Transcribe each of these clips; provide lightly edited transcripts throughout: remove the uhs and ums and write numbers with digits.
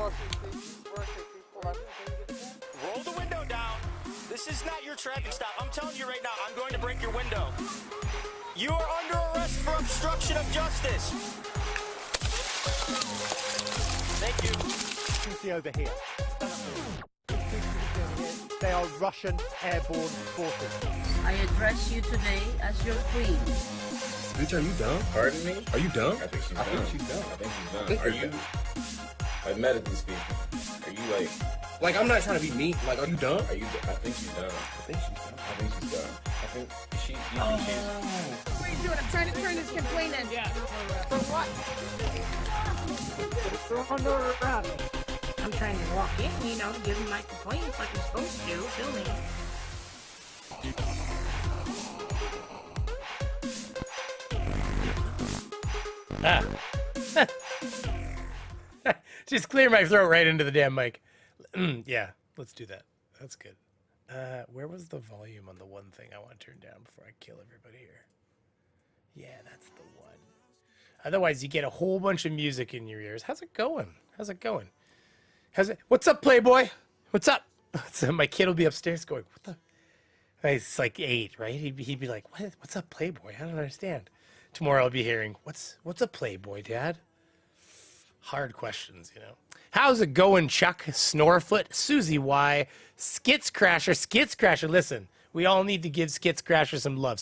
Roll the window down. This is not your traffic stop. I'm telling you right now, I'm going to break your window. You are under arrest for obstruction of justice. Thank you. See over here. They are Russian airborne forces. I address you today as your queen. Bitch, are you dumb? Pardon me? Are you dumb? I think she's I dumb. think she's dumb. I think she's dumb. Are you, like, medically speaking, are you like, I'm not trying to be mean. Like, are you dumb? are you, I think she's dumb. I think she's dumb. I think she's dumb. I think you think she's... What are you doing? I'm trying to turn this complaint in. Yeah. For what? I'm trying to walk in, you know, give him my complaints like I'm supposed to, filming. Just clear my throat right into the damn mic. Yeah, let's do that. That's good. Where was the volume on the one thing I want to turn down before I kill everybody here? Yeah, that's the one. Otherwise, you get a whole bunch of music in your ears. How's it going? How's it going? What's up, Playboy? What's up? So my kid will be upstairs going, what the? It's like 8, right? He'd be like, what's up, Playboy? I don't understand. Tomorrow I'll be hearing, what's a Playboy, Dad? Hard questions, you know. How's it going, Chuck? Snorefoot, Susie Y, Skits Crasher. Listen, we all need to give Skits Crasher some love.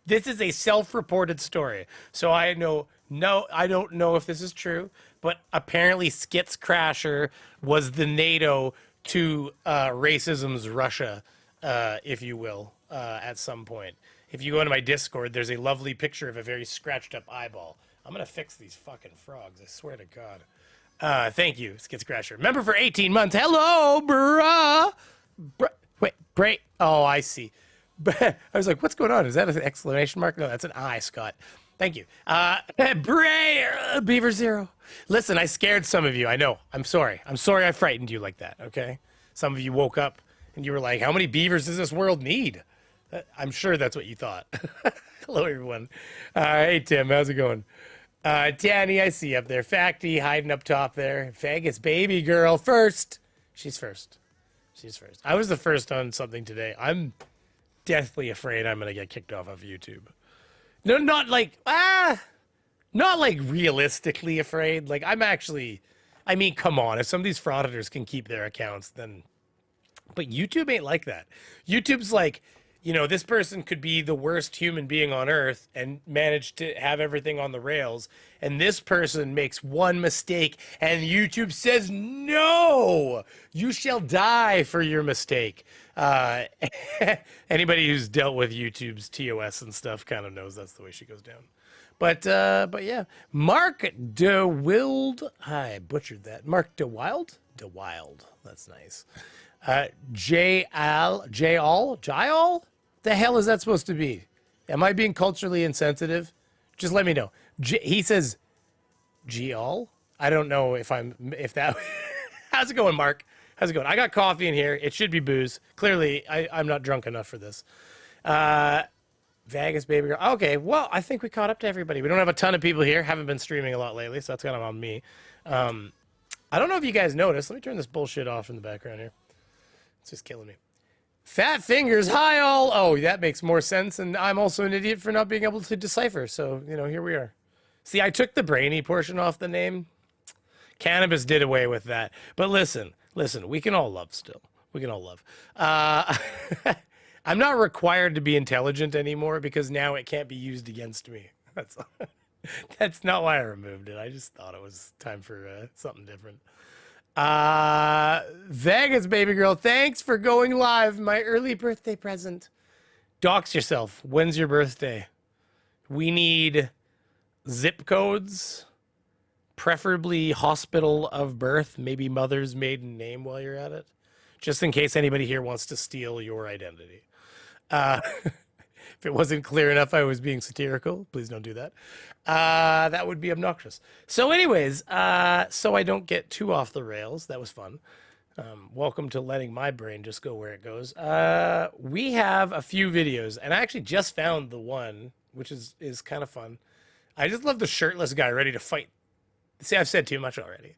This is a self-reported story, so I don't know if this is true, but apparently Skits Crasher was the NATO to racism's Russia, if you will, at some point. If you go into my Discord, there's a lovely picture of a very scratched up eyeball. I'm gonna fix these fucking frogs, I swear to God. Thank you, Skits Crasher. Member for 18 months. Hello, bruh. Wait, break. Oh, I see. I was like, what's going on? Is that an exclamation mark? No, that's an I, Scott. Thank you. Beaver Zero. Listen, I scared some of you. I know. I'm sorry. I'm sorry I frightened you like that, okay? Some of you woke up and you were like, how many beavers does this world need? I'm sure that's what you thought. Hello, everyone. Hey, Tim. How's it going? Danny, I see you up there. Facty hiding up top there. Vegas baby girl first. She's first. She's first. I was the first on something today. I'm deathly afraid I'm going to get kicked off of YouTube. No, not like realistically afraid. Like, I'm actually, I mean, come on. If some of these frauditors can keep their accounts, then, but YouTube ain't like that. YouTube's like, you know, this person could be the worst human being on earth and manage to have everything on the rails. And this person makes one mistake and YouTube says, no, you shall die for your mistake. Anybody who's dealt with YouTube's TOS and stuff kind of knows that's the way she goes down. But yeah, Mark DeWild, I butchered that. Mark DeWild? DeWild, that's nice. Jayal? The hell is that supposed to be? Am I being culturally insensitive? Just let me know. He says Gial. I don't know if that. How's it going, Mark? How's it going? I got coffee in here. It should be booze. Clearly, I'm not drunk enough for this. Vegas baby girl. Okay, well, I think we caught up to everybody. We don't have a ton of people here. Haven't been streaming a lot lately, so that's kind of on me. I don't know if you guys noticed. Let me turn this bullshit off in the background here. It's just killing me. Fat fingers, hi all. Oh, that makes more sense. And I'm also an idiot for not being able to decipher. So, you know, here we are. See, I took the brainy portion off the name. Cannabis did away with that. But listen, we can all love still. We can all love. I'm not required to be intelligent anymore because now it can't be used against me. That's not why I removed it. I just thought it was time for something different. Vegas baby girl, thanks for going live. My early birthday present. Dox yourself. When's your birthday? We need zip codes, preferably hospital of birth, maybe mother's maiden name while you're at it, just in case anybody here wants to steal your identity. If it wasn't clear enough I was being satirical, please don't do that. That would be obnoxious. So anyways, so I don't get too off the rails. That was fun. Welcome to letting my brain just go where it goes. We have a few videos, and I actually just found the one, which is kind of fun. I just love the shirtless guy ready to fight. See, I've said too much already.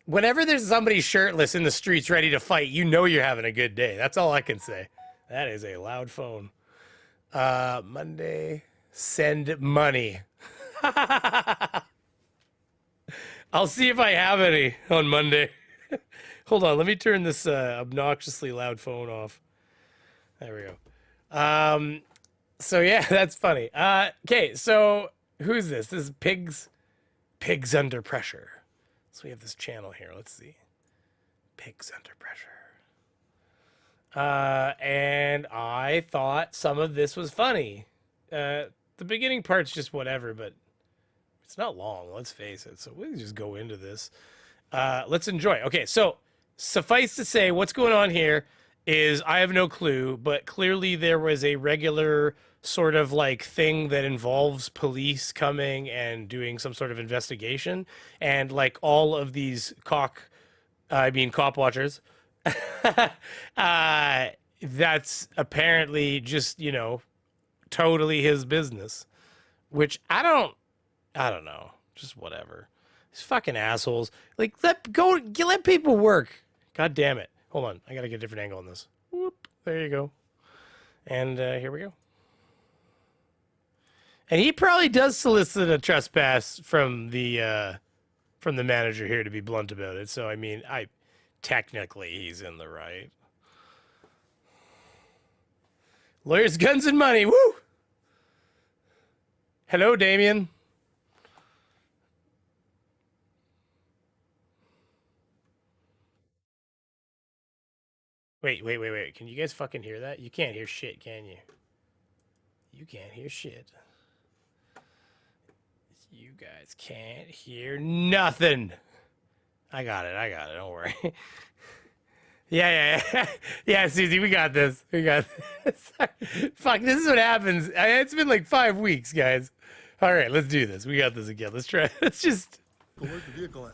Whenever there's somebody shirtless in the streets ready to fight, you know you're having a good day. That's all I can say. That is a loud phone. Monday, send money. I'll see if I have any on Monday. Hold on, let me turn this obnoxiously loud phone off. There we go. So yeah, that's funny. Okay, so who's this? This is Pigs Under Pressure. So we have this channel here. Let's see. Pigs Under Pressure. And I thought some of this was funny. The beginning part's just whatever, but it's not long, let's face it. So we can just go into this. Let's enjoy. Okay, so suffice to say, what's going on here is I have no clue, but clearly there was a regular sort of like thing that involves police coming and doing some sort of investigation. And like all of these cop watchers, that's apparently just, you know, totally his business, which I don't know, just whatever. These fucking assholes. Like, let people work. God damn it. Hold on. I got to get a different angle on this. Whoop. There you go. And here we go. And he probably does solicit a trespass from the manager here, to be blunt about it. So, I mean, technically he's in the right. Lawyers, guns, and money. Woo! Hello, Damien. Wait. Can you guys fucking hear that? You can't hear shit, can you? You can't hear shit. You guys can't hear nothing. I got it. Don't worry. Yeah, Susie, we got this. Fuck, this is what happens. It's been like 5 weeks, guys. All right, let's do this. We got this again. Let's try. Let's just. Where's the vehicle at?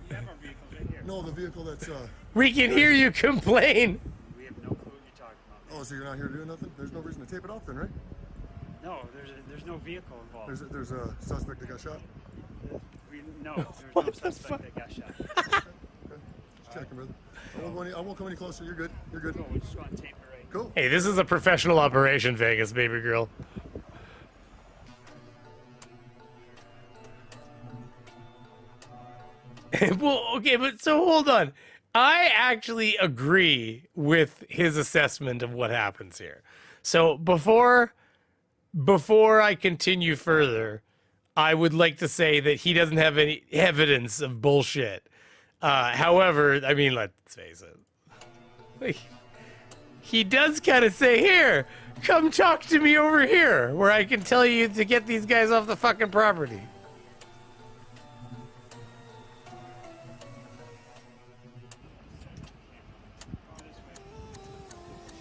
We have our vehicle right here. No, the vehicle that's. We can hear you complain. We have no clue what you're talking about. Oh, so you're not here to do nothing? There's no reason to tape it off then, right? No, there's no vehicle involved. There's a suspect that got shot? No, there's no suspect that got shot. Okay. Just checking, brother. I won't come any closer. You're good. You're good. Cool, we just want to tape it right. Cool. Hey, this is a professional operation, Vegas, baby girl. Well, okay, but so hold on. I actually agree with his assessment of what happens here. So before I continue further, I would like to say that he doesn't have any evidence of bullshit. However, I mean, let's face it. Like, he does kind of say, here, come talk to me over here, where I can tell you to get these guys off the fucking property.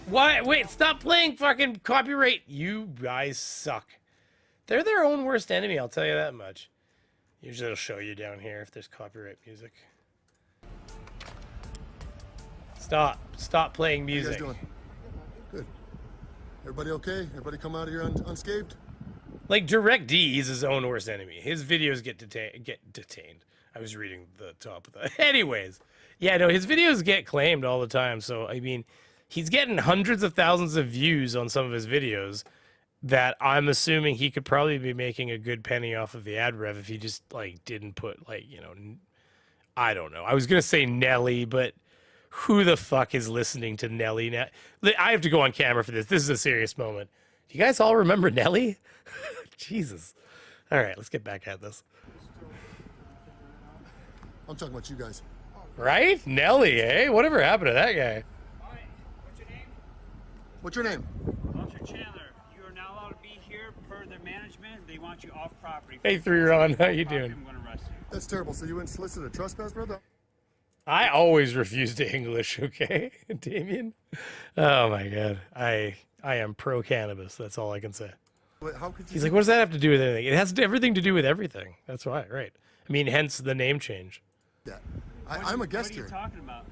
Why? Wait, stop playing fucking copyright. You guys suck. They're their own worst enemy, I'll tell you that much. Usually it'll show you down here if there's copyright music. Stop playing music. How you guys doing? Good. Everybody okay? Everybody come out of here unscathed? Like DirectD, he's his own worst enemy. His videos get detained. I was reading the top of that. Anyways, yeah, no, his videos get claimed all the time. So I mean, he's getting hundreds of thousands of views on some of his videos that I'm assuming he could probably be making a good penny off of the ad rev if he just like didn't put like, you know, I don't know. I was gonna say Nelly, but who the fuck is listening to Nelly now? I have to go on camera for this. This is a serious moment. Do you guys all remember Nelly? Jesus. All right, let's get back at this. I'm talking about you guys. Right? Nelly, eh? Whatever happened to that guy? Hi, what's your name? What's your name? Officer Chandler. You are not allowed to be here per their management. They want you off property. Hey, 3-year-old, how you doing? I'm going to arrest you. That's terrible. So you went and solicited a trespass, brother? I always refuse to English, okay, Damien? Oh my God, I am pro cannabis. That's all I can say. But how could you? He's like, what does that have to do with anything? It has everything to do with everything. That's why, right? I mean, hence the name change. Yeah, I'm a guest here. What are you talking about?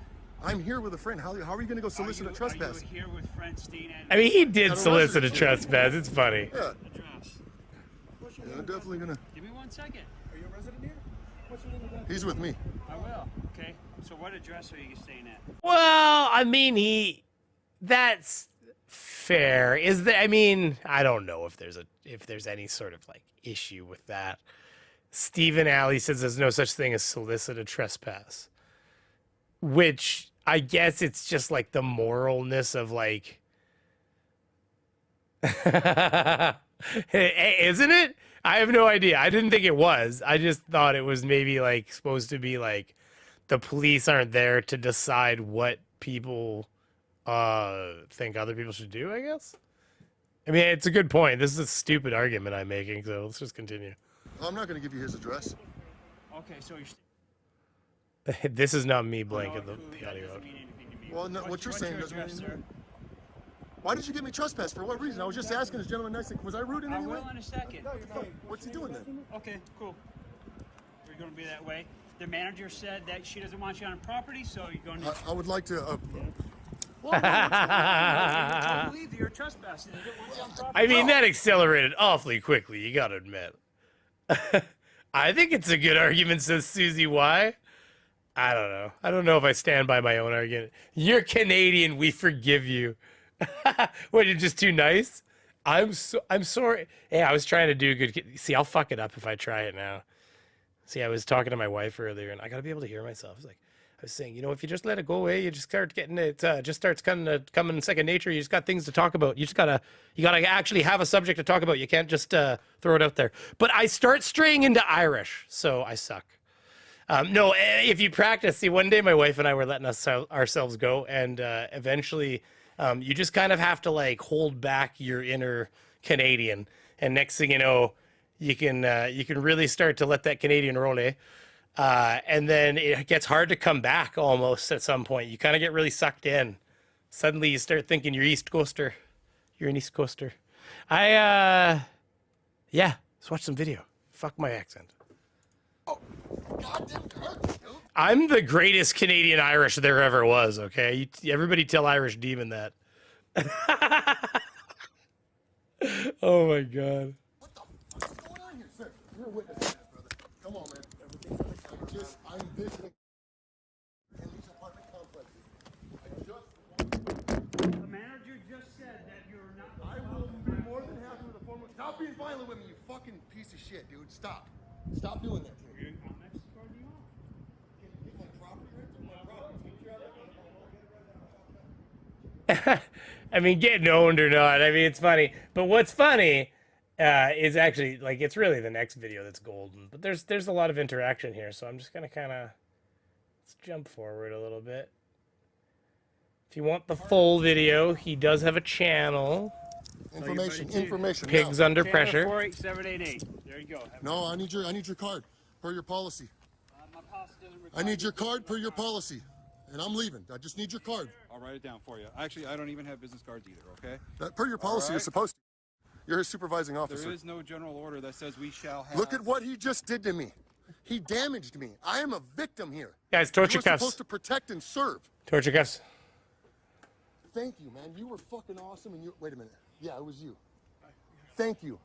I'm here with a friend. How are you going to go solicit a trespass? Are you here with friend Steen and... I mean, he did Got a solicit a residence. trespass. It's funny. Yeah. Address. Yeah, I'm definitely gonna. Give me 1 second. Are you a resident here? He's with me. I will. Okay. So what address are you staying at? Well, I mean, that's fair. Is that? I mean, I don't know if there's any sort of like issue with that. Stephen Alley says there's no such thing as solicited trespass, which I guess it's just like the moralness of like, isn't it? I have no idea. I didn't think it was. I just thought it was maybe like supposed to be like the police aren't there to decide what people think other people should do, I guess. I mean, it's a good point. This is a stupid argument I'm making, so let's just continue. I'm not going to give you his address. Okay, so you're. This is not me blanking the audio out. Well, no, what you're saying doesn't mean anything. Why did you get me trespassed? For what reason? I was just asking this gentleman nicely. Was I rude in any way? I will in a second. What's he doing then? Okay, cool. We're going to be that way. The manager said that she doesn't want you on property, so you're going to. I would like to. I believe you're trespassing. They don't want you on property. I mean, that accelerated awfully quickly, you gotta admit. I think it's a good argument, says Susie. Why? I don't know. I don't know if I stand by my own argument. You're Canadian, we forgive you. What, you're just too nice? I'm sorry. Hey, I was trying to do good. See, I'll fuck it up if I try it now. See, I was talking to my wife earlier, and I gotta be able to hear myself. I was saying, you know, if you just let it go away, you just start getting it. Just starts coming second nature. You just got things to talk about. You gotta actually have a subject to talk about. You can't just throw it out there. But I start straying into Irish, so I suck. No, if you practice, see, one day my wife and I were letting ourselves go, and eventually, you just kind of have to like hold back your inner Canadian, and next thing you know, you can really start to let that Canadian roll, eh? And then it gets hard to come back almost at some point. You kind of get really sucked in. Suddenly you start thinking you're East Coaster. You're an East Coaster. Yeah, let's watch some video. Fuck my accent. Oh, goddamn garbage, dude. I'm the greatest Canadian Irish there ever was, okay? Everybody tell Irish Demon that. Oh my God. What the fuck is going on here, sir? You're a witness, brother. Come on, man. I'm visiting in these apartment complexes. The manager just said that you're not. I will be more than happy with a formal. Stop being violent with me, you fucking piece of shit, dude. Stop. Stop doing that to me. I'm escorting you off. Get my property right to my property. I mean, getting owned or not, I mean, it's funny. But what's funny is actually, like, it's really the next video that's golden. But there's a lot of interaction here, so I'm just going to kind of, let's jump forward a little bit. If you want the full video, he does have a channel. Information. Pigs now. Under Pressure. 48788. There you go. No, I need your card per your policy. My policy doesn't require. I need your card per your policy, and I'm leaving. I just need your card. I'll write it down for you. Actually, I don't even have business cards either. Okay. That per your policy, you're supposed to. You're his supervising officer. There is no general order that says we shall have. Look at what he just did to me. He damaged me. I am a victim here. Guys, torture You're cuffs. supposed to protect and serve. Torture cuffs. Thank you, man. You were fucking awesome. And you. Wait a minute. Yeah, it was you. Thank you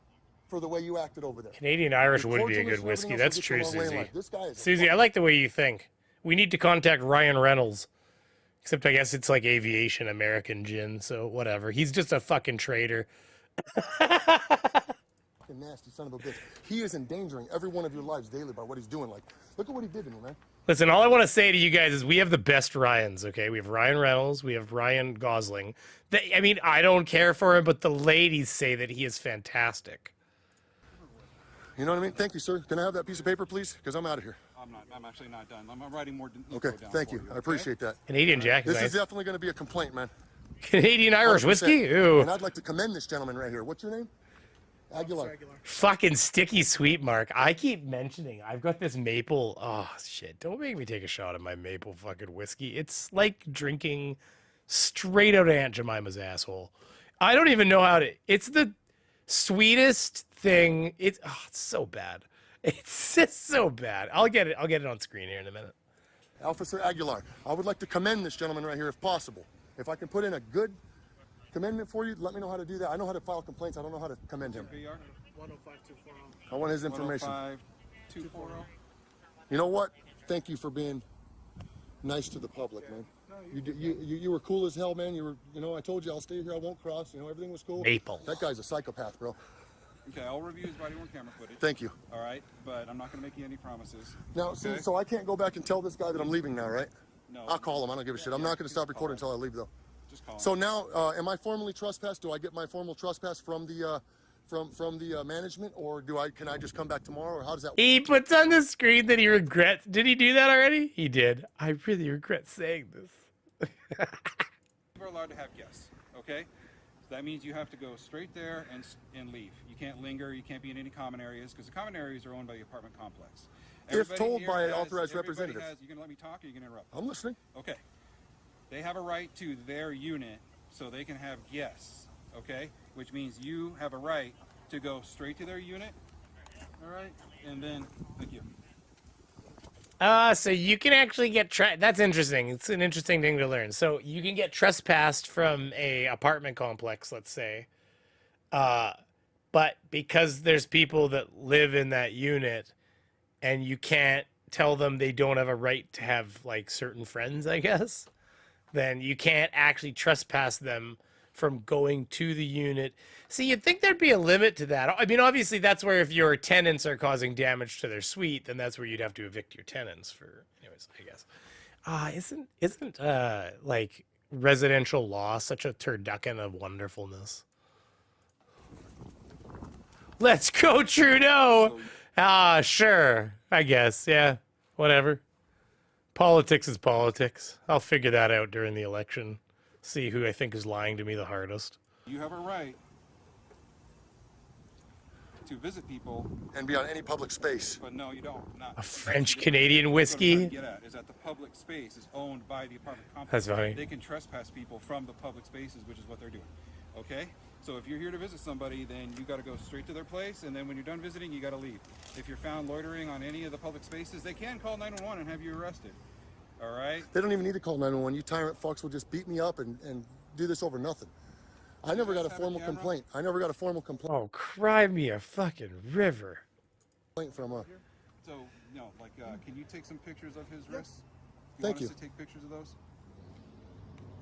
for the way you acted over there. Canadian Irish would be a good whiskey. That's true, Susie. Susie, I like the way you think. We need to contact Ryan Reynolds. Except I guess it's like aviation American gin, so whatever. He's just a fucking traitor. Fucking nasty son of a bitch. He is endangering every one of your lives daily by what he's doing. Like, look at what he did to me, man. Listen, all I want to say to you guys is we have the best Ryans, okay? We have Ryan Reynolds. We have Ryan Gosling. I mean, I don't care for him, but the ladies say that he is fantastic. You know what I mean? Thank you, sir. Can I have that piece of paper, please? Because I'm out of here. I'm actually not done. I'm writing more. Okay, thank you. I appreciate that. Canadian Jack is This nice. is definitely going to be a complaint, man. Canadian Irish 100%. whiskey? Ew. And I'd like to commend this gentleman right here. What's your name? Aguilar. Fucking sticky sweet, Mark. I keep mentioning I've got this maple. Oh, shit. Don't make me take a shot of my maple fucking whiskey. It's like drinking straight out of Aunt Jemima's asshole. I don't even know how to. It's the sweetest thing. It's so bad. It's just so bad. I'll get it on screen here in a minute. Officer Aguilar, I would like to commend this gentleman right here if possible. If I can put in a good commendment for you, let me know how to do that. I know how to file complaints. I don't know how to commend him. 105-240. I want his information. 105-240. You know what? Thank you for being nice to the public, man. You were cool as hell, man. I told you I'll stay here. I won't cross. Everything was cool. Maple. That guy's a psychopath, bro. Okay, I'll review his body-worn camera footage. Thank you. All right, but I'm not going to make you any promises. Now, okay? so I can't go back and tell this guy that I'm leaving now, right? No. I'll call him. I don't give a shit. I'm not going to stop recording until I leave, though. Just call him. So now, am I formally trespassed? Do I get my formal trespass from the from the management, or can I just come back tomorrow, or how does that work? He puts on the screen that he regrets. Did he do that already? He did. I really regret saying this. We're allowed to have guests, okay? So that means you have to go straight there and leave. You can't linger. You can't be in any common areas because the common areas are owned by the apartment complex. If told by an authorized representative. You going to let me talk or are you going to interrupt? I'm listening. Okay. They have a right to their unit so they can have guests, okay? Which means you have a right to go straight to their unit, all right? And then, thank you. So you can actually get that's interesting. It's an interesting thing to learn. So you can get trespassed from a apartment complex, let's say. But because there's people that live in that unit and you can't tell them they don't have a right to have like certain friends, I guess, then you can't actually trespass them from going to the unit. See, you'd think there'd be a limit to that. I mean, obviously, that's where if your tenants are causing damage to their suite, then that's where you'd have to evict your tenants for, anyways, I guess. Isn't like residential law such a turducken of wonderfulness? Let's go, Trudeau! Sure, I guess, yeah, whatever. Politics is politics. I'll figure that out during the election. See who I think is lying to me the hardest. You have a right to visit people and be on any public space. But no, you don't. Not. A French-Canadian whiskey? What I'm trying to get at is that the public space is owned by the apartment complex. That's funny. They can trespass people from the public spaces, which is what they're doing. Okay? So if you're here to visit somebody, then you got to go straight to their place, and then when you're done visiting, you got to leave. If you're found loitering on any of the public spaces, they can call 911 and have you arrested. All right? They don't even need to call 911. You tyrant fucks will just beat me up and do this over nothing. I never got a formal complaint. Oh, cry me a fucking river. From So, no, like, can you take some pictures of his wrists? Thank you. Want us to take pictures of those?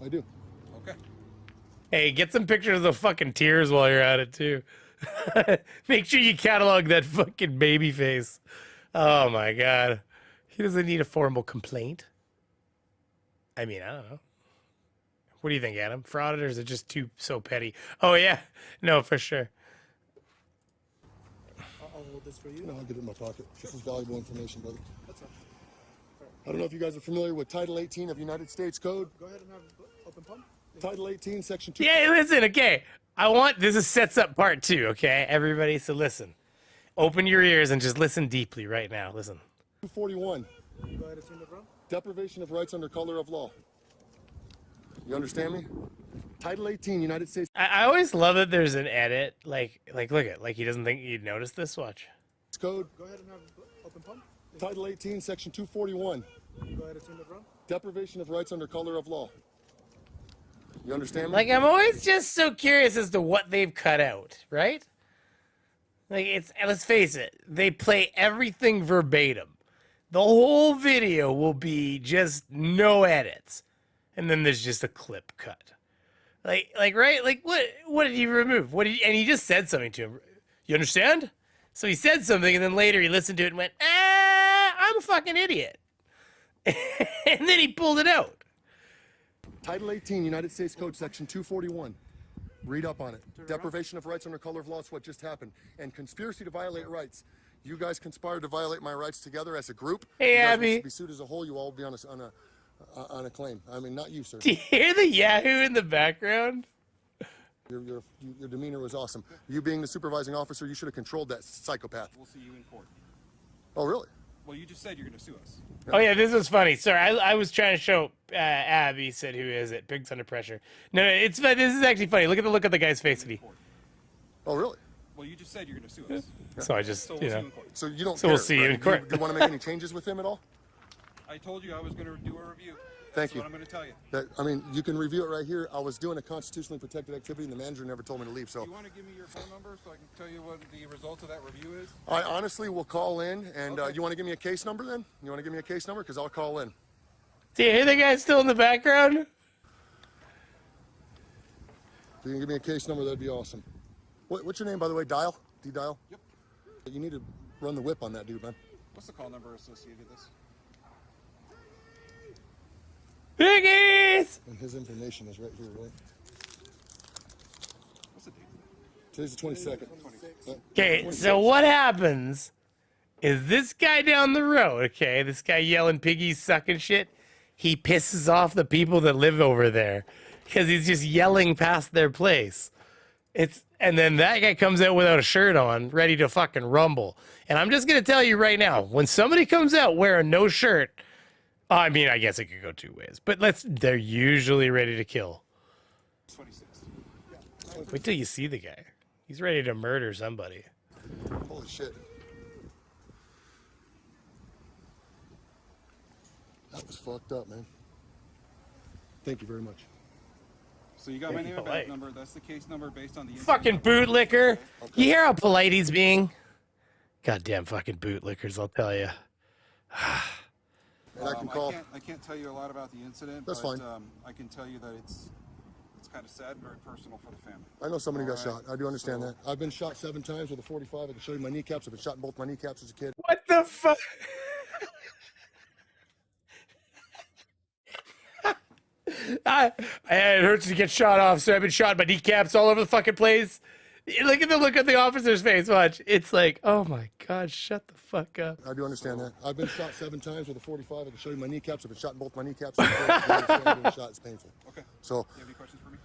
I do. Okay. Hey, get some pictures of the fucking tears while you're at it, too. Make sure you catalog that fucking baby face. Oh, my God. He doesn't need a formal complaint. I mean, I don't know. What do you think, Adam? Frauditors are just so petty. Oh, yeah. No, for sure. I'll hold this for you. No, I'll get it in my pocket. This is valuable information, brother. That's all. I don't know if you guys are familiar with Title 18 of United States Code. Go ahead and have open pump. Title 18, Section 2. Yeah, listen, okay. This sets up part 2, okay? Everybody, so listen. Open your ears and just listen deeply right now. Listen. 241. Go ahead and turn it around. Deprivation of rights under color of law. You understand me? Title 18, United States. I always love that there's an edit. Like look at, like he doesn't think you'd notice this. Watch. Code. Go ahead and have open pump. Title 18, Section 241. Go ahead and turn it around. Deprivation of rights under color of law. You understand me? Like, I'm always just so curious as to what they've cut out, right? Like, let's face it, they play everything verbatim. The whole video will be just no edits. And then there's just a clip cut. Like, right? Like, what did he remove? And he just said something to him. You understand? So he said something, and then later he listened to it and went, I'm a fucking idiot. And then he pulled it out. Title 18, United States Code, Section 241. Read up on it. Deprivation of rights under color of law is what just happened. And conspiracy to violate rights. You guys conspired to violate my rights together as a group. Hey, you guys Abby. Be sued as a whole. You all will be on a claim. I mean, not you, sir. Do you hear the Yahoo in the background? Your demeanor was awesome. You being the supervising officer, you should have controlled that psychopath. We'll see you in court. Oh, really? Well, you just said you're going to sue us. Oh, yeah, this was funny. Sorry, I was trying to show Abby said, who is it? Pigs Under Pressure. No, this is actually funny. Look at the guy's face. Oh, really? Well, you just said you're going to sue us. So I just, So we'll see you in court. So you don't So care, we'll see you right? in court. Do you want to make any changes with him at all? I told you I was going to do a review. Thank That's you. what I'm going to tell you. I mean, you can review it right here. I was doing a constitutionally protected activity, and the manager never told me to leave. So, Do you want to give me your phone number so I can tell you what the results of that review is? I honestly will call in. And you want to give me a case number then? You want to give me a case number? Because I'll call in. Do you hear the guy still in the background? If you can give me a case number, that'd be awesome. What's your name, by the way? Dial? D-Dial? Yep. You need to run the whip on that dude, man. What's the call number associated with this? Piggies! And his information is right here, right? What's the date? Today's the 22nd. Okay, so what happens is this guy down the road, okay, this guy yelling piggies sucking shit, he pisses off the people that live over there because he's just yelling past their place. And then that guy comes out without a shirt on, ready to fucking rumble. And I'm just gonna tell you right now, when somebody comes out wearing no shirt, I mean, I guess it could go two ways, but they're usually ready to kill. 26. Wait till you see the guy. He's ready to murder somebody. Holy shit. That was fucked up, man. Thank you very much. So you got my name and badge number. That's the case number based on the Fucking bootlicker. You hear how polite he's being? Goddamn fucking bootlickers, I'll tell you. And I can call. I can't tell you a lot about the incident. That's but, fine. I can tell you that it's kind of sad and very personal for the family. I know somebody got shot. I do understand that. I've been shot 7 times with a 45. I can show you my kneecaps. I've been shot in both my kneecaps as a kid. What the fuck? It hurts to get shot off, so I've been shot by kneecaps all over the fucking place. Look at the look on the officer's face. Watch. It's like, oh my God, shut the fuck up. I do understand that. I've been shot 7 times with a 45. I can show you my kneecaps. I've been shot in both my kneecaps. As a kid. I understand being shot is painful. Okay. So, Do you have any questions for me?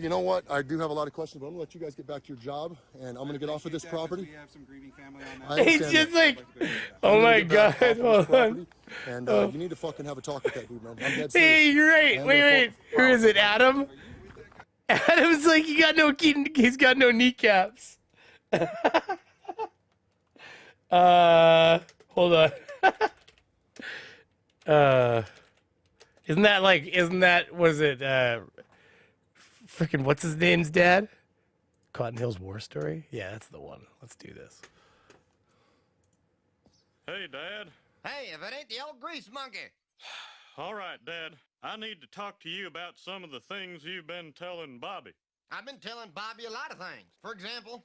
you know what? I do have a lot of questions, but I'm going to let you guys get back to your job, and I'm going to get off of this property. We have some grieving family on I that. He's understand just that. like, oh my God. Hold on. And you need to fucking have a talk with that dude, man. I'm dead serious. Hey, you're right. I'm Wait, gonna wait. call- Who is it, Adam? Adam's like, he's got no kneecaps. Hold on. Was it freaking what's his name's dad? Cotton Hill's War Story? Yeah, that's the one. Let's do this. Hey, Dad. Hey, if it ain't the old grease monkey. All right, Dad. I need to talk to you about some of the things you've been telling Bobby. I've been telling Bobby a lot of things. For example,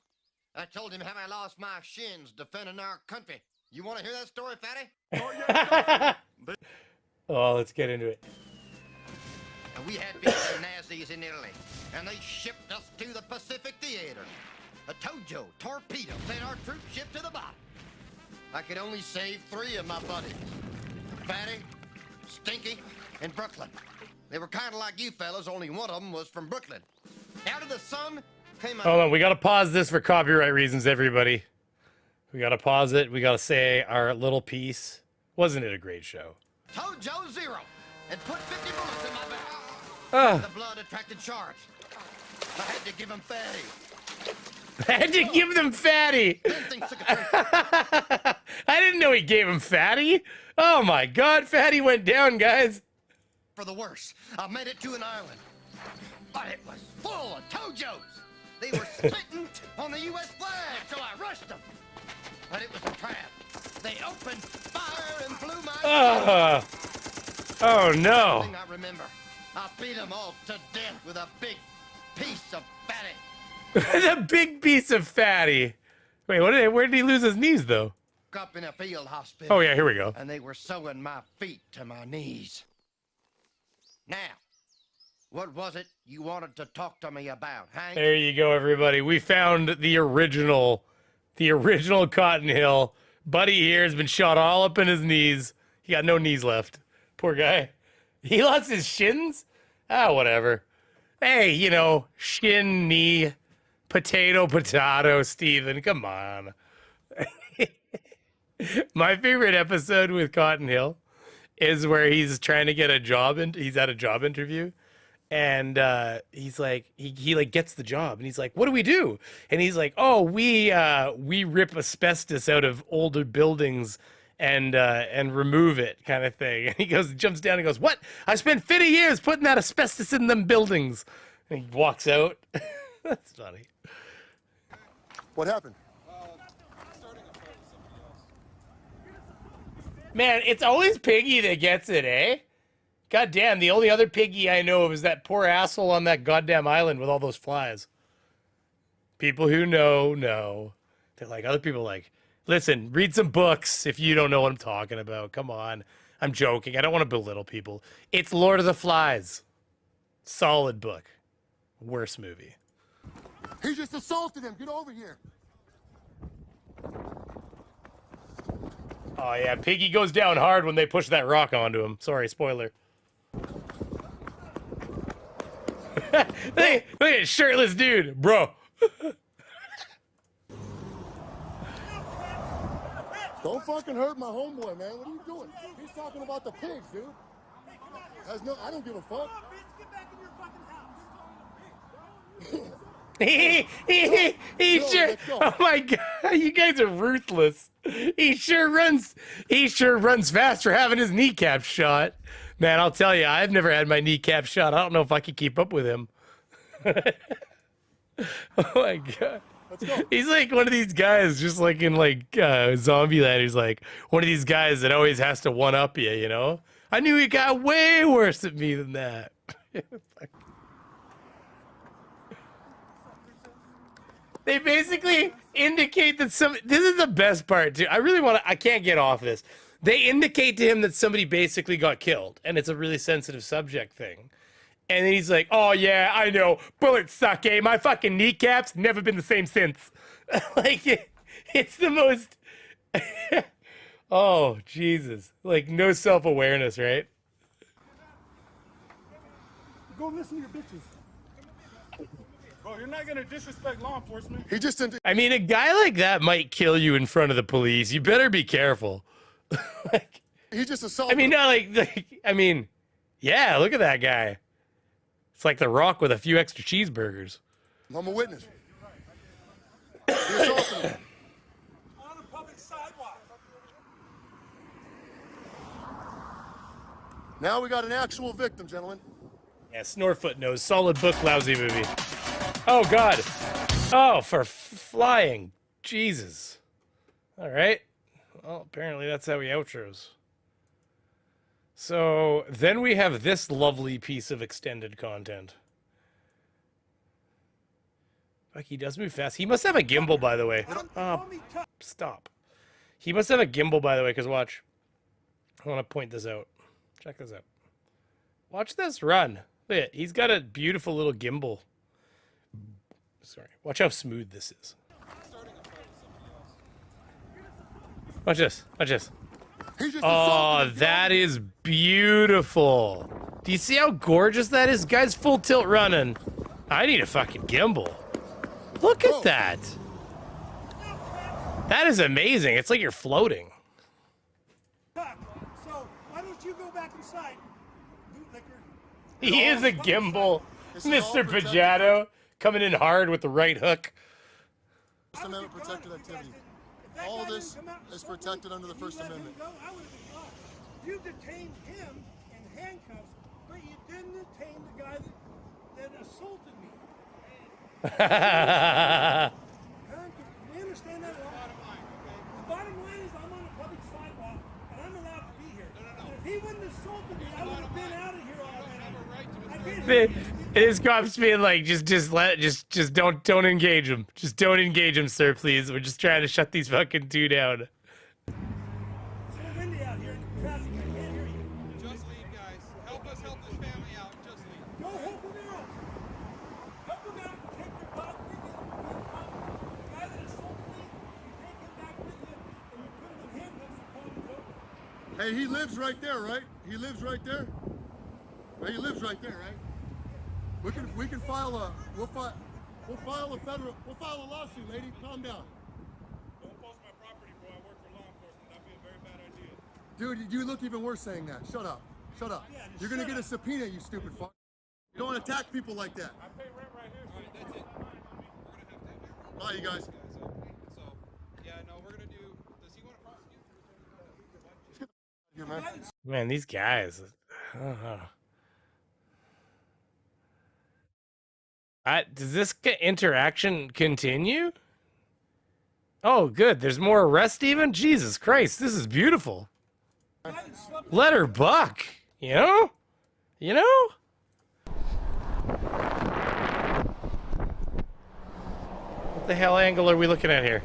I told him how I lost my shins defending our country. You want to hear that story, Fatty? Oh, let's get into it. And we had beat the Nazis in Italy, and they shipped us to the Pacific Theater. A Tojo torpedo sent our troop ship to the bottom. I could only save 3 of my buddies. Fatty, Stinky, and Brooklyn. They were kind of like you fellas, only one of them was from Brooklyn. Out of the sun came a... Hold on, we got to pause this for copyright reasons, everybody. We got to pause it. We got to say our little piece. Wasn't it a great show? Tojo Zero and put 50 bullets in my back. The blood attracted sharks. I had to give him Fatty. I had to give them Fatty. I didn't know he gave him Fatty. Oh my God, Fatty went down, guys. For the worse, I made it to an island, but it was full of Tojos. They were spitting on the U.S. flag, so I rushed them. But it was a trap. They opened fire and blew my... Oh no. Thing I remember, I beat them all to death with a big piece of Fatty. The big piece of Fatty. Wait, where did he lose his knees, though? Up in a field hospital. Oh, yeah, here we go. And they were sewing my feet to my knees. Now, what was it you wanted to talk to me about, Hank? There you go, everybody. We found the original Cotton Hill. Buddy here has been shot all up in his knees. He got no knees left. Poor guy. He lost his shins? Ah, whatever. Hey, you know, shin, knee, potato, Steven. Come on. My favorite episode with Cotton Hill is where he's trying to get a job and he's at a job interview. And he's like, he like gets the job and he's like, what do we do? And he's like, oh, we rip asbestos out of older buildings and remove it, kind of thing. And he jumps down and goes, "What? I spent 50 years putting that asbestos in them buildings." And he walks out. That's funny. What happened? Man, it's always Piggy that gets it, eh? God damn, the only other Piggy I know of is that poor asshole on that goddamn island with all those flies. People who know. They're like, other people like, listen, read some books if you don't know what I'm talking about. Come on. I'm joking. I don't want to belittle people. It's Lord of the Flies. Solid book. Worst movie. He just assaulted him. Get over here. Oh, yeah. Piggy goes down hard when they push that rock onto him. Sorry, spoiler. Look at shirtless dude, bro. Don't fucking hurt my homeboy, man. What are you doing? He's talking about the pigs, dude. I don't give a fuck. He sure. Oh my god, you guys are ruthless. He sure runs fast for having his kneecap shot. Man, I'll tell you, I've never had my kneecap shot. I don't know if I could keep up with him. Oh my god. Let's go. He's like one of these guys, just like in Zombieland. He's like one of these guys that always has to one up you, you know? I knew he got way worse at me than that. They basically indicate that this is the best part too. I can't get off this. They indicate to him that somebody basically got killed, and it's a really sensitive subject thing. And then he's like, "Oh yeah, I know. Bullets suck, eh? My fucking kneecaps never been the same since." Like it's the most. Oh Jesus! Like no self-awareness, right? Go listen to your bitches. Bro, you're not gonna disrespect law enforcement. He just didn't. I mean, a guy like that might kill you in front of the police. You better be careful. Like, he just assaulted. I mean, not like. I mean, yeah. Look at that guy. It's like The Rock with a few extra cheeseburgers. I'm a witness. He assaulted me. On a public sidewalk. Now we got an actual victim, gentlemen. Yeah, Snorefoot knows. Solid book, lousy movie. Oh, God. Oh, for flying. Jesus. All right. Well, apparently that's how he outros. So then we have this lovely piece of extended content. Fuck, he does move fast. He must have a gimbal, by the way. Stop. He must have a gimbal, by the way, because watch. I want to point this out. Check this out. Watch this run. Look at it. He's got a beautiful little gimbal. Sorry. Watch how smooth this is. Watch this. Watch this. Oh, that is beautiful. Do you see how gorgeous that is? Guy's full tilt running. I need a fucking gimbal. Look at that. That is amazing. It's like you're floating. So, why don't you go back inside? He is a gimbal. Mr. Pajado coming in hard with the right hook. First Amendment protected activity. All this is protected under the First Amendment. You detained him in handcuffs, but you didn't detain the guy that assaulted me. You understand that? The bottom line is I'm on a public sidewalk and I'm allowed to be here. And if he wouldn't have assaulted me, I would have been out of here already. His cops being like, just don't engage him. Just don't engage him, sir, please. We're just trying to shut these fucking two down. It's so windy out here in the traffic. I can't hear you. Just leave, guys. Help us help this family out. Just leave. Go help them out. Help them out and take their dog with you. The guy that assaulted me, you take him back with you and you put him in handcuffs and call him over. Hey, he lives right there, right? He lives right there. Right, he lives right there, right? We can file a we'll file a lawsuit, lady. Calm down. Don't post my property, bro. I work for law enforcement. That'd be a very bad idea. Dude, you look even worse saying that. Shut up. Shut up. Yeah, you're gonna get a subpoena, you stupid fuck. You don't attack people like that. I pay rent right here. All right, that's it. We're gonna have to. Bye, you guys. So, yeah, no, we're gonna do. Does he want to prosecute? Man, these guys. I don't know. Does this interaction continue? Oh, good. There's more arrest even? Jesus Christ, this is beautiful. Let her buck, you know? You know? What the hell angle are we looking at here?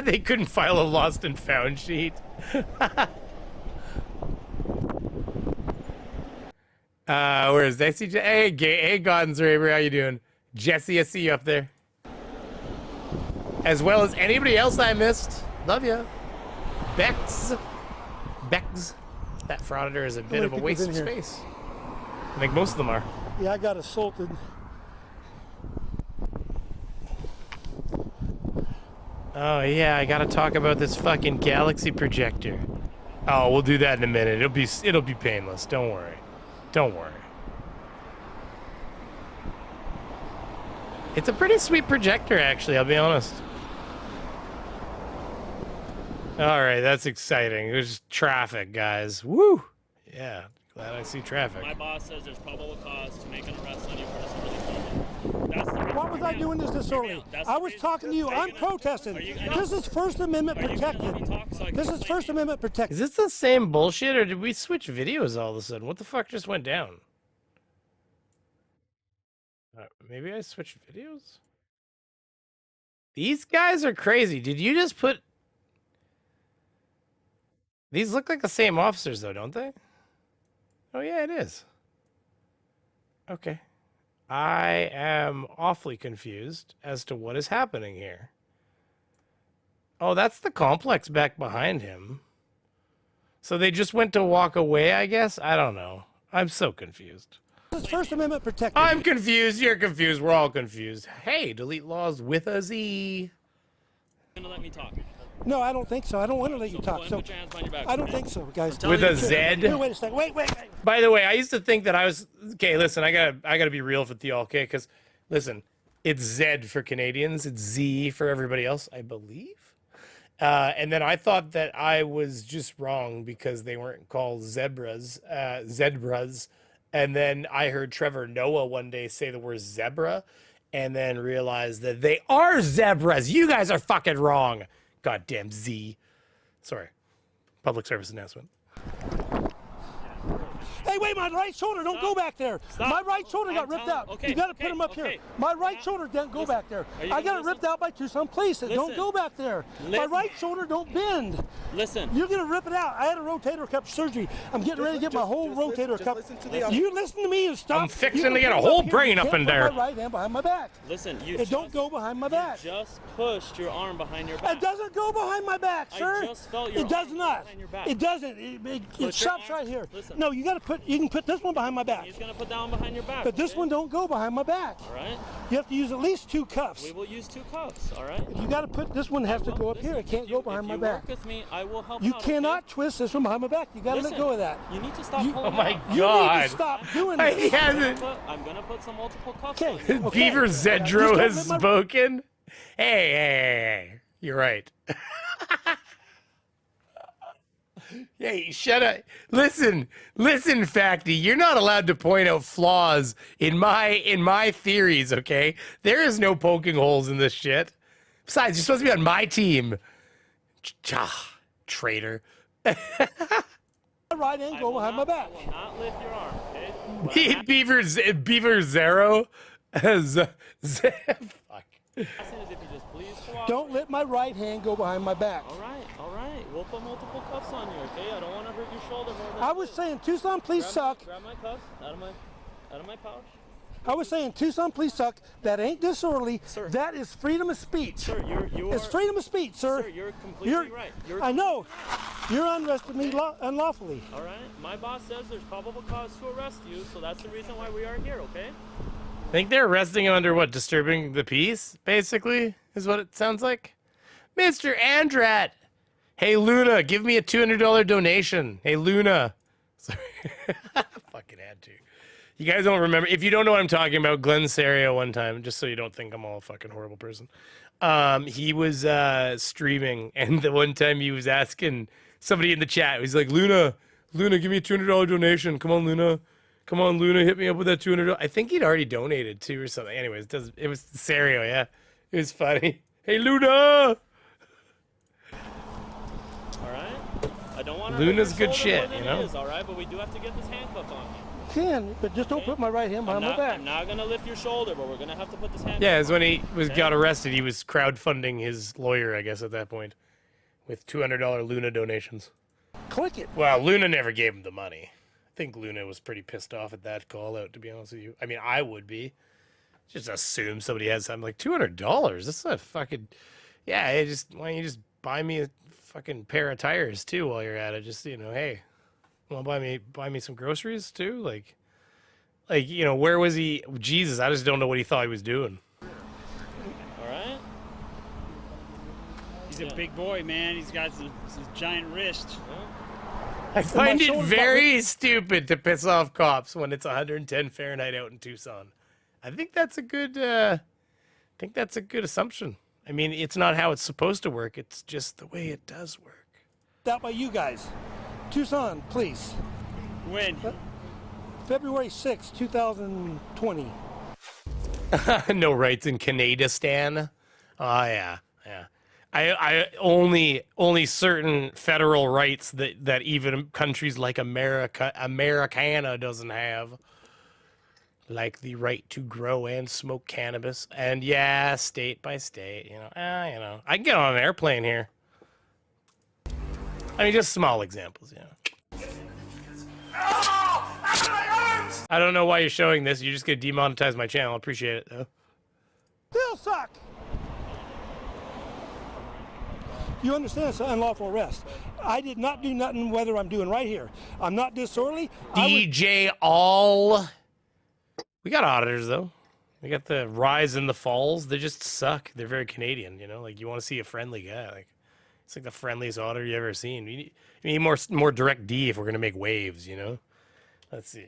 They couldn't file a lost and found sheet. Where is Jesse? Hey, Gordon's Raver, how you doing? Jesse, I see you up there. As well as anybody else I missed. Love ya. Bex. That frauditor is a bit of a waste of space. I think most of them are. Yeah, I got assaulted. Oh yeah, I gotta talk about this fucking galaxy projector. Oh, we'll do that in a minute. It'll be painless. Don't worry. Don't worry. It's a pretty sweet projector, actually, I'll be honest. Alright, that's exciting. There's traffic, guys. Woo! Yeah, glad I see traffic. My boss says there's probable cause to make an arrest on you for disorderly conduct. That's the reason. Why was I doing this early? I was talking to you. I'm protesting. This is First Amendment protected. This is First Amendment protected. Is this the same bullshit, or did we switch videos all of a sudden? What the fuck just went down? Maybe I switched videos? These guys are crazy. Did you just put... These look like the same officers, though, don't they? Oh, yeah, it is. Okay. I am awfully confused as to what is happening here. Oh, that's the complex back behind him. So they just went to walk away, I guess? I don't know. I'm so confused. This is First Amendment protected. I'm confused. You're confused. We're all confused. Hey, delete laws with a Z. You're gonna let me talk. No, I don't think so. I don't want to let you talk. So put your hands behind your back. I don't think so, guys. With a Z? Here, wait a second. Wait. By the way, I used to think that I was... Okay, listen, I gotta be real with y'all, okay? Because, listen, it's Z for Canadians. It's Z for everybody else, I believe. And then I thought that I was just wrong because they weren't called zebras. And then I heard Trevor Noah one day say the word zebra and then realized that they are zebras. You guys are fucking wrong. Goddamn Z. Sorry. Public service announcement. Hey, wait, my right shoulder, don't go back there. Stop. My right shoulder got ripped out. Okay, You got to put him up here. My right shoulder don't go back there. I got it ripped out by Tucson Police. Don't go back there. My right shoulder don't bend. Listen. You're going to rip it out. I had a rotator cuff surgery. I'm getting ready to get my whole rotator cuff. You listen to me and stop. I'm fixing to get a whole brain up in there. My right hand behind my back. Listen, It don't go behind my back. You just pushed your arm behind your back. It doesn't go behind my back, sir. I just felt your It does arm not. behind your back. It doesn't. It stops right here. Listen. No, you can put this one behind my back. He's gonna put that one behind your back. But this one don't go behind my back. All right. You have to use at least 2 cuffs. We will use 2 cuffs. All right. You got to put this one has to go up here. It can't go behind my back. Work with me, I will help You out, cannot twist this one behind my back. You got to let go of that. You need to stop pulling Oh my out. You God. need to stop doing He this. hasn't. I'm gonna put some multiple cuffs Okay. on you. Beaver Just Zedro don't has let my- spoken. Hey. You're right. Hey, shut up. Listen, Facty, you're not allowed to point out flaws in my theories, okay? There is no poking holes in this shit. Besides, you're supposed to be on my team. Traitor. My right hand go behind my back. I will not lift your arm, okay? Beaver Zero. Fuck. Don't let my right hand go behind my back. All right. We'll put multiple cuffs on you, okay? I don't want to hurt your shoulder more than I was saying Tucson police suck. Grab my cuffs out of my pouch. I was saying Tucson police suck. That ain't disorderly. Sir. That is freedom of speech. Sir, you're It's freedom of speech, sir. Sir, you're completely right. I know. You're unarrested me unlawfully. All right. My boss says there's probable cause to arrest you, so that's the reason why we are here, okay? I think they're arresting him under what? Disturbing the peace, basically, is what it sounds like. Mr. Andrat. Hey, Luna, give me a $200 donation. Hey, Luna. Sorry. Fucking had to. You guys don't remember. If you don't know what I'm talking about, Glenn Serio one time, just so you don't think I'm all a fucking horrible person. He was streaming, and the one time he was asking somebody in the chat, he was like, Luna, give me a $200 donation. Come on, Luna. Come on, Luna, hit me up with that $200. I think he'd already donated too or something. Anyways, it was Serio, yeah. It was funny. Hey, Luna! All right. I don't want to. Luna's good shit, you know. All right, but we do have to get this handcuff on. Can, but just don't put my right hand behind my back. I'm not gonna lift your shoulder, but we're gonna have to put this handcuff. Yeah, it's when he on, got arrested. He was crowdfunding his lawyer, I guess, at that point, with $200 Luna donations. Click it. Well, Luna never gave him the money. I think Luna was pretty pissed off at that call out, to be honest with you. I mean, I would be. Just assume somebody has something like $200. That's not fucking. Yeah, why don't you just buy me a fucking pair of tires too while you're at it? Just, you know, hey, want to buy me some groceries too? Like, you know, where was he? Jesus, I just don't know what he thought he was doing. All right. He's a big boy, man. He's got some giant wrists. I find it very stupid to piss off cops when it's 110 Fahrenheit out in Tucson. I think that's a good. Assumption. I mean, it's not how it's supposed to work. It's just the way it does work. That by you guys. Tucson, please. When? February 6, 2020. No rights in Canadistan. Oh yeah. I only certain federal rights that even countries like Americana doesn't have. Like the right to grow and smoke cannabis, and yeah, state by state, you know, I can get on an airplane here. I mean, just small examples, you know. I don't know why you're showing this. You're just gonna demonetize my channel. Appreciate it though. Still suck. You understand it's an unlawful arrest. I did not do nothing. Whether I'm doing right here, I'm not disorderly. DJ All. We got auditors, though. We got the Rise and the Falls. They just suck. They're very Canadian, you know? Like, you want to see a friendly guy. Like, it's like the friendliest auditor you ever seen. We need more direct D if we're going to make waves, you know? Let's see.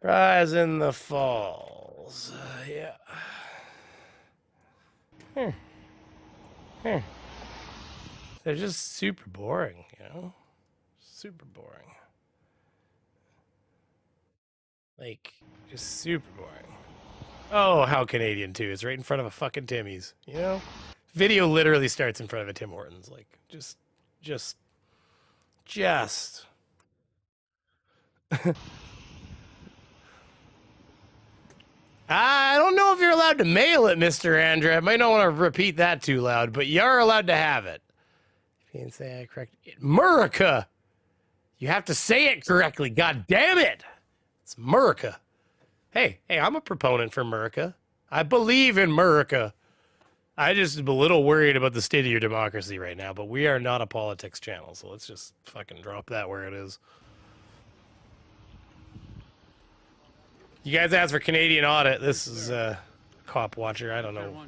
Rise and the Falls. Yeah. They're just super boring, you know? Super boring. Like, just super boring. Oh, how Canadian, too. It's right in front of a fucking Timmy's, you know? Video literally starts in front of a Tim Hortons. Like, just. I don't know if you're allowed to mail it, Mr. Andrew. I might not want to repeat that too loud, but you are allowed to have it. If you didn't say I correct it. America! You have to say it correctly, god damn it! It's America. Hey, I'm a proponent for America. I believe in America. I just am a little worried about the state of your democracy right now, but we are not a politics channel, so let's just fucking drop that where it is. You guys asked for Canadian audit. This is Cop Watcher. I don't know.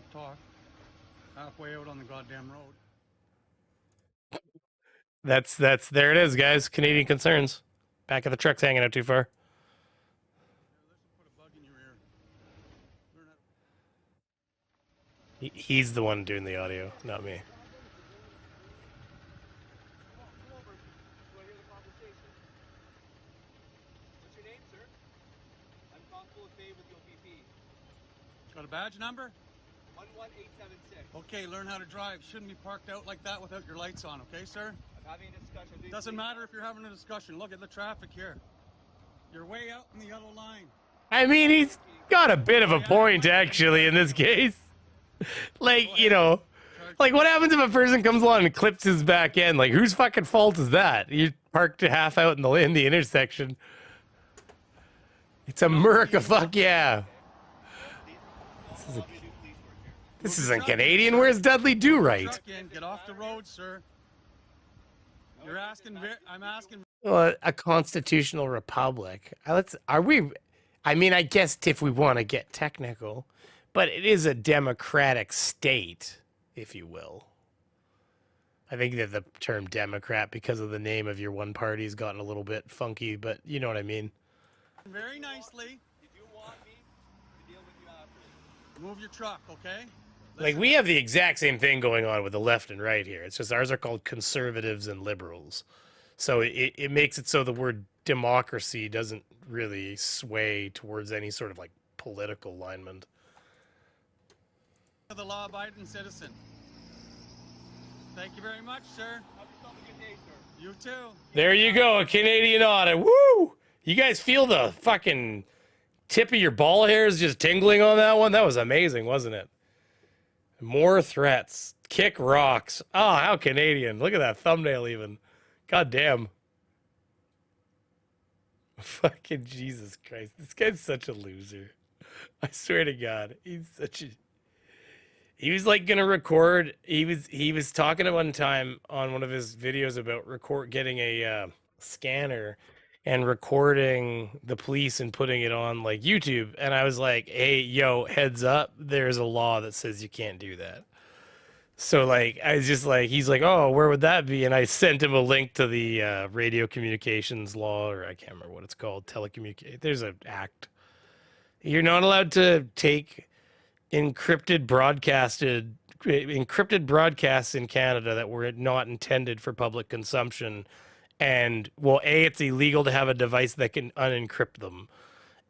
Halfway out on the goddamn road. That's there it is, guys. Canadian concerns. Back of the truck's hanging out too far. He's the one doing the audio, not me. Got a badge number? 11876. Okay, learn how to drive. Shouldn't be parked out like that without your lights on, okay, sir? I'm having a discussion. Doesn't matter if you're having a discussion. Look at the traffic here. You're way out in the yellow line. I mean, he's got a bit of a point, actually, in this case. Like, you know, like what happens if a person comes along and clips his back end? Like, whose fucking fault is that? You parked half out in the intersection. It's America, fuck yeah. This isn't Canadian. Where's Dudley Do Right? Get off the road, sir. You're asking. I'm asking. Well, a constitutional republic. Are we? I mean, I guess if we want to get technical, but it is a democratic state, if you will. I think that the term Democrat, because of the name of your one party, has gotten a little bit funky, but you know what I mean. Very nicely. Did you want me to deal with you after? Move your truck, okay? Like, we have the exact same thing going on with the left and right here. It's just ours are called conservatives and liberals. So it makes it so the word democracy doesn't really sway towards any sort of, like, political alignment. The law-abiding citizen. Thank you very much, sir. Have yourself a good day, sir. You too. There you go, a Canadian audit. Woo! You guys feel the fucking tip of your ball hairs just tingling on that one? That was amazing, wasn't it? More threats. Kick rocks. Oh, how Canadian. Look at that thumbnail even. God damn. Fucking Jesus Christ. This guy's such a loser. I swear to God. He's such a... He was like gonna record. He was talking at one time on one of his videos about getting a scanner and recording the police and putting it on like YouTube. And I was like, hey, yo, heads up, there's a law that says you can't do that. So like, I was just like, he's like, oh, where would that be? And I sent him a link to the radio communications law, or I can't remember what it's called, telecommunicate. There's an act. You're not allowed to take encrypted broadcasts in Canada that were not intended for public consumption. And, well, A, it's illegal to have a device that can unencrypt them.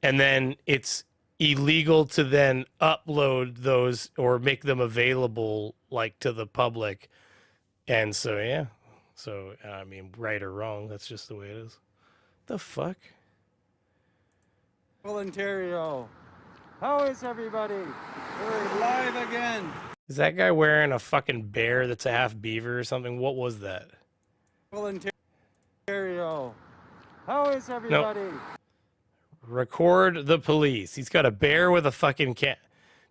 And then it's illegal to then upload those or make them available, like, to the public. And so, yeah. So, I mean, right or wrong, that's just the way it is. The fuck? Well, Ontario. How is everybody? We're live again. Is that guy wearing a fucking bear that's a half beaver or something? What was that? Well, Ontario. How is everybody? No. Record the police. He's got a bear with a fucking cat.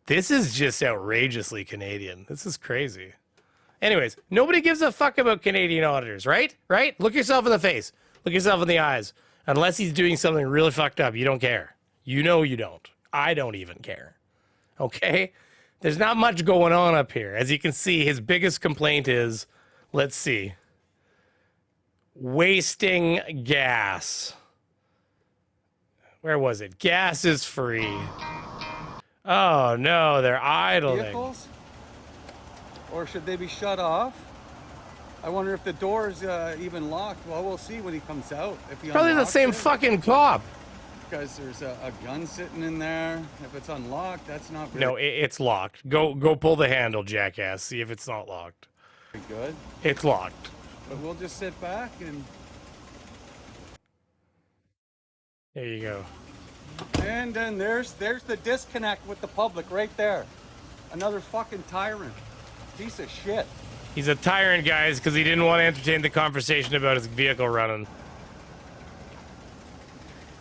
This is just outrageously Canadian. This is crazy. Anyways, nobody gives a fuck about Canadian auditors, right? Right? Look yourself in the face. Look yourself in the eyes. Unless he's doing something really fucked up, you don't care. You know you don't. I don't even care. Okay? There's not much going on up here. As you can see, his biggest complaint is, let's see, wasting gas. Where was it? Gas is free. Oh no, they're idling. Vehicles? Or should they be shut off? I wonder if the door's even locked. Well, we'll see when he comes out. If he Probably the same fucking cop. Because there's a gun sitting in there. If it's unlocked, that's not really... No, it's locked. Go pull the handle, jackass. See if it's not locked. Good. It's locked. But we'll just sit back and... There you go. And then there's the disconnect with the public right there. Another fucking tyrant. Piece of shit. He's a tyrant, guys, because he didn't want to entertain the conversation about his vehicle running.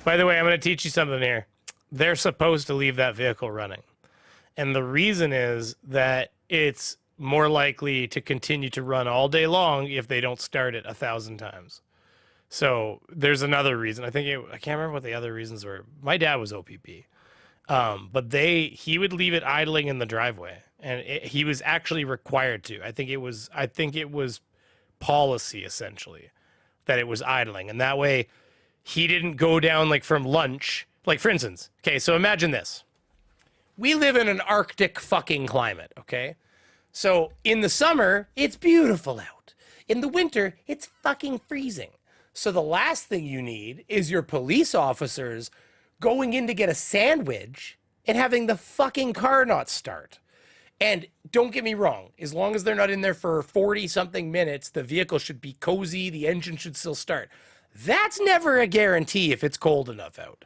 By the way, I'm going to teach you something here. They're supposed to leave that vehicle running. And the reason is that it's more likely to continue to run all day long if they don't start it 1,000 times. So there's another reason. I can't remember what the other reasons were. My dad was OPP. But he would leave it idling in the driveway. And he was actually required to. I think it was policy, essentially, that it was idling. And that way... he didn't go down like from lunch. Like, for instance, okay, so imagine this. We live in an Arctic fucking climate, okay? So in the summer, it's beautiful out. In the winter, it's fucking freezing. So the last thing you need is your police officers going in to get a sandwich and having the fucking car not start. And don't get me wrong, as long as they're not in there for 40-something minutes, the vehicle should be cozy, the engine should still start. That's never a guarantee if it's cold enough out,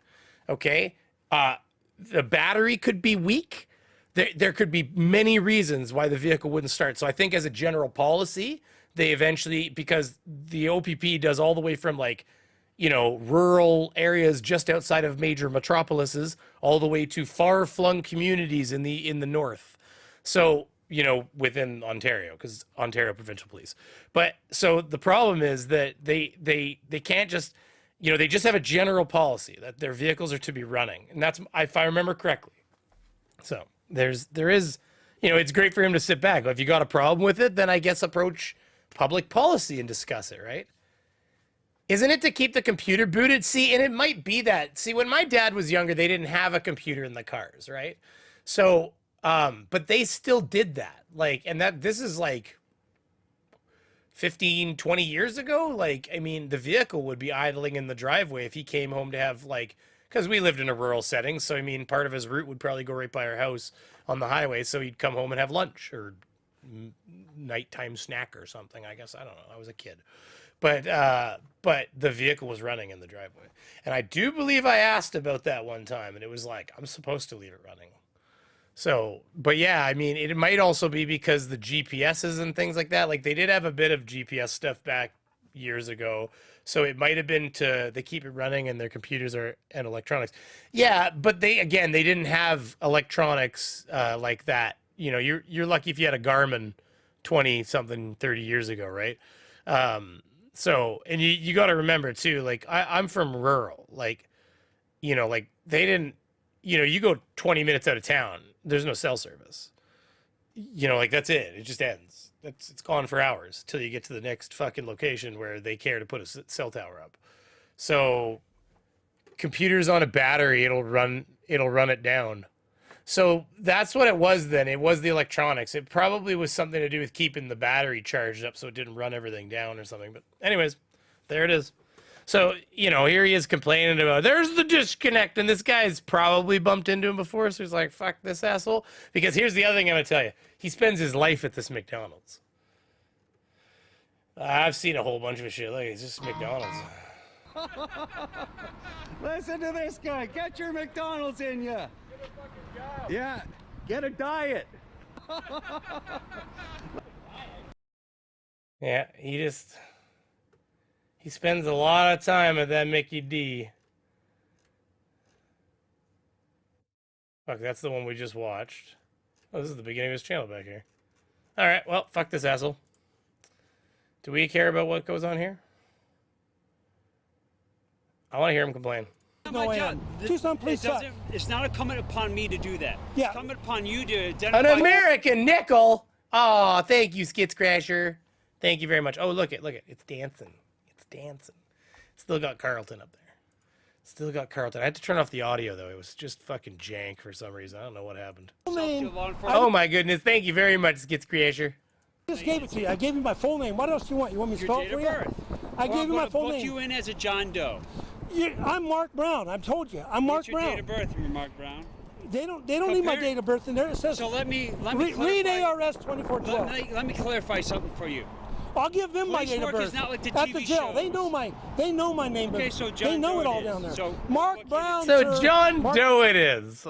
okay? The battery could be weak. There could be many reasons why the vehicle wouldn't start. So I think as a general policy, they eventually, because the OPP does all the way from like, you know, rural areas just outside of major metropolises, all the way to far-flung communities in the north. So, you know, within Ontario, because Ontario Provincial Police. But so the problem is that they can't just, you know, they just have a general policy that their vehicles are to be running. And that's, if I remember correctly. So there is, you know, it's great for him to sit back. If you got a problem with it, then I guess approach public policy and discuss it, right? Isn't it to keep the computer booted? See, and it might be that. See, when my dad was younger, they didn't have a computer in the cars, right? So But they still did that. Like, and this is like 15, 20 years ago. Like, I mean, the vehicle would be idling in the driveway if he came home to have, like, because we lived in a rural setting. So, I mean, part of his route would probably go right by our house on the highway. So he'd come home and have lunch or nighttime snack or something. I guess, I don't know. I was a kid. But the vehicle was running in the driveway. And I do believe I asked about that one time. And it was like, I'm supposed to leave it running. So, but yeah, I mean, it might also be because the GPSs and things like that, like they did have a bit of GPS stuff back years ago. So it might have been they keep it running and their computers and electronics. Yeah, but they didn't have electronics like that. You know, you're lucky if you had a Garmin 20 something, 30 years ago, right? So, and you got to remember too, like I'm from rural, like, you know, like they didn't, you know, you go 20 minutes out of town, there's no cell service. You know, like that's it. It just ends. It's gone for hours till you get to the next fucking location where they care to put a cell tower up. So computers on a battery, it'll run it down. So that's what it was then. It was the electronics. It probably was something to do with keeping the battery charged up so it didn't run everything down or something. But anyways, there it is. So, you know, here he is complaining about, there's the disconnect, and this guy's probably bumped into him before, so he's like, fuck this asshole. Because here's the other thing I'm going to tell you. He spends his life at this McDonald's. I've seen a whole bunch of shit. Look, it's just McDonald's. Listen to this guy. Get your McDonald's in ya. Yeah, get a diet. Yeah, he spends a lot of time at that Mickey D. Fuck, that's the one we just watched. Oh, this is the beginning of his channel back here. All right, well, fuck this asshole. Do we care about what goes on here? I want to hear him complain. No, Tucson, please stop. It's not incumbent upon me to do that. Yeah. It's incumbent upon you to identify. An American nickel. Oh, thank you, Skits Crasher. Thank you very much. Oh, look it. It's dancing. It's dancing. Still got Carlton up there. Still got Carlton. I had to turn off the audio though. It was just fucking jank for some reason. I don't know what happened. Oh my goodness. Thank you very much, Skits Crasher. I just gave it to you. I gave you my full name. What else do you want? You want me to spell it for you? I gave you my full name. Book you in as a John Doe. I'm Mark Brown. I've told you. I'm Mark Brown. What's your date of birth, Mark Brown? They don't need my date of birth in there. It says. So let me read ARS 2412. Let me clarify something for you. I'll give them my date of birth. Not like the at TV the jail. shows. They know my name. Okay, so John they know Doe it all is. down there. So Mark Brown. So sir. John Doe it is.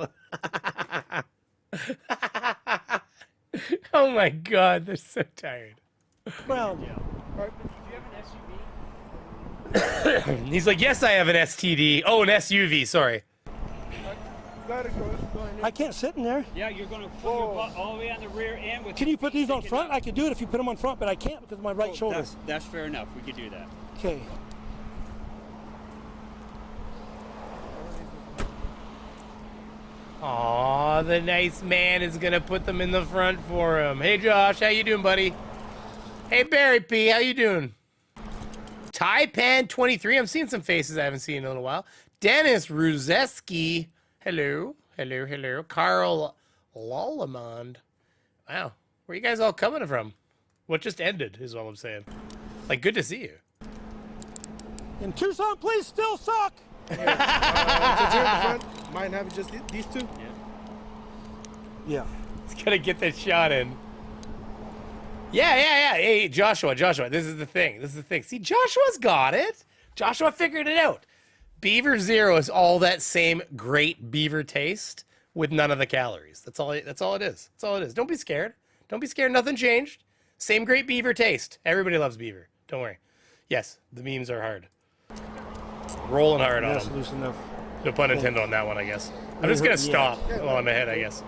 Oh my God, they're so tired. Brown. Do you have an SUV? He's like, yes, I have an STD. Oh, an SUV. Sorry. I can't sit in there. Yeah, you're going to put your butt all the way on the rear end with. Can you put these on front? I could do it if you put them on front, but I can't because of my right shoulder. That's fair enough. We could do that. Okay. Aw, the nice man is gonna put them in the front for him. Hey, Josh, how you doing, buddy? Hey, Barry P, how you doing? Taipan23, I'm seeing some faces I haven't seen in a little while. Dennis Ruzeski, hello. Carl Lollemond. Wow, where are you guys all coming from? What just ended is all I'm saying. Like, good to see you. And Tucson, please still suck. Since you're in the front, mind having just these two? Yeah. He's gotta get that shot in. Yeah. Hey, Joshua, this is the thing. See, Joshua's got it. Joshua figured it out. Beaver Zero is all that same great Beaver taste with none of the calories. That's all it is. Don't be scared. Nothing changed. Same great Beaver taste. Everybody loves Beaver. Don't worry. Yes, the memes are hard. Rolling hard on them. Loose enough. No pun intended on that one, I guess. I'm just gonna stop while I'm ahead, I guess.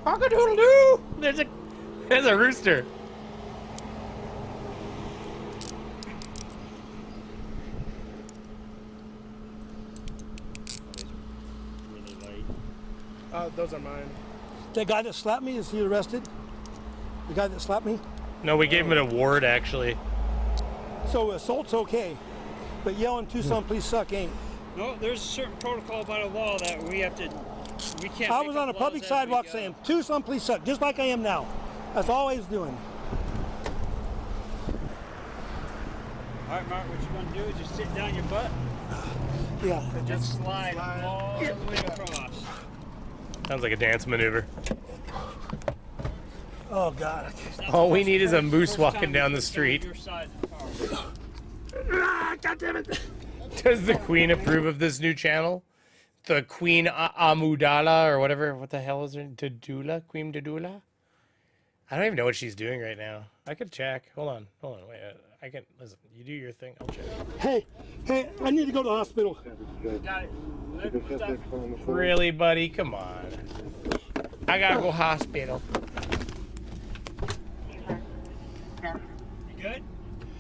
Cock-a-doodle-doo! There's a rooster. Those are mine. The guy that slapped me, is he arrested? The guy that slapped me? No, we gave him an award, actually. So assault's okay. But yelling Tucson, please suck ain't. No, there's a certain protocol by the law that we have to. We can't. I was on a public sidewalk saying Tucson, please suck, just like I am now. That's all I was doing. All right, Mark, what you're gonna do is just sit down your butt. Yeah. And just slide all the way across. Sounds like a dance maneuver. Oh, God. All we need is a moose walking down the street. God damn it. Does the Queen approve of this new channel? The Queen Amudala or whatever. What the hell is her? Dadula? Queen Dadula? I don't even know what she's doing right now. I could check. Hold on. Wait. I can listen. You do your thing. I'll check. Hey, I need to go to the hospital. Really, buddy? Come on. I gotta go hospital. You good?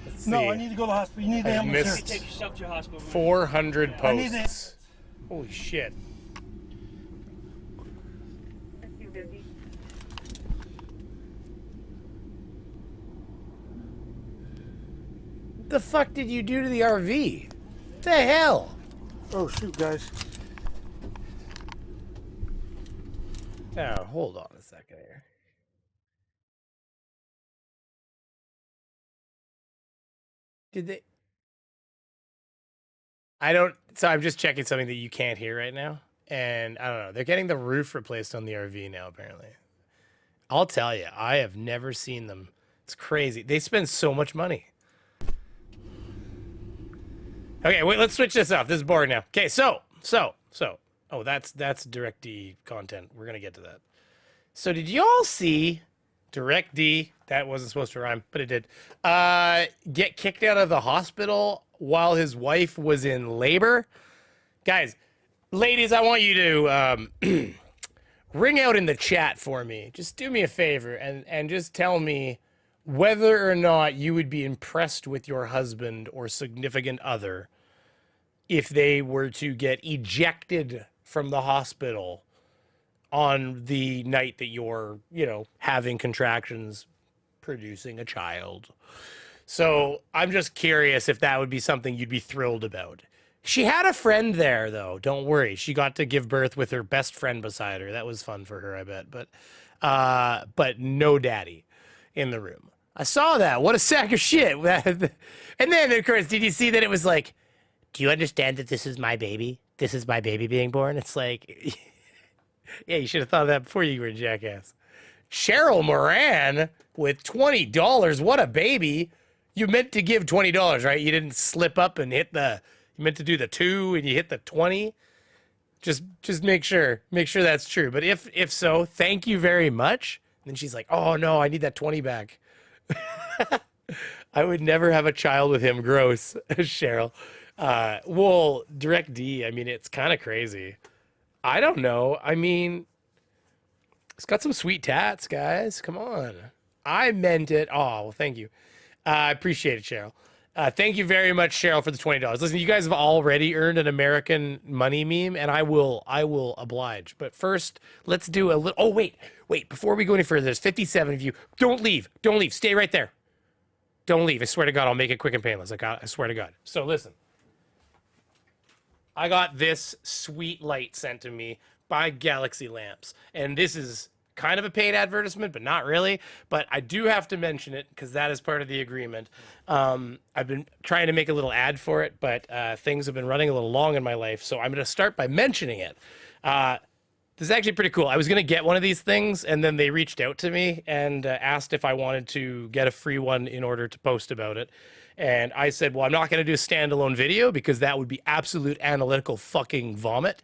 Let's No, see. I need to go to the hospital. You need the I've ambulance missed Take yourself to the hospital. 400 I need posts. Holy shit. What the fuck did you do to the RV? What the hell? Oh, shoot, guys. Now, hold on a second here. Did they? So I'm just checking something that you can't hear right now. And I don't know. They're getting the roof replaced on the RV now, apparently. I'll tell you, I have never seen them. It's crazy. They spend so much money. Okay, wait, let's switch this up. This is boring now. Okay, so. Oh, that's DirectD content. We're going to get to that. So did you all see DirectD, that wasn't supposed to rhyme, but it did, get kicked out of the hospital while his wife was in labor? Guys, ladies, I want you to ring out in the chat for me. Just do me a favor and just tell me whether or not you would be impressed with your husband or significant other if they were to get ejected from the hospital on the night that you're, having contractions, producing a child. So I'm just curious if that would be something you'd be thrilled about. She had a friend there, though. Don't worry. She got to give birth with her best friend beside her. That was fun for her, I bet. But no daddy in the room. I saw that. What a sack of shit. And then, of course, did you see that it was like, do you understand that this is my baby? This is my baby being born? It's like, yeah, you should have thought of that before you were a jackass. Cheryl Moran with $20. What a baby. You meant to give $20, right? You didn't slip up and hit you meant to do the 2 and you hit the 20. Just make sure that's true. But if so, thank you very much. And then she's like, oh no, I need that 20 back. I would never have a child with him. Gross, Cheryl. Well, DirectD, I mean, it's kind of crazy. I don't know. I mean, it's got some sweet tats, guys. Come on. I meant it. Oh, well, thank you. I appreciate it, Cheryl. Thank you very much, Cheryl, for the $20. Listen, you guys have already earned an American money meme, and I will oblige. But first, let's do a little. Oh, wait. Before we go any further, there's 57 of you. Don't leave. Stay right there. Don't leave. I swear to God, I'll make it quick and painless. I swear to God. So listen. I got this sweet light sent to me by Galaxy Lamps. And this is kind of a paid advertisement, but not really. But I do have to mention it because that is part of the agreement. I've been trying to make a little ad for it, but things have been running a little long in my life. So I'm going to start by mentioning it. This is actually pretty cool. I was going to get one of these things, and then they reached out to me and asked if I wanted to get a free one in order to post about it. And I said, well, I'm not going to do a standalone video because that would be absolute analytical fucking vomit.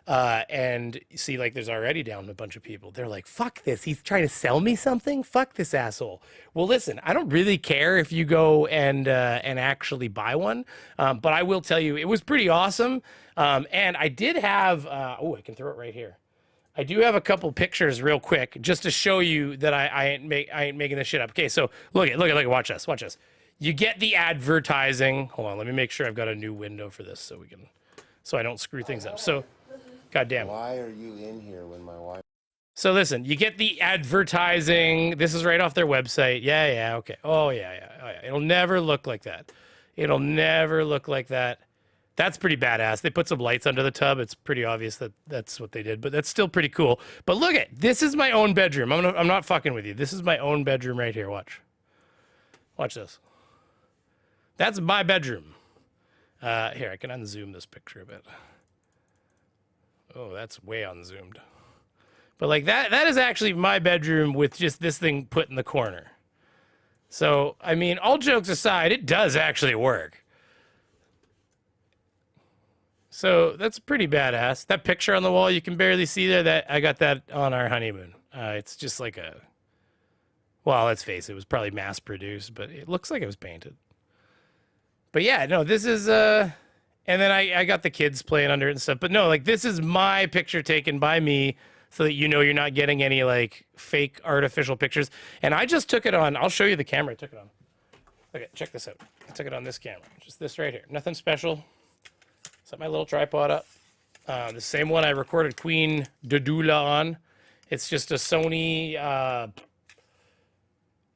And see, like, there's already down a bunch of people. They're like, fuck this. He's trying to sell me something? Fuck this asshole. Well, listen, I don't really care if you go and actually buy one. But I will tell you, it was pretty awesome. And I did have, I can throw it right here. I do have a couple pictures real quick just to show you that I ain't making this shit up. Okay, so look, watch this. You get the advertising. Hold on, let me make sure I've got a new window for this so I don't screw things up. So, goddamn. Why are you in here when my wife? So listen, you get the advertising. This is right off their website. Yeah, okay. Oh yeah. It'll never look like that. It'll never look like that. That's pretty badass. They put some lights under the tub. It's pretty obvious that that's what they did, but that's still pretty cool. But look at, this is my own bedroom. I'm not fucking with you. This is my own bedroom right here. Watch. Watch this. That's my bedroom. Here, I can unzoom this picture a bit. Oh, that's way unzoomed. But like that is actually my bedroom with just this thing put in the corner. So, I mean, all jokes aside, it does actually work. So that's pretty badass. That picture on the wall you can barely see there, that I got that on our honeymoon. It's just like a, well, let's face it, it was probably mass produced, but it looks like it was painted. But yeah, no, this is, and then I got the kids playing under it and stuff. But no, like this is my picture taken by me so that you know you're not getting any like fake artificial pictures. And I just took it on, I'll show you the camera I took it on. Okay, check this out. I took it on this camera, just this right here. Nothing special. Set my little tripod up. The same one I recorded Queen Dodula on. It's just a Sony,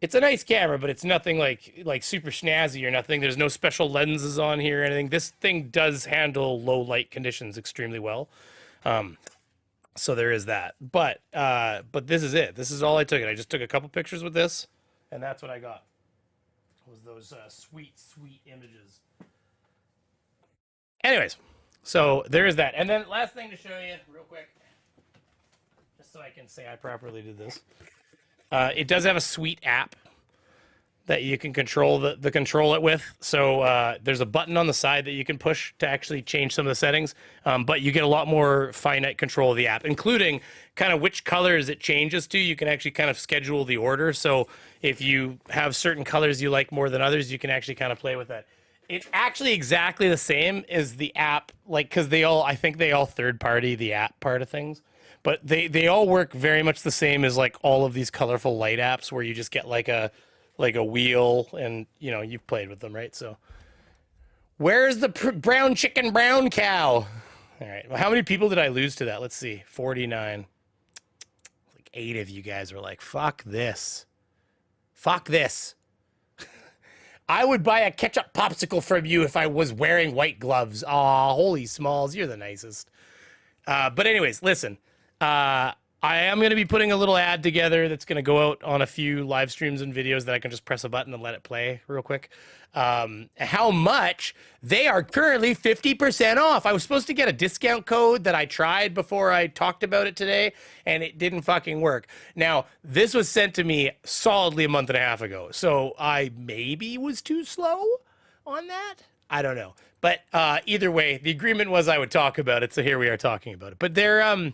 it's a nice camera, but it's nothing like super snazzy or nothing. There's no special lenses on here or anything. This thing does handle low light conditions extremely well. So there is that. But this is it. This is all I took. I just took a couple pictures with this, and that's what I got. Was those sweet images. Anyways, so there is that. And then last thing to show you real quick, just so I can say I properly did this. It does have a sweet app that you can control the control it with. So there's a button on the side that you can push to actually change some of the settings. But you get a lot more finite control of the app, including kind of which colors it changes to. You can actually kind of schedule the order. So if you have certain colors you like more than others, you can actually kind of play with that. It's actually exactly the same as the app, like, because I think they all third party the app part of things. But they all work very much the same as like all of these colorful light apps where you just get like a wheel and, you know, you've played with them, right? So where's the brown chicken, brown cow? All right. Well, how many people did I lose to that? Let's see. 49. Like 8 of you guys were like, fuck this. Fuck this. I would buy a ketchup popsicle from you if I was wearing white gloves. Aw, holy smalls. You're the nicest. But anyways, listen. I am going to be putting a little ad together that's going to go out on a few live streams and videos that I can just press a button and let it play real quick. How much? They are currently 50% off. I was supposed to get a discount code that I tried before I talked about it today, and it didn't fucking work. Now, this was sent to me solidly a month and a half ago, so I maybe was too slow on that. I don't know. But either way, the agreement was I would talk about it, so here we are talking about it. But they're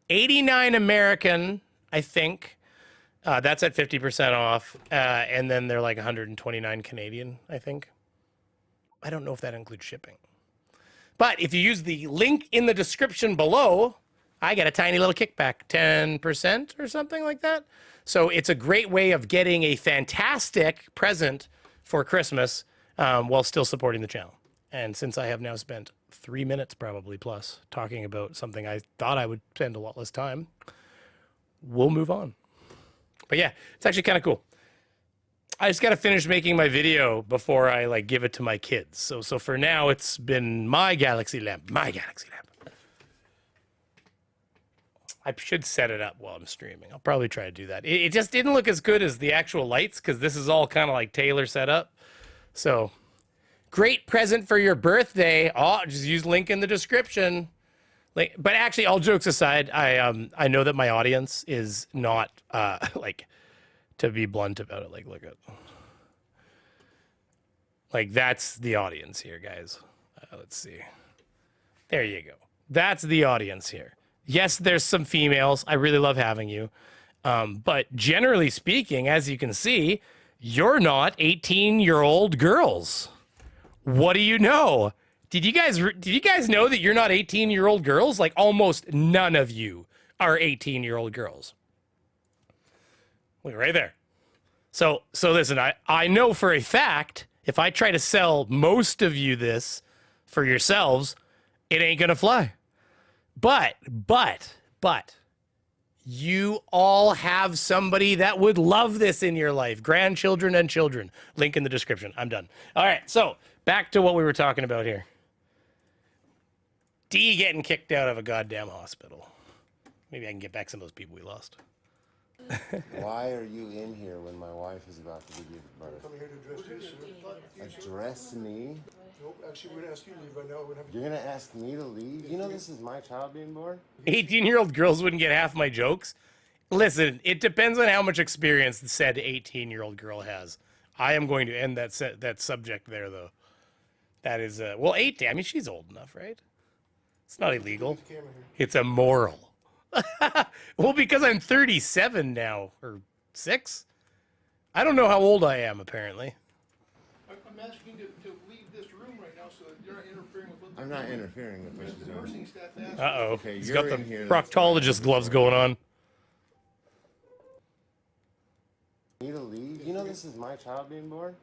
89 American, I think. That's at 50% off. And then they're like 129 Canadian, I think. I don't know if that includes shipping. But if you use the link in the description below, I get a tiny little kickback, 10% or something like that. So it's a great way of getting a fantastic present for Christmas while still supporting the channel. And since I have now spent 3 minutes probably plus talking about something I thought I would spend a lot less time, we'll move on. But yeah, it's actually kind of cool. I just got to finish making my video before I like give it to my kids. So for now, it's been my Galaxy lamp. My Galaxy lamp. I should set it up while I'm streaming. I'll probably try to do that. It just didn't look as good as the actual lights because this is all kind of like Taylor set up. So great present for your birthday. Oh, just use link in the description. Like, but actually, all jokes aside, I know that my audience is not like, to be blunt about it. Like, look at, like that's the audience here, guys. Let's see. There you go. That's the audience here. Yes, there's some females. I really love having you. But generally speaking, as you can see, you're not 18-year-old girls. What do you know? Did you guys know that you're not 18-year-old girls? Like almost none of you are 18-year-old girls. Look right there. So listen, I know for a fact if I try to sell most of you this for yourselves, it ain't gonna fly. But You all have somebody that would love this in your life. Grandchildren and children. Link in the description. I'm done. All right, so back to what we were talking about here. D getting kicked out of a goddamn hospital. Maybe I can get back some of those people we lost. Why are you in here when my wife is about to give birth? I'm coming here to address you, sir. Address me? Nope, actually, we're going to ask you to leave right now. You're going to ask me to leave? You know this is my child being born? 18-year-old girls wouldn't get half my jokes. Listen, it depends on how much experience the said 18-year-old girl has. I am going to end that subject there, though. That is, well, 18. I mean, she's old enough, right? It's not illegal. It's immoral. Well, because I'm 37 now, or 6? I don't know how old I am, apparently. I'm asking you to leave this room right now so that you're not interfering with what I'm not interfering with what she's doing. Uh-oh. Okay, He's you're got the in here, proctologist gloves going on. Me to leave? You know this is my child being born?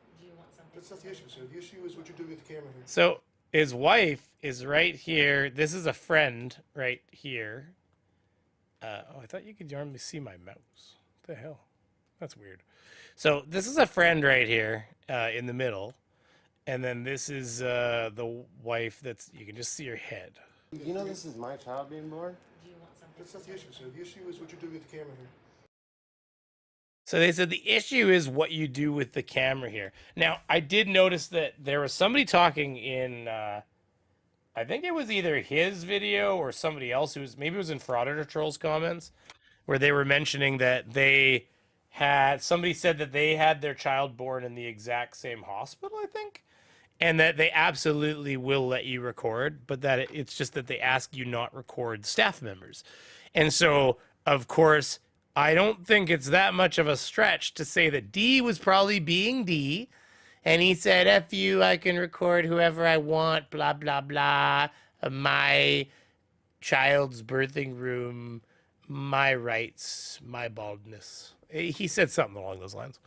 That's not the issue, sir. The issue is what you're doing with the camera here. So his wife is right here. This is a friend right here. Oh, I thought you could normally see my mouse. What the hell? That's weird. So this is a friend right here in the middle. And then this is the wife that's, you can just see her head. You know this is my child being born? That's not the issue, sir. The issue is what you're doing with the camera here. So they said the issue is what you do with the camera here. Now, I did notice that there was somebody talking in, I think it was either his video or somebody else who was, maybe it was in Frauditor Trolls comments, where they were mentioning that they had, somebody said that they had their child born in the exact same hospital, I think, and that they absolutely will let you record, but that it's just that they ask you not record staff members. And so, of course, I don't think it's that much of a stretch to say that D was probably being D, and he said, F you, I can record whoever I want, blah, blah, blah, my child's birthing room, my rights, my baldness. He said something along those lines.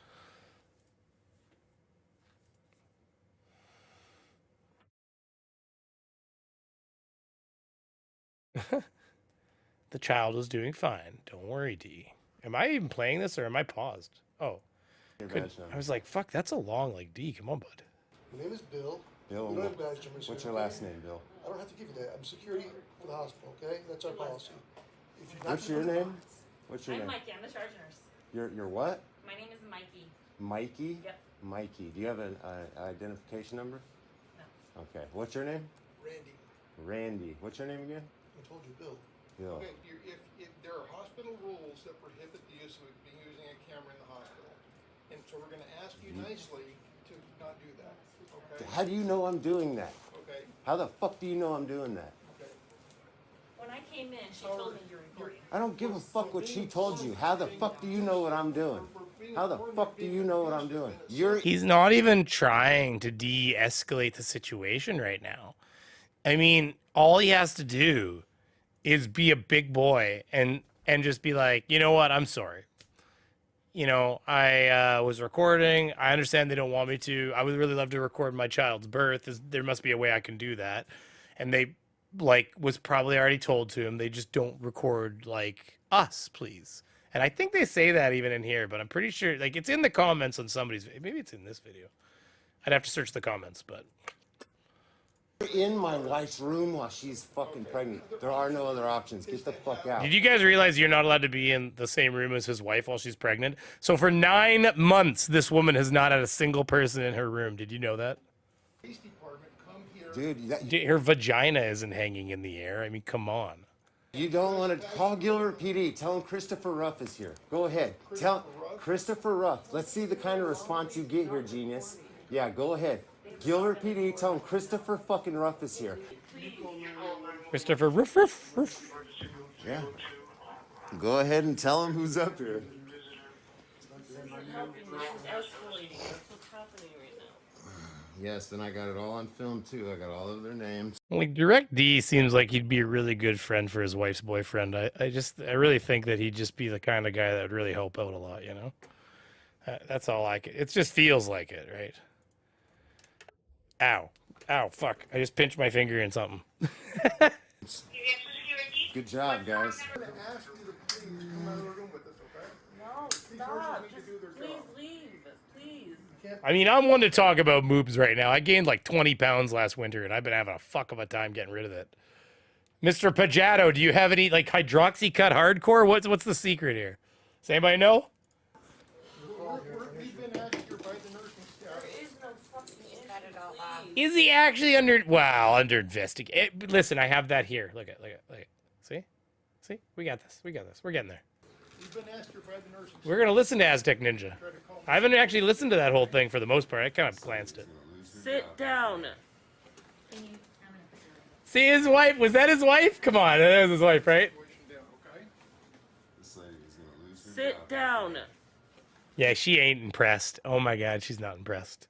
The child was doing fine. Don't worry, D. Am I even playing this or am I paused? Oh. I was like, fuck, that's a long, like, D. Come on, bud. My name is Bill. Bill, We don't have badge numbers what's here, your okay? last name, Bill? I don't have to give you that. I'm security for the hospital, okay? That's our policy. If you're not What's your name? What's your I'm name? Mikey. I'm the charge nurse. You're what? My name is Mikey. Mikey? Yep. Mikey. Do you have an identification number? No. Okay. What's your name? Randy. Randy. What's your name again? I told you, Bill. Bill. Okay, if there are hospital rules that prohibit the use of being using a camera in the hospital, and so we're going to ask you nicely to not do that. Okay. How do you know I'm doing that? Okay. How the fuck do you know I'm doing that? Okay. When I came in, she told me you're recording. I don't give a fuck what she told you. How the fuck do you know what I'm doing? How the fuck do you know what I'm doing? He's not even trying to de-escalate the situation right now. I mean, all he has to do is be a big boy and just be like, you know what, I'm sorry. You know, I was recording. I understand they don't want me to. I would really love to record my child's birth. There must be a way I can do that. And they, like, was probably already told to him, they just don't record, like, us, please. And I think they say that even in here, but I'm pretty sure, like, it's in the comments on somebody's, maybe it's in this video. I'd have to search the comments, but. You're in my wife's room while she's fucking pregnant. There are no other options. Get the fuck out. Did you guys realize you're not allowed to be in the same room as his wife while she's pregnant? So for 9 months, this woman has not had a single person in her room. Did you know that? Dude, her vagina isn't hanging in the air. I mean, come on. You don't want to call Gilbert PD. Tell him Christopher Ruff is here. Go ahead. Tell Christopher Ruff. Let's see the kind of response you get here, genius. Yeah, go ahead. Gilbert PD, tell him Christopher fucking Ruff is here. Christopher Ruff. Yeah. Go ahead and tell him who's up here. Yes, and I got it all on film too. I got all of their names. Like, Direct D seems like he'd be a really good friend for his wife's boyfriend. I really think that he'd just be the kind of guy that would really help out a lot, you know? That's all I can. It just feels like it, right? Ow. Ow, fuck. I just pinched my finger in something. Good job, guys. No, stop. Just please leave. Please. I mean, I'm one to talk about moobs right now. I gained like 20 pounds last winter, and I've been having a fuck of a time getting rid of it. Mr. Pajato, do you have any like hydroxycut hardcore? What's the secret here? Does anybody know? Is he actually under? Wow, under investigate. Listen, I have that here. Look at. See, we got this. We're getting there. We're gonna listen to Aztec Ninja. I haven't actually listened to that whole thing for the most part. I kind of glanced it. Sit down. See his wife? Was that his wife? Come on, that was his wife, right? Sit down. Yeah, she ain't impressed. Oh my God, she's not impressed.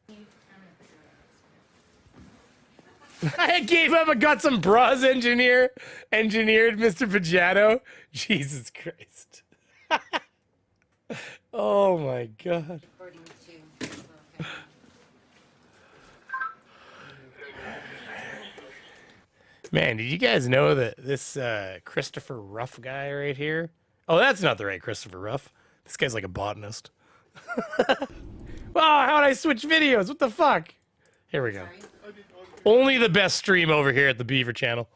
I gave up and got some bras engineered Mr. Pajato. Jesus Christ. Oh my God. Man, did you guys know that this Christopher Ruff guy right here? Oh, that's not the right Christopher Ruff. This guy's like a botanist. Wow, how'd I switch videos? What the fuck? Here we go. Only the best stream over here at the Beaver channel.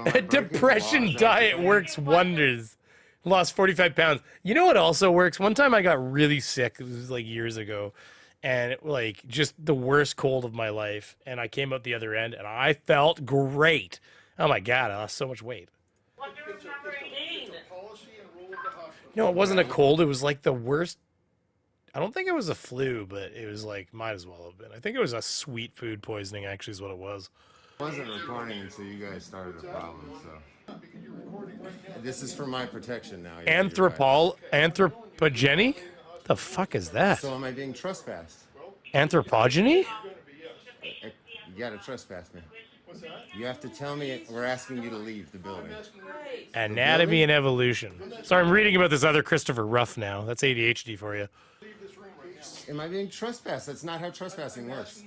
A depression diet works wonders. Lost 45 pounds. You know what also works? One time I got really sick. It was like years ago. And it, like just the worst cold of my life. And I came out the other end and I felt great. Oh my God, I lost so much weight. No, it wasn't a cold. It was like the worst. I don't think it was a flu, but it was like, might as well have been. I think it was a sweet food poisoning, actually, is what it was. I wasn't recording until you guys started a problem, so. This is for my protection now. Anthropogeny? The fuck is that? So am I being trespassed? Anthropogeny? You gotta trespass me. You have to tell me we're asking you to leave the building. Anatomy and evolution. Sorry, I'm reading about this other Christopher Ruff now. That's ADHD for you. Am I being trespassed? That's not how trespassing works.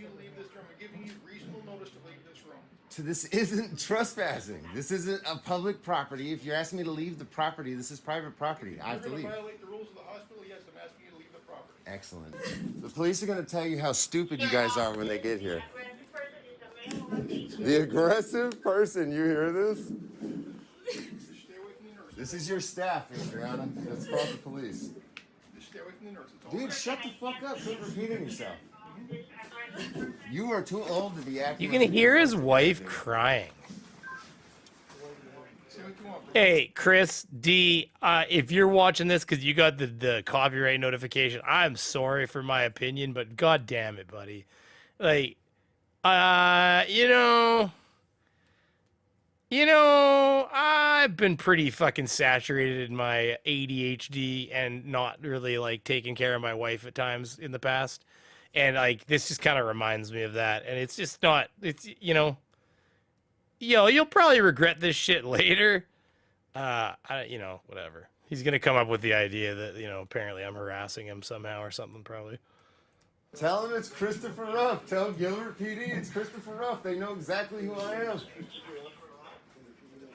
So this isn't trespassing. This isn't a public property. If you're asking me to leave the property, this is private property. I have to leave. Violate the rules of the hospital, yes, I'm asking you to leave the property. Excellent. The police are going to tell you how stupid you guys are when they get here. The aggressive person, you hear this? This is your staff, Adriana. Let's call the police. Stay away from the nurse. Dude, shut the fuck up. Quit repeating yourself. You are too old to be acting. You can hear his wife crying. Hey, Chris D, if you're watching this because you got the copyright notification, I'm sorry for my opinion, but god damn it, buddy. Like, I've been pretty fucking saturated in my ADHD and not really like taking care of my wife at times in the past. And like, this just kind of reminds me of that. And it's just not, it's, you'll probably regret this shit later. Whatever. He's going to come up with the idea that, apparently I'm harassing him somehow or something, probably. Tell him it's Christopher Ruff. Tell Gilbert PD it's Christopher Ruff. They know exactly who I am.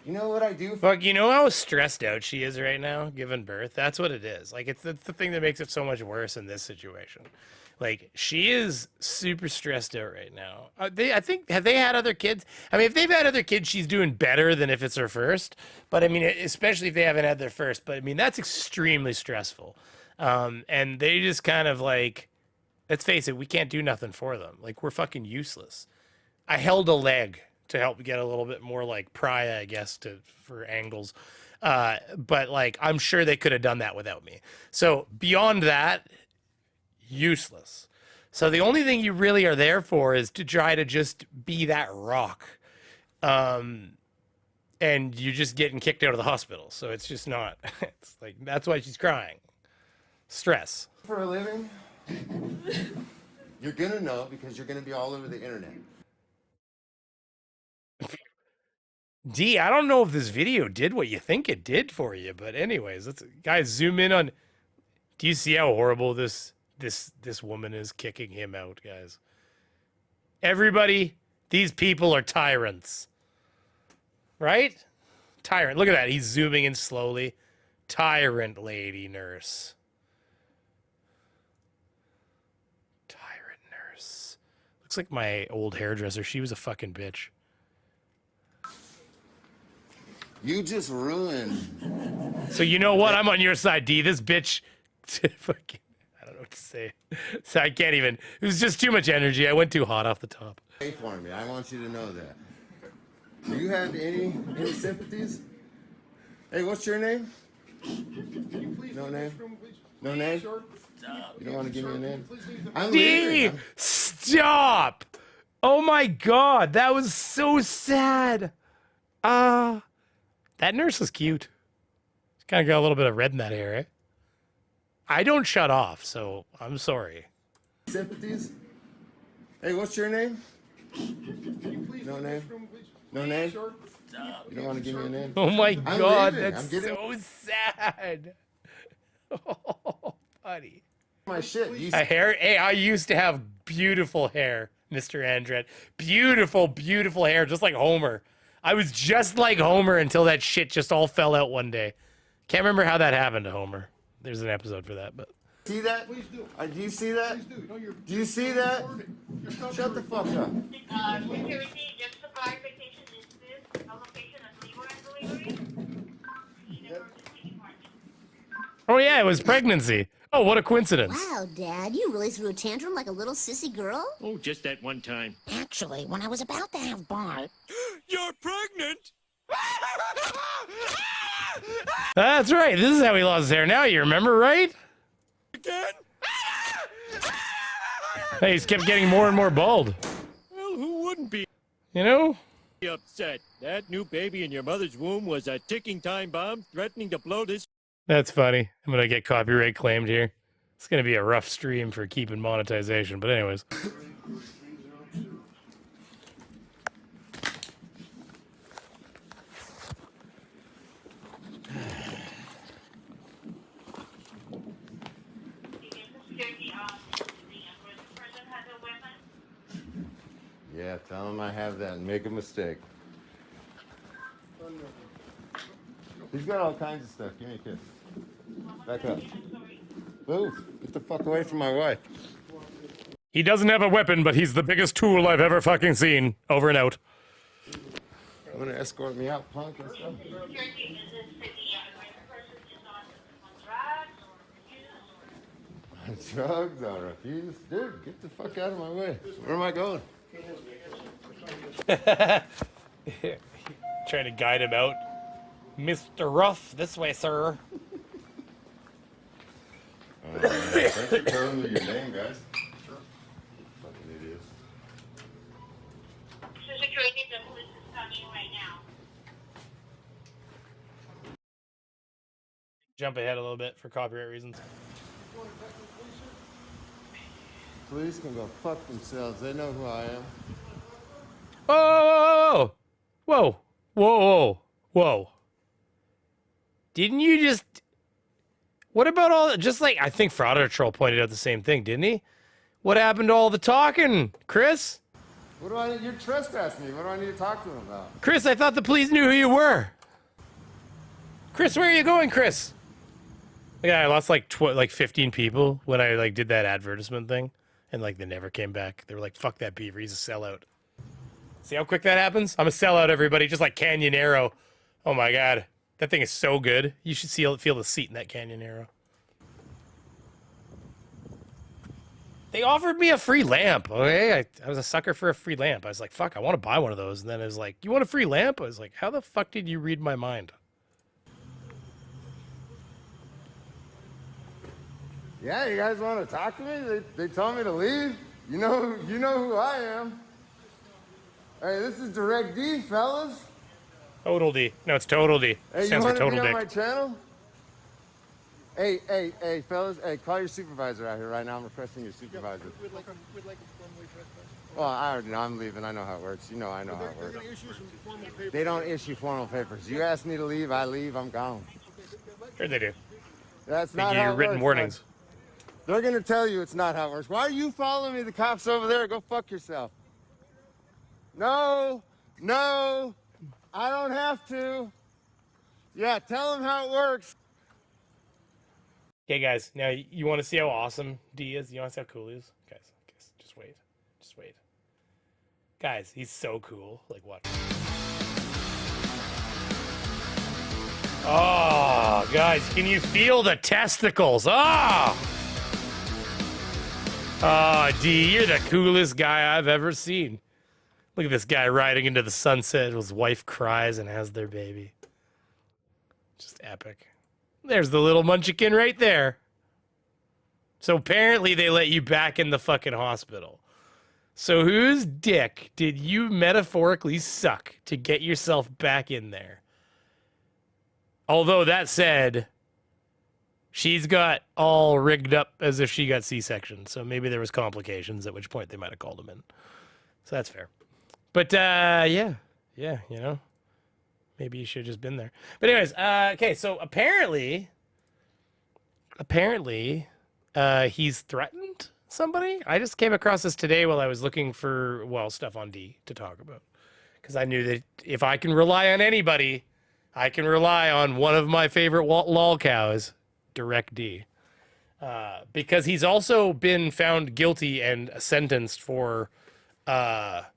You know what I do? Fuck, you know how stressed out she is right now, giving birth? That's what it is. Like, it's the thing that makes it so much worse in this situation. Like, she is super stressed out right now. Have they had other kids? I mean, if they've had other kids, she's doing better than if it's her first. But, I mean, especially if they haven't had their first. But, I mean, that's extremely stressful. And they just kind of, like, let's face it, we can't do nothing for them. Like, we're fucking useless. I held a leg to help get a little bit more, like, pariah, I guess, for angles. But, like, I'm sure they could have done that without me. So, beyond that, useless. So the only thing you really are there for is to try to just be that rock. And you're just getting kicked out of the hospital. So it's just not, it's like, that's why she's crying. Stress. For a living? You're gonna know because you're gonna be all over the internet. D, I don't know if this video did what you think it did for you, but anyways, let's guys zoom in on, do you see how horrible this woman is kicking him out, guys? Everybody, these people are tyrants. Right? Tyrant. Look at that. He's zooming in slowly. Tyrant lady nurse. Tyrant nurse. Looks like my old hairdresser. She was a fucking bitch. You just ruined. So you know what? I'm on your side, D. This bitch. Fucking. I don't know what to say. So I can't even. It was just too much energy. I went too hot off the top. Pay for me. I want you to know that. Do you have any sympathies? Hey, what's your name? No name? No name? You don't want to give me a name? I'm D! leaving. Stop! Oh my god, that was so sad. That nurse was cute. She's kind of got a little bit of red in that hair, eh? I don't shut off, so I'm sorry. Sympathies? Hey, what's your name? No name? No name? You don't want to give me a name? Oh my I'm god, leaving. that's so sad. Oh, buddy. My shit. A hair? Hey, I used to have beautiful hair, Mr. Andret. Beautiful, beautiful hair, just like Homer. I was just like Homer until that shit just all fell out one day. Can't remember how that happened to Homer. There's an episode for that, but... See that? Please do. Do you see that? Please do. No, do you see that? Shut the fuck up. Security, just for clarification, is this a location of labor and delivery? Oh yeah, it was pregnancy. Oh, what a coincidence. Wow, Dad, you really threw a tantrum like a little sissy girl? Oh, just that one time. Actually, when I was about to have Bart... You're pregnant? That's right. This is how he lost his hair. Now you remember, right? Again? Hey, he's kept getting more and more bald. Well, who wouldn't be? You know? Upset. That new baby in your mother's womb was a ticking time bomb threatening to blow this. That's funny. I'm gonna get copyright claimed here. It's gonna be a rough stream for keeping monetization, but anyways. Yeah, tell him I have that and make a mistake. He's got all kinds of stuff. Give me a kiss. Back up. Move. Get the fuck away from my wife. He doesn't have a weapon, but he's the biggest tool I've ever fucking seen. Over and out. You want to escort me out, punk and stuff? Drugs or refuse? Dude, get the fuck out of my way. Where am I going? Trying to guide him out. Mr. Ruff, this way, sir. Thanks for telling me your name, guys. Fucking idiots. Security, the police is coming right now. Jump ahead a little bit for copyright reasons. Police can go fuck themselves. They know who I am. Whoa! Whoa! Whoa! Whoa! Whoa! Didn't you just... What about all... Just like, I think Frauditor Troll pointed out the same thing, didn't he? What happened to all the talking, Chris? What do I... You're trespassing me. What do I need to talk to him about? Chris, I thought the police knew who you were. Chris, where are you going, Chris? Yeah, I lost like 15 people when I like did that advertisement thing, and like they never came back. They were like, "Fuck that Beaver, he's a sellout." See how quick that happens? I'm a sellout, everybody, just like Canyon Arrow. Oh my god, that thing is so good. You should feel the seat in that Canyon Arrow. They offered me a free lamp. Okay, I was a sucker for a free lamp. I was like, "Fuck, I want to buy one of those." And then it was like, "You want a free lamp?" I was like, "How the fuck did you read my mind?" Yeah, you guys want to talk to me? They told me to leave. You know who I am. Hey, this is Direct D, fellas. Total D. No, it's Total D. Hey, Stands you for want to Total be on Dick. my channel? Hey, fellas. Hey, call your supervisor out here right now. I'm requesting your supervisor. We'd like a one-way trespass. Well, I already know. I'm leaving. I know how it works. You know I know how it works. They're going to issue some formal papers. They don't issue formal papers. You ask me to leave, I leave, I'm gone. Sure they do. That's They not give how you it written works, warnings. man. They're going to tell you it's not how it works. Why are you following me? The cop's over there. Go fuck yourself. No, I don't have to. Yeah, tell him how it works. Okay, guys. Now you want to see how awesome D is? You want to see how cool he is, guys? Just wait. Just wait. Guys, he's so cool. Like what? Oh, guys, can you feel the testicles? Oh! Oh, D, you're the coolest guy I've ever seen. Look at this guy riding into the sunset. His wife cries and has their baby. Just epic. There's the little munchkin right there. So apparently they let you back in the fucking hospital. So whose dick did you metaphorically suck to get yourself back in there? Although that said, she's got all rigged up as if she got C-section. So maybe there was complications, at which point they might have called him in. So that's fair. But yeah, you know, maybe you should have just been there. But anyways, okay, so apparently, he's threatened somebody. I just came across this today while I was looking for, well, stuff on D to talk about. Because I knew that if I can rely on anybody, I can rely on one of my favorite lol cows, Direct D. Because he's also been found guilty and sentenced for, just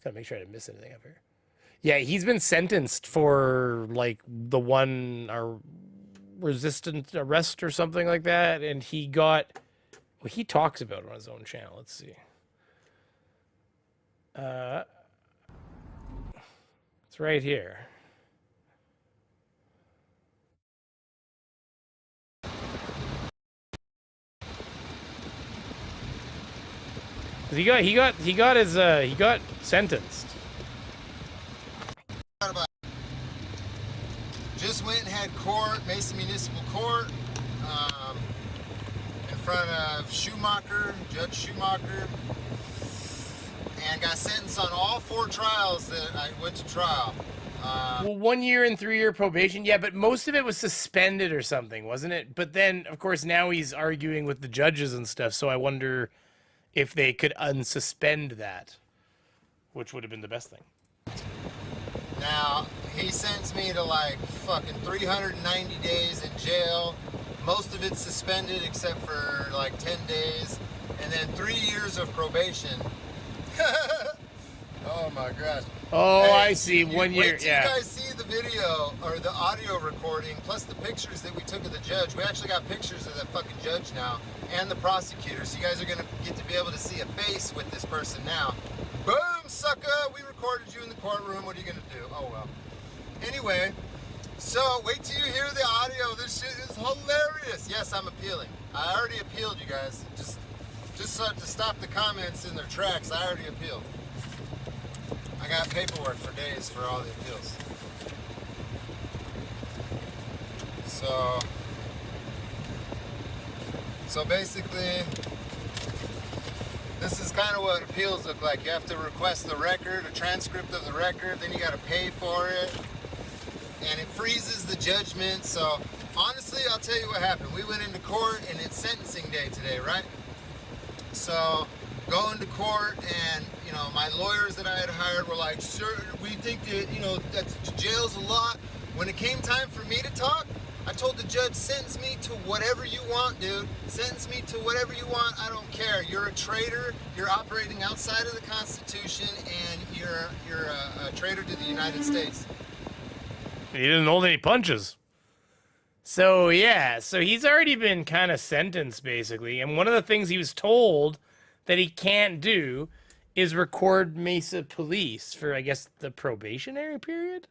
gotta make sure I didn't miss anything up here. Yeah, he's been sentenced for, like, the one, resistant arrest or something like that, and he got, well, he talks about it on his own channel. Let's see. It's right here. He got sentenced. Just went and had court, Mason Municipal Court, in front of Judge Schumacher, and got sentenced on all 4 trials that I went to trial. Well, 1 year and 3 year probation. Yeah, but most of it was suspended or something, wasn't it? But then, of course, now he's arguing with the judges and stuff, so I wonder if they could unsuspend that, which would have been the best thing. Now, he sentenced me to like fucking 390 days in jail. Most of it's suspended except for like 10 days. And then 3 years of probation. Oh my gosh. Oh, hey, I see. 1 year, wait till yeah. you guys see the video or the audio recording plus the pictures that we took of the judge. We actually got pictures of the fucking judge now and the prosecutor. So you guys are going to get to be able to see a face with this person now. Boom, sucker! We recorded you in the courtroom. What are you going to do? Oh, well. Anyway, so wait till you hear the audio. This shit is hilarious. Yes, I'm appealing. I already appealed, you guys. Just to stop the comments in their tracks, I already appealed. I got paperwork for days for all the appeals. So basically, this is kind of what appeals look like. You have to request the record, a transcript of the record, then you got to pay for it, and it freezes the judgment. So honestly, I'll tell you what happened. We went into court, and it's sentencing day today, right? So going to court, and you know, my lawyers that I had hired were like, "Sir, we think that, you know, that's jail's a lot." When it came time for me to talk, I told the judge, "Sentence me to whatever you want, dude. Sentence me to whatever you want. I don't care. You're a traitor. You're operating outside of the Constitution, and you're a traitor to the United States." He didn't hold any punches. So yeah, so he's already been kind of sentenced basically, and one of the things he was told that he can't do is record Mesa Police for, I guess, the probationary period.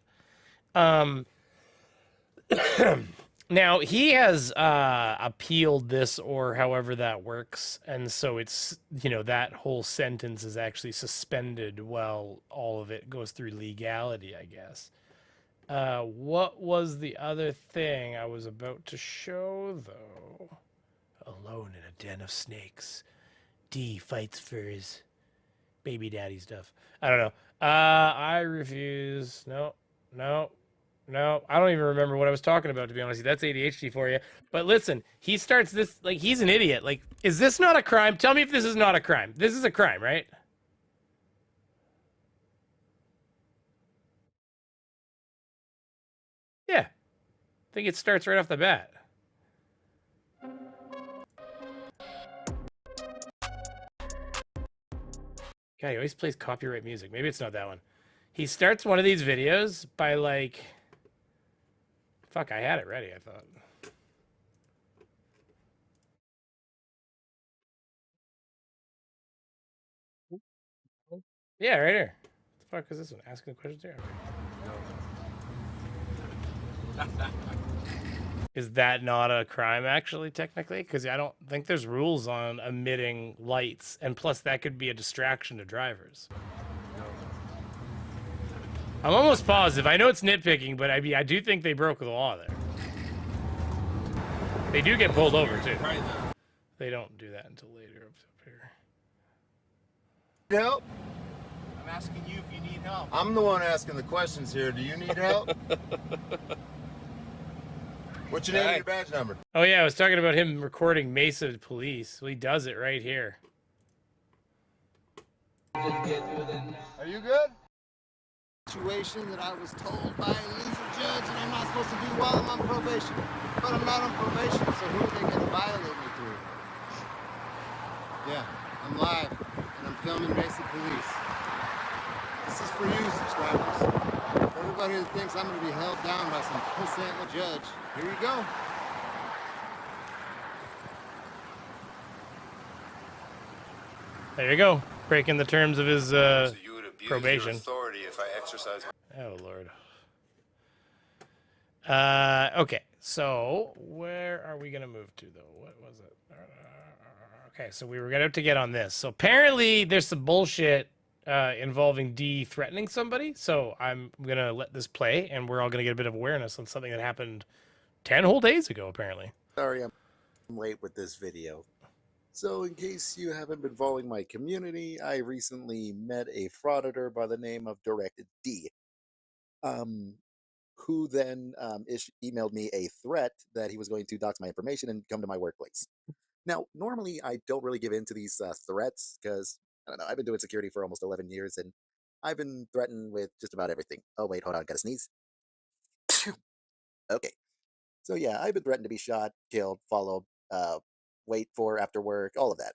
Now he has appealed this, or however that works, and so it's, you know, that whole sentence is actually suspended while all of it goes through legality, I guess. What was the other thing I was about to show, though? Alone in a den of snakes, D fights for his baby daddy stuff. I don't know. I refuse. No. I don't even remember what I was talking about, to be honest. That's ADHD for you. But listen, he starts this, like, he's an idiot. Like, is this not a crime? Tell me if this is not a crime. This is a crime, right? Yeah. I think it starts right off the bat. God, he always plays copyright music. Maybe it's not that one. He starts one of these videos by like... Fuck, I had it ready, I thought. Yeah, right here. What the fuck is this one? Asking the questions here? Is that not a crime, actually, technically? Because I don't think there's rules on emitting lights, and plus that could be a distraction to drivers. I'm almost positive. I know it's nitpicking, but I mean, I do think they broke the law there. They do get pulled over, too. They don't do that until later up here. Help? I'm asking you if you need help. I'm the one asking the questions here. Do you need help? What's your name and your badge number? Oh, yeah, I was talking about him recording Mesa Police. Well, he does it right here. Are you good? Situation that I was told by a loser judge and I'm not supposed to be while I'm on probation. But I'm not on probation, so who are they going to violate me through? Yeah, I'm live and I'm filming Mesa Police. This is for you, subscribers. For everybody that thinks I'm going to be held down by some puss-antler judge, here you go. There you go. Breaking the terms of his So you would abuse probation. your authority if I exercise my... Oh, Lord. Okay, so where are we going to move to, though? What was it? Okay, so we were going to get on this. So apparently there's some bullshit involving D threatening somebody. So I'm going to let this play, and we're all going to get a bit of awareness on something that happened 10 whole days ago, apparently. Sorry I'm late with this video. So in case you haven't been following my community, I recently met a frauditor by the name of Directed D, who then emailed me a threat that he was going to dox my information and come to my workplace. Now, normally I don't really give in to these threats because, I don't know, I've been doing security for almost 11 years and I've been threatened with just about everything. Oh, wait, hold on, gotta sneeze. Okay. So yeah, I've been threatened to be shot, killed, followed, wait for after work, all of that.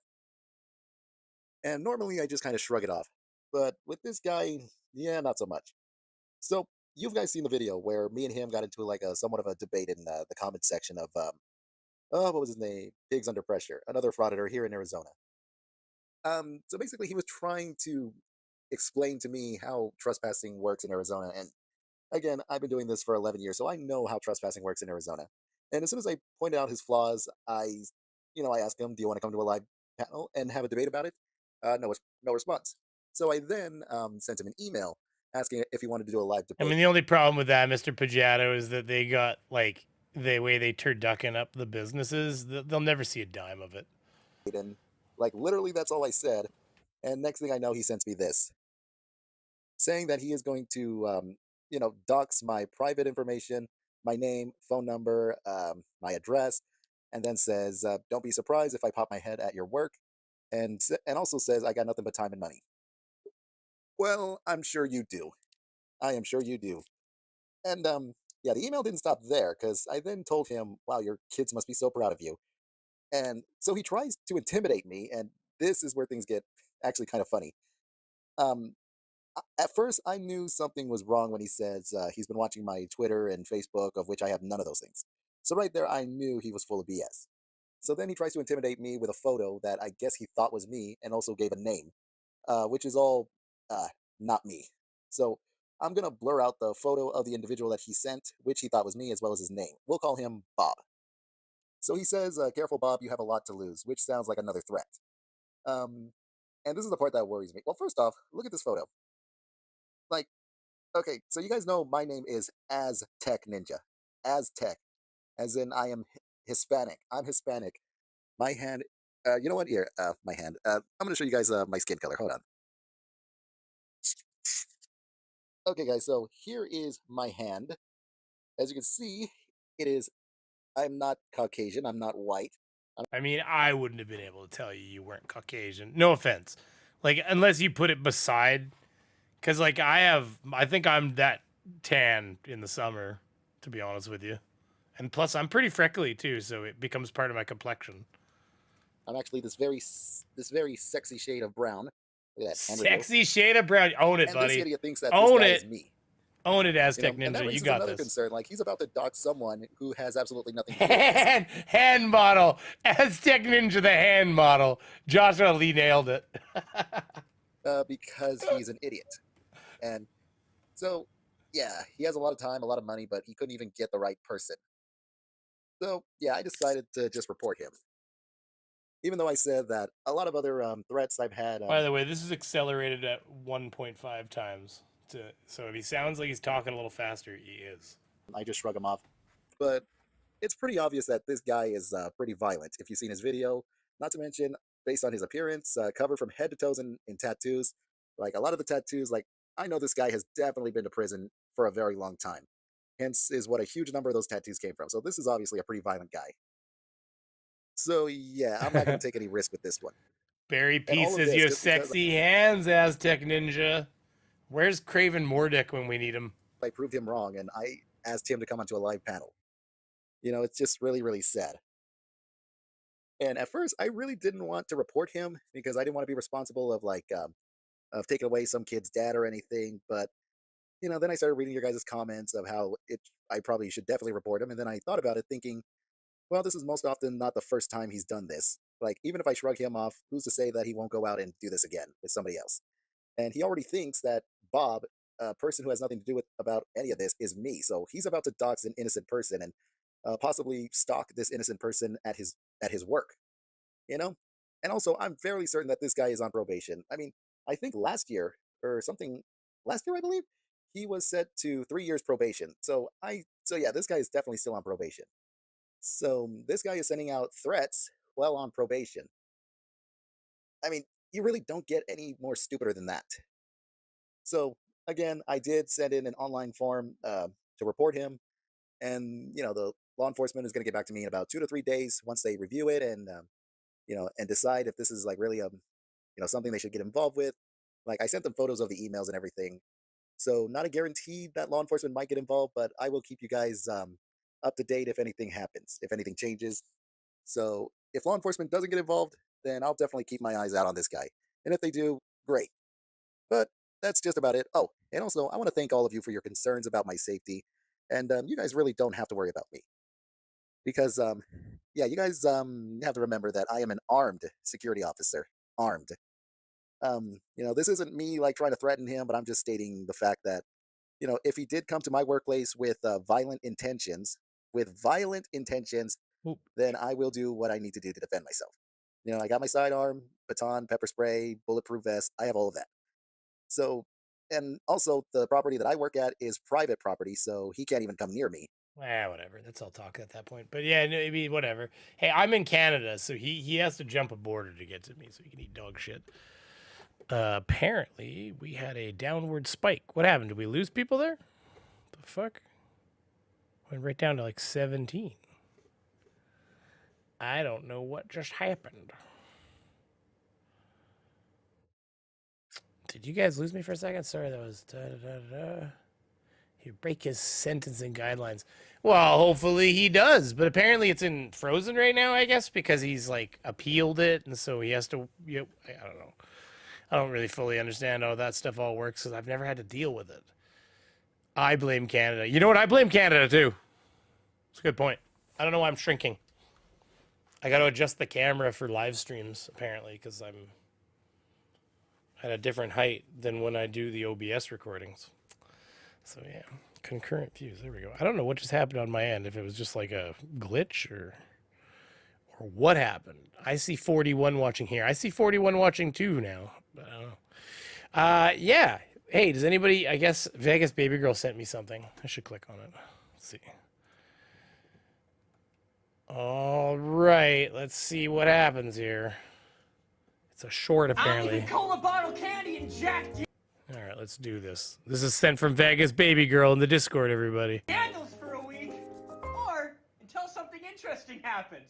And normally I just kind of shrug it off. But with this guy, yeah, not so much. So you've guys seen the video where me and him got into like a somewhat of a debate in the comment section of, what was his name? Pigs Under Pressure, another frauditor here in Arizona. So basically he was trying to explain to me how trespassing works in Arizona. And again, I've been doing this for 11 years, so I know how trespassing works in Arizona. And as soon as I pointed out his flaws, I asked him, do you want to come to a live panel and have a debate about it? No response. So I then sent him an email asking if he wanted to do a live debate. I mean, the only problem with that, Mr. Pajato, is that they got, like, the way they turducken up the businesses, they'll never see a dime of it. And, like, literally that's all I said. And next thing I know, he sends me this, saying that he is going to, dox my private information, my name, phone number, my address, and then says, don't be surprised if I pop my head at your work, and also says I got nothing but time and money. Well, I'm sure you do. I am sure you do. And, yeah, the email didn't stop there, because I then told him, wow, your kids must be so proud of you. And so he tries to intimidate me, and this is where things get actually kind of funny. At first, I knew something was wrong when he says he's been watching my Twitter and Facebook, of which I have none of those things. So right there, I knew he was full of BS. So then he tries to intimidate me with a photo that I guess he thought was me, and also gave a name, which is all not me. So I'm going to blur out the photo of the individual that he sent, which he thought was me, as well as his name. We'll call him Bob. So he says, careful, Bob, you have a lot to lose, which sounds like another threat. And this is the part that worries me. Well, first off, look at this photo. Like, okay, so you guys know my name is Aztec Ninja. Aztec, as in I am Hispanic. I'm Hispanic. My hand, you know what? Here, my hand. I'm going to show you guys my skin color. Hold on. Okay, guys, so here is my hand. As you can see, I'm not Caucasian. I'm not white. I mean, I wouldn't have been able to tell you weren't Caucasian. No offense. Like, unless you put it beside... Because, like, I think I'm that tan in the summer. to be honest with you. And plus, I'm pretty freckly too, so it becomes part of my complexion. I'm actually this very sexy shade of brown. Look at that. Sexy shade of brown. Own it, and buddy. this idiot thinks that Own this guy it. is me. Own it, Aztec And that Ninja. You raises got another this. concern. Like, he's about to dox someone who has absolutely nothing to do with this. Hand model. Aztec Ninja, the hand model. Joshua Lee nailed it. Because he's an idiot. And so, yeah, he has a lot of time, a lot of money, but he couldn't even get the right person. So, yeah, I decided to just report him. Even though I said that a lot of other threats I've had... By the way, this is accelerated at 1.5 times. So if he sounds like he's talking a little faster, he is. I just shrug him off. But it's pretty obvious that this guy is pretty violent. If you've seen his video, not to mention, based on his appearance, covered from head to toes in tattoos. Like, a lot of the tattoos, like, I know this guy has definitely been to prison for a very long time. Hence is what a huge number of those tattoos came from. So this is obviously a pretty violent guy. So, yeah, I'm not going to take any risk with this one. Barry P says, you have sexy hands, Aztec Ninja. Where's Craven Mordick when we need him? I proved him wrong, and I asked him to come onto a live panel. You know, it's just really, really sad. And at first, I really didn't want to report him because I didn't want to be responsible of, like, of taking away some kid's dad or anything. But, you know, then I started reading your guys' comments of how I probably should definitely report him. And then I thought about it thinking, well, this is most often not the first time he's done this. Like, even if I shrug him off, who's to say that he won't go out and do this again with somebody else? And he already thinks that Bob, a person who has nothing to do with about any of this, is me. So he's about to dox an innocent person and possibly stalk this innocent person at his work. You know? And also, I'm fairly certain that this guy is on probation. I mean, I think last year, I believe, he was set to 3 years probation. So yeah, this guy is definitely still on probation. So this guy is sending out threats while on probation. I mean, you really don't get any more stupider than that. So, again, I did send in an online form to report him. And, you know, the law enforcement is going to get back to me in about 2 to 3 days once they review it and, you know, and decide if this is, like, really, you know, something they should get involved with. Like, I sent them photos of the emails and everything. So, not a guarantee that law enforcement might get involved, but I will keep you guys up to date if anything happens, if anything changes. So, if law enforcement doesn't get involved, then I'll definitely keep my eyes out on this guy. And if they do, great. But that's just about it. Oh, and also, I want to thank all of you for your concerns about my safety. And you guys really don't have to worry about me. Because, yeah, you guys have to remember that I am an armed security officer. Armed. You know, this isn't me, like, trying to threaten him, but I'm just stating the fact that, you know, if he did come to my workplace with violent intentions, then I will do what I need to do to defend myself. You know, I got my sidearm, baton, pepper spray, bulletproof vest. I have all of that. So, and also the property that I work at is private property, so he can't even come near me. Whatever. That's all talk at that point. But yeah, maybe whatever. Hey, I'm in Canada, so he has to jump a border to get to me, so he can eat dog shit. Apparently, we had a downward spike. What happened? Did we lose people there? The fuck? Went right down to like 17. I don't know what just happened. Did you guys lose me for a second? Sorry, that was He break his sentencing guidelines. Well, hopefully he does, but apparently it's in frozen right now, I guess, because he's like appealed it, and so he has to. I don't know. I don't really fully understand how that stuff all works because I've never had to deal with it. I blame Canada. You know what? I blame Canada too. It's a good point. I don't know why I'm shrinking. I got to adjust the camera for live streams apparently because I'm at a different height than when I do the OBS recordings. So yeah, concurrent views. There we go. I don't know what just happened on my end. If it was just like a glitch or what happened. I see 41 watching here. I see 41 watching too now. But I don't know. Yeah. Hey, does anybody? I guess Vegas Baby Girl sent me something. I should click on it. Let's see. All right. Let's see what happens here. It's a short apparently. Cola bottle candy and Jack. All right, let's do this. This is sent from Vegas Baby Girl in the Discord, everybody. Candles for a week, or until something interesting happens.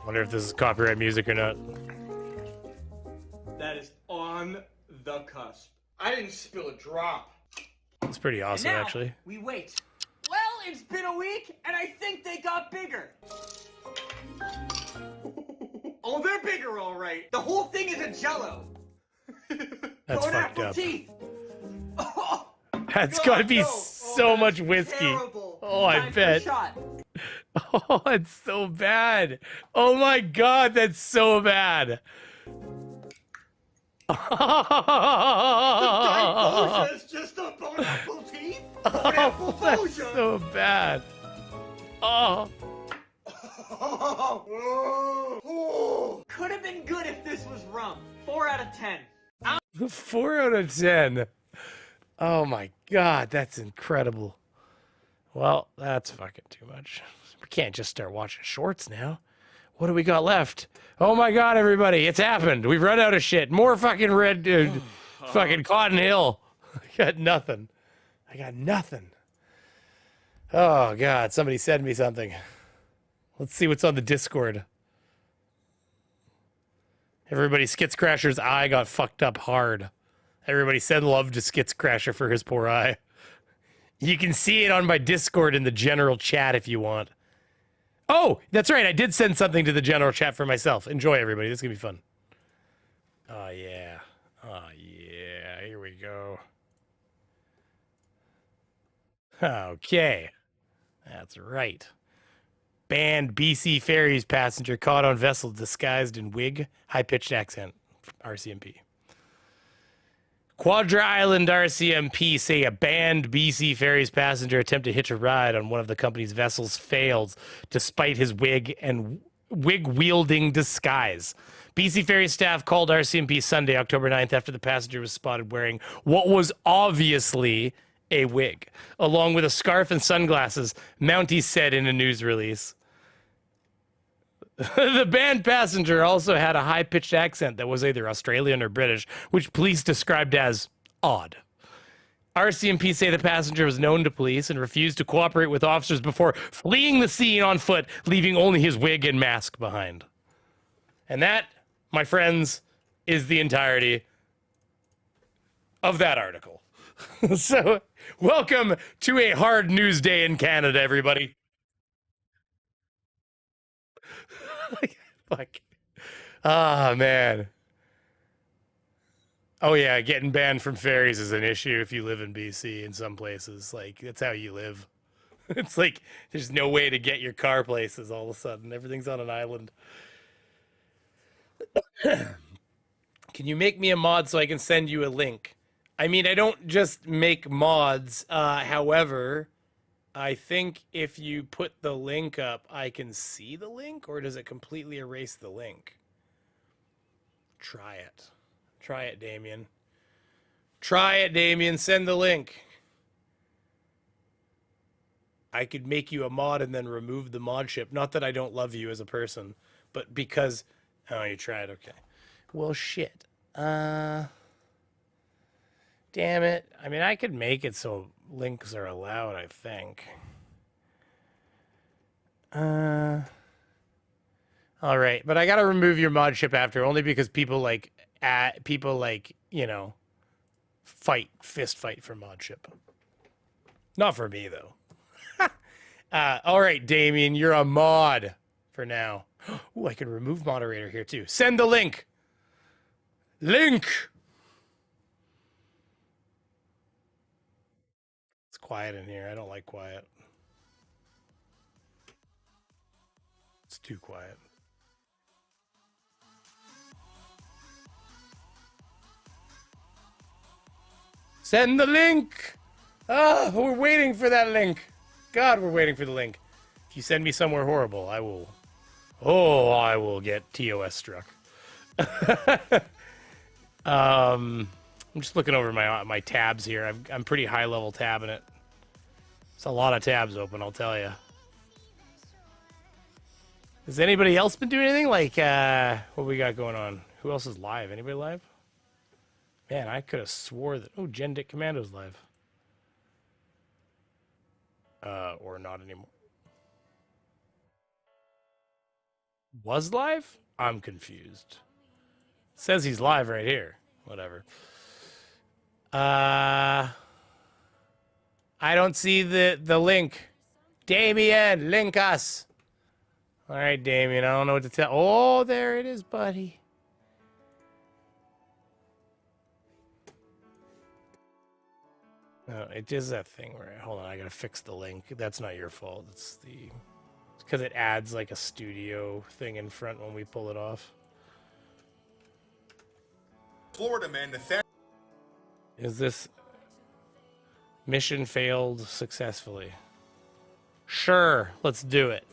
Wonder if this is copyright music or not. That is on the cusp. I didn't spill a drop. It's pretty awesome, And now, actually. we wait. Well, it's been a week, and I think they got bigger. Oh, they're bigger, all right. The whole thing is a Jello. That's fucked up. Teeth. That's got to be so much whiskey. Terrible. Oh, I Time for a bet. shot. Oh, it's so bad. Oh my God, that's so bad. Divosia is just a bone apple teeth. Bone apple That's Vosia. so bad. Oh. Could have been good if this was rum. 4 out of 10. 4 out of 10. Oh my God, that's incredible. Well, that's fucking too much. We can't just start watching shorts now. What do we got left? Oh my God, everybody, it's happened. We've run out of shit. More fucking fucking Cotton Hill. I got nothing. I got nothing. Oh God, somebody send me something. Let's see what's on the Discord. Everybody, Skits Crasher's eye got fucked up hard. Everybody said love to Skits Crasher for his poor eye. You can see it on my Discord in the general chat if you want. Oh, that's right. I did send something to the general chat for myself. Enjoy, everybody. This is going to be fun. Oh, yeah. Oh, yeah. Here we go. Okay. That's right. Banned BC Ferries passenger caught on vessel disguised in wig, high-pitched accent. RCMP. Quadra Island RCMP say a banned BC Ferries passenger attempted to hitch a ride on one of the company's vessels failed despite his wig and wig-wielding disguise. BC Ferries staff called RCMP Sunday, October 9th, after the passenger was spotted wearing what was obviously a wig, along with a scarf and sunglasses, Mounties said in a news release. The banned passenger also had a high-pitched accent that was either Australian or British, which police described as odd. RCMP say the passenger was known to police and refused to cooperate with officers before fleeing the scene on foot, leaving only his wig and mask behind. And that, my friends, is the entirety of that article. So, welcome to a hard news day in Canada, everybody. Fuck. Ah, man. Oh, yeah, getting banned from ferries is an issue if you live in BC in some places. Like, that's how you live. It's like there's no way to get your car places all of a sudden. Everything's on an island. Can you make me a mod so I can send you a link? I mean, I don't just make mods. However, I think if you put the link up, I can see the link, or does it completely erase the link? Try it. Try it, Damien. Try it, Damien. Send the link. I could make you a mod and then remove the modship. Not that I don't love you as a person, but because... Oh, you tried. Okay. Well, shit. Damn it. I mean, I could make it so links are allowed, I think. All right, but I gotta remove your mod ship after, only because people like, you know, fist fight for mod ship. Not for me, though. All right, Damien, you're a mod for now. Ooh, I can remove moderator here, too. Send the link. Link. It's quiet in here. I don't like quiet. It's too quiet. Send the link. Ah, we're waiting for that link. God, we're waiting for the link. If you send me somewhere horrible, I will... Oh, I will get TOS struck. I'm just looking over my tabs here. I'm pretty high level tabbing it. It's a lot of tabs open, I'll tell you. Has anybody else been doing anything? Like, what we got going on? Who else is live? Anybody live? Man, I could have swore that... Oh, Gen Dick Commando's live. Or not anymore. Was live? I'm confused. Says he's live right here. Whatever. I don't see the link. Damien, link us. All right, Damien, I don't know what to tell. Oh, there it is, buddy. No, it is that thing where, hold on, I gotta fix the link. That's not your fault. It's because it adds like a studio thing in front when we pull it off. Florida man, Is this mission failed successfully? Sure, let's do it.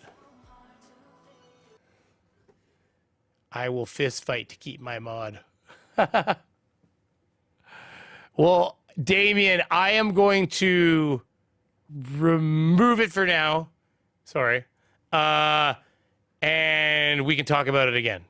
I will fist fight to keep my mod. Well, Damien, I am going to remove it for now. Sorry. And we can talk about it again.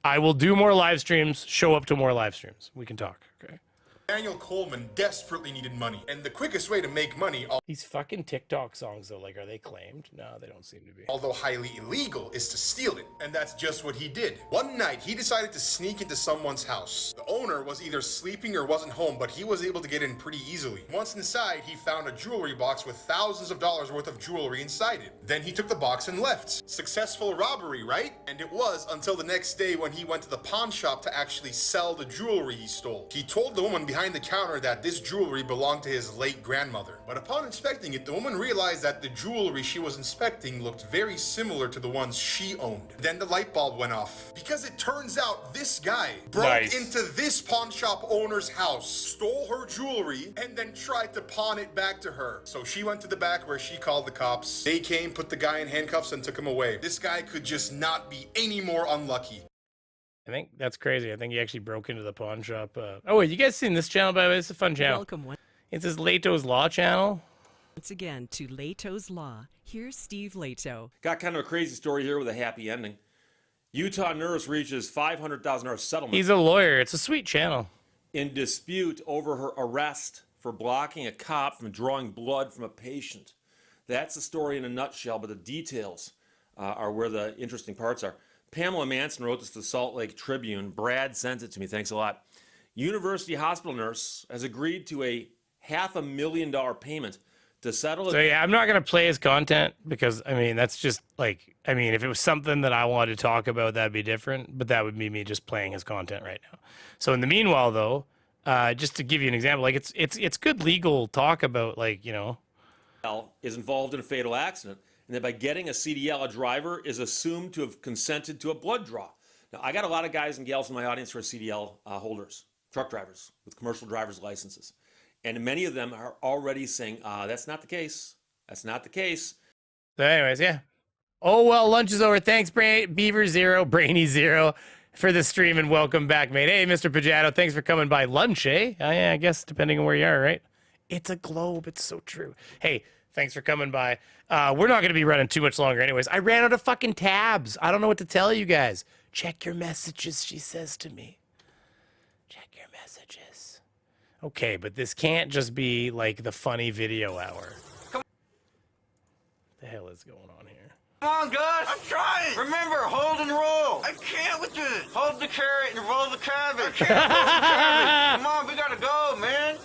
I will do more live streams, show up to more live streams. We can talk, okay? Daniel Coleman desperately needed money, and the quickest way to make money, These fucking TikTok songs, though, like, are they claimed? No, they don't seem to be. although highly illegal, is to steal it. And that's just what he did. One night, he decided to sneak into someone's house. The owner was either sleeping or wasn't home, but he was able to get in pretty easily. Once inside, he found a jewelry box with thousands of dollars worth of jewelry inside it. Then he took the box and left. Successful robbery, right? And it was until the next day when he went to the pawn shop to actually sell the jewelry he stole. He told the woman behind the counter that this jewelry belonged to his late grandmother. But upon inspecting it, the woman realized that the jewelry she was inspecting looked very similar to the ones she owned. Then the light bulb went off. Because it turns out this guy broke into this pawn shop owner's house, stole her jewelry, and then tried to pawn it back to her. So she went to the back where she called the cops. They came, put the guy in handcuffs, and took him away. This guy could just not be any more unlucky. I think that's crazy. I think he actually broke into the pawn shop. Oh, wait, you guys seen this channel, by the way? It's a fun channel. Welcome. It's this Leto's Law channel. Once again to Leto's Law. Here's Steve Leto. Got kind of a crazy story here with a happy ending. Utah nurse reaches $500,000 settlement. He's a lawyer. It's a sweet channel. In dispute over her arrest for blocking a cop from drawing blood from a patient. That's the story in a nutshell, but the details are where the interesting parts are. Pamela Manson wrote this to the Salt Lake Tribune. Brad sent it to me. Thanks a lot. University hospital nurse has agreed to a $500,000 payment to settle. So yeah, I'm not gonna play his content because I mean that's just like if it was something that I wanted to talk about, that'd be different. But that would be me just playing his content right now. So in the meanwhile, though, just to give you an example, like it's good legal talk about is involved in a fatal accident, and that by getting a CDL, a driver is assumed to have consented to a blood draw. Now, I got a lot of guys and gals in my audience who are CDL holders, truck drivers with commercial driver's licenses. And many of them are already saying, that's not the case. That's not the case. So anyways, yeah. Oh, well, lunch is over. Thanks, Beaver Zero, Brainy Zero, for the stream, and welcome back, mate. Hey, Mr. Pajato, thanks for coming by. Lunch, eh? Yeah, I guess, depending on where you are, right? It's a globe. It's so true. Hey, thanks for coming by. We're not going to be running too much longer anyways. I ran out of fucking tabs. I don't know what to tell you guys. Check your messages, she says to me. Check your messages. Okay, but this can't just be like the funny video hour. What the hell is going on here? Come on, Gus. I'm trying. Remember, hold and roll. I can't with this. Hold the carrot and roll the cabbage. I can't roll the cabbage. Come on, we gotta go, man.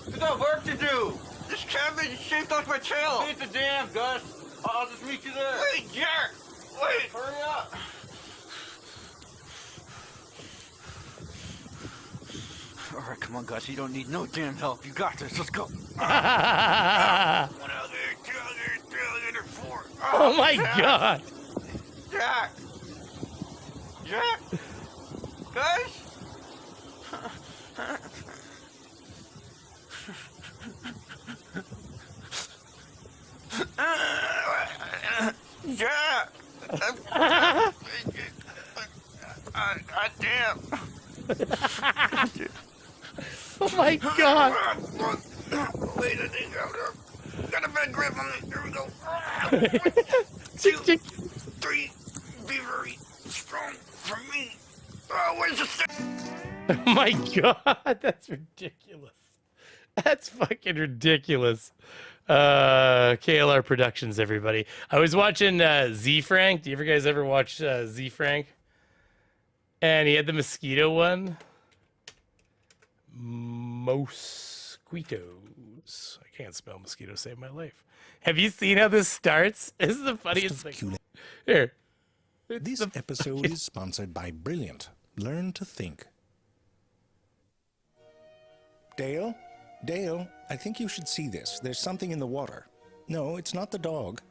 We got work to do. This cabbage is shaped like my tail. Hit the dam, Gus. I'll just meet you there. Wait, Jack. Wait. Hurry up. All right, come on, Gus. You don't need no damn help. You got this. Let's go. 1 out there, 2 out there, 3 out there, 4. Oh my God. Jack. Jack. Guys. Jack. God damn. Oh my God. Wait, I think got a bad grip on it. Here we go. 2, 3, Beaver, strong for me. Oh, where's the stick? Oh my God, that's ridiculous. That's fucking ridiculous. KLR Productions, everybody. I was watching Z Frank. Do you guys ever watch Z Frank? And he had the mosquito one. Mosquito. Mosquitoes. I can't spell mosquito. Save my life. Have you seen how this starts? This is the funniest thing. Here. This episode is sponsored by Brilliant. Learn to think. Dale? Dale, I think you should see this. There's something in the water. No, it's not the dog.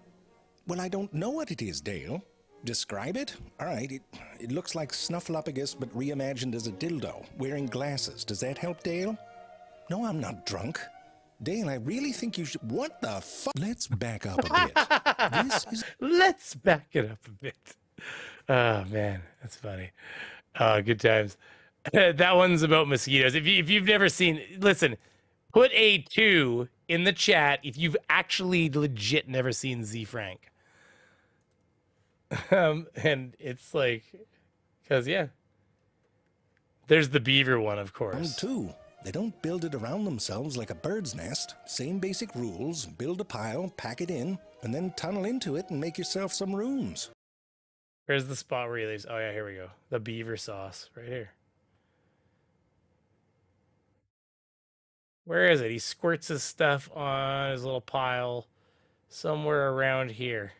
Well, I don't know what it is, Dale. Describe it? All right, it looks like Snuffleupagus, but reimagined as a dildo, wearing glasses. Does that help, Dale? No, I'm not drunk. Dale, I really think you should... What the fuck? Let's back up a bit. This is... Let's back it up a bit. Oh, man, that's funny. Oh, good times. That one's about mosquitoes. If you've never seen... Listen, put a 2 in the chat if you've actually legit never seen Z Frank. And it's like... Because, yeah. There's the Beaver one, of course. Too. They don't build it around themselves like a bird's nest. Same basic rules. Build a pile, pack it in, and then tunnel into it and make yourself some rooms. Where's the spot where he leaves? Oh, yeah, here we go. The beaver sauce, right here. Where is it? He squirts his stuff on his little pile somewhere around here.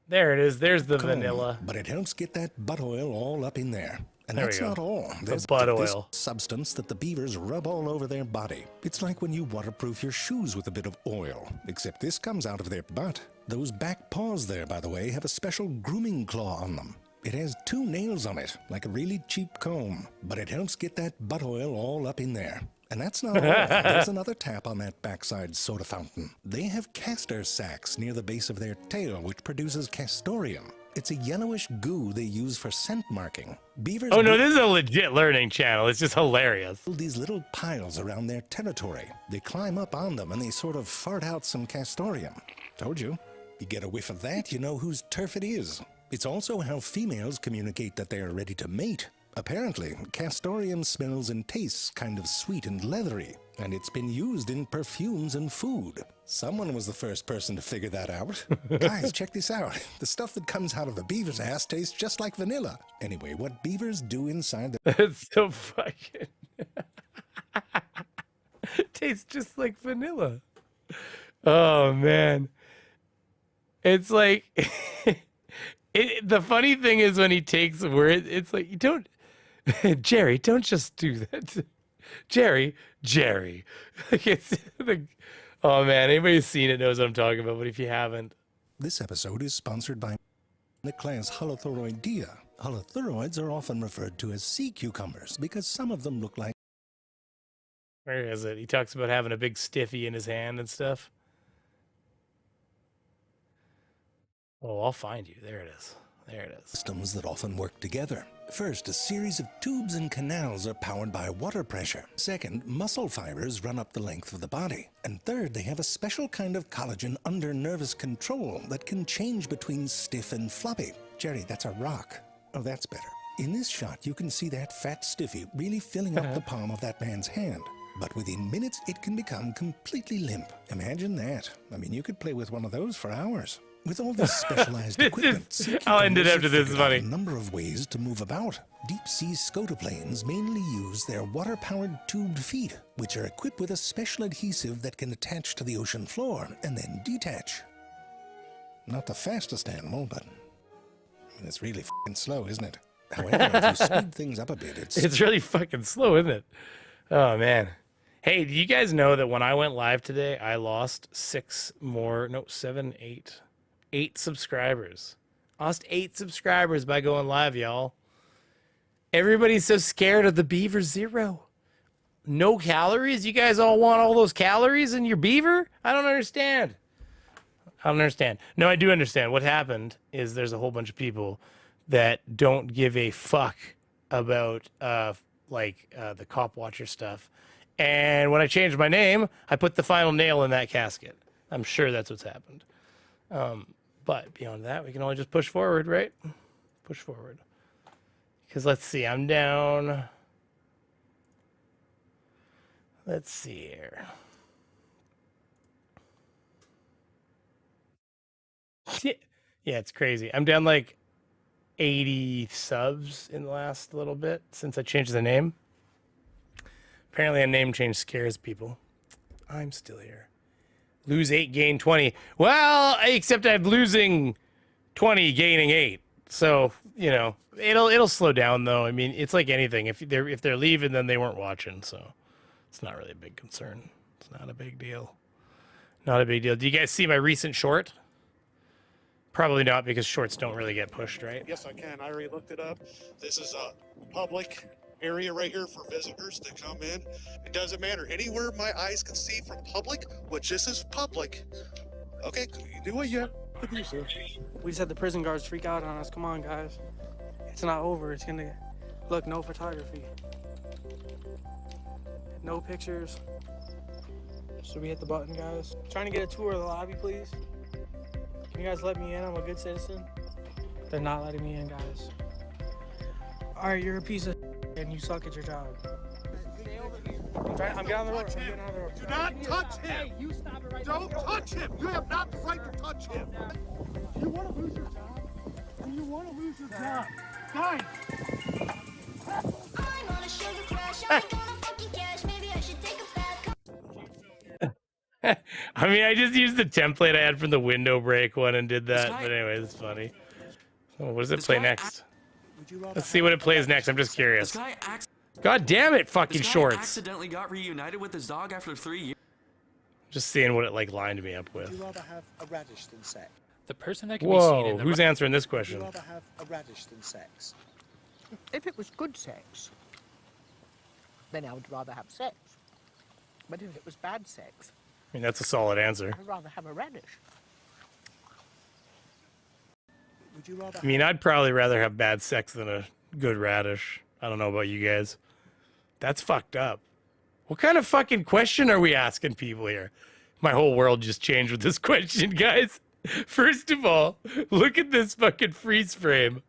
There it is. There's the vanilla. But it helps get that butt oil all up in there. And There that's we go. not all. The butt this oil. substance that the beavers rub all over their body. It's like when you waterproof your shoes with a bit of oil, except this comes out of their butt. Those back paws there, by the way, have a special grooming claw on them. It has 2 nails on it, like a really cheap comb, but it helps get that butt oil all up in there. And that's not all. There's another tap on that backside soda fountain. They have castor sacs near the base of their tail, which produces castoreum. It's a yellowish goo they use for scent marking. Beavers... Oh, no, this is a legit learning channel. It's just hilarious. Build these little piles around their territory. They climb up on them and they sort of fart out some castoreum. Told you. You get a whiff of that, you know whose turf it is. It's also how females communicate that they are ready to mate. Apparently, castoreum smells and tastes kind of sweet and leathery, and it's been used in perfumes and food. Someone was the first person to figure that out. Guys, check this out. The stuff that comes out of a beaver's ass tastes just like vanilla. Anyway, what beavers do inside the... That's so fucking... Tastes just like vanilla. Oh, man. It's like... the funny thing is when he takes words, it's like, you don't... Jerry, don't just do that. Jerry. Like it's the... Oh, man, anybody who's seen it knows what I'm talking about, but if you haven't... This episode is sponsored by the class Holothoroidea. Holothoroids are often referred to as sea cucumbers because some of them look like... Where is it? He talks about having a big stiffy in his hand and stuff. Oh, I'll find you. There it is. There it is. Systems that often work together. First, a series of tubes and canals are powered by water pressure. Second, muscle fibers run up the length of the body. And third, they have a special kind of collagen under nervous control that can change between stiff and floppy. Jerry, that's a rock. Oh, that's better. In this shot, you can see that fat stiffy really filling up the palm of that man's hand. But within minutes, it can become completely limp. Imagine that. I mean, you could play with one of those for hours. With all this specialized equipment, I'll end it after this. Funny. A number of ways to move about. Deep-sea scotoplanes mainly use their water-powered tubed feet, which are equipped with a special adhesive that can attach to the ocean floor and then detach. Not the fastest animal, but I mean, it's really fucking slow, isn't it? However, if you speed things up a bit, it's really fucking slow, isn't it? Oh, man. Hey, do you guys know that when I went live today, I lost 8 subscribers. Lost 8 subscribers by going live, y'all. Everybody's so scared of the Beaver Zero. No calories? You guys all want all those calories in your Beaver? I don't understand. No, I do understand. What happened is there's a whole bunch of people that don't give a fuck about the cop watcher stuff. And when I changed my name, I put the final nail in that casket. I'm sure that's what's happened. But beyond that, we can only just push forward, right? Push forward. Because let's see, I'm down. Let's see here. Yeah, it's crazy. I'm down like 80 subs in the last little bit since I changed the name. Apparently a name change scares people. I'm still here. Lose 8, gain 20. Well, except I'm losing 20, gaining 8. So, you know, it'll slow down though. I mean, it's like anything. If they're leaving, then they weren't watching, so it's not really a big concern. It's not a big deal. Not a big deal. Do you guys see my recent short? Probably not, because shorts don't really get pushed, right? Yes, I can. I already looked it up. This is a public area right here for visitors to come in. It doesn't matter. Anywhere my eyes can see from public, which this is public. Okay, you do what you have to do, sir. We just had the prison guards freak out on us. Come on, guys. It's not over. It's gonna... Look, no photography. No pictures. Should we hit the button, guys? Trying to get a tour of the lobby, please. Can you guys let me in? I'm a good citizen. They're not letting me in, guys. All right, you're a piece of and you suck at your job. I'm getting on the road. I'm getting on the road. Do not touch him! Hey, you stop it right now. Don't touch him! You have not the right to touch him! You want to lose your job? And you want to lose your job? Guys! I mean, I just used the template I had from the window break one and did that. But anyway, it's funny. Oh, what does it play next? Let's see what it plays next. I'm just curious. God damn it, fucking shorts. Accidentally got reunited with his dog after 3 years. Just seeing what it like lined me up with. Would you rather have a radish than sex? The person that can be seen in Whoa, the who's answering this question? Would you rather have a radish than sex? If it was good sex, then I would rather have sex. But if it was bad sex, I mean, that's a solid answer. I'd rather have a radish. Would you rather I mean, I'd probably rather have bad sex than a good radish. I don't know about you guys. That's fucked up. What kind of fucking question are we asking people here? My whole world just changed with this question, guys. First of all, look at this fucking freeze frame.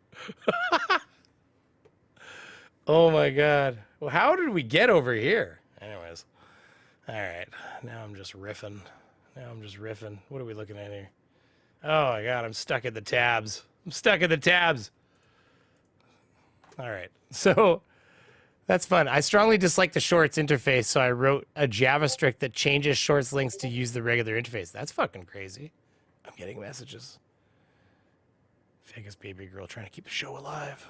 Oh my god. Well, how did we get over here? Anyways. All right. Now I'm just riffing. What are we looking at here? Oh my god, I'm stuck at the tabs. All right. So that's fun. I strongly dislike the shorts interface, so I wrote a JavaScript that changes shorts links to use the regular interface. That's fucking crazy. I'm getting messages. Vegas baby girl trying to keep the show alive.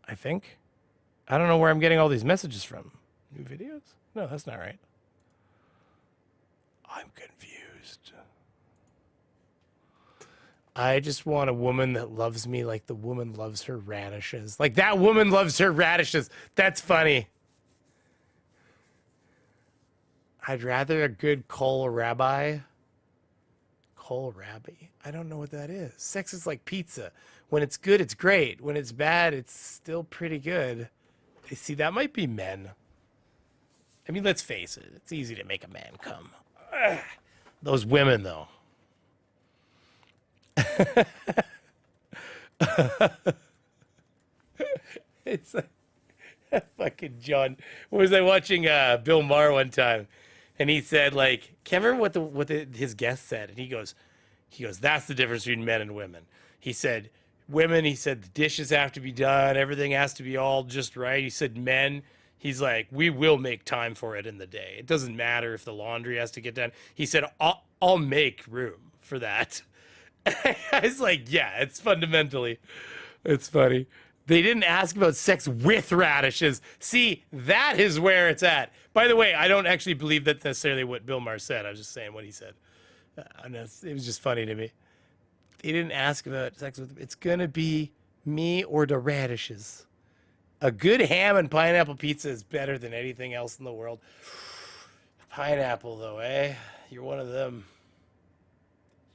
I think. I don't know where I'm getting all these messages from. New videos? No, that's not right. I'm confused. I just want a woman that loves me like the woman loves her radishes. Like that woman loves her radishes. That's funny. I'd rather a good kohlrabi. Kohlrabi? I don't know what that is. Sex is like pizza. When it's good, it's great. When it's bad, it's still pretty good. I see, that might be men. I mean, let's face it. It's easy to make a man come. Ugh. Those women, though. It's like fucking John. Was I watching Bill Maher one time, and he said, like, can't remember what his guest said, and he goes, that's the difference between men and women. He said, women, he said, the dishes have to be done, everything has to be all just right. He said, men, he's like, we will make time for it in the day. It doesn't matter if the laundry has to get done. He said, I'll make room for that. I was like, yeah, it's fundamentally, it's funny. They didn't ask about sex with radishes. See, that is where it's at. By the way, I don't actually believe that's necessarily what Bill Maher said. I was just saying what he said. It was just funny to me. They didn't ask about sex with, it's going to be me or the radishes. A good ham and pineapple pizza is better than anything else in the world. Pineapple, though, eh? You're one of them.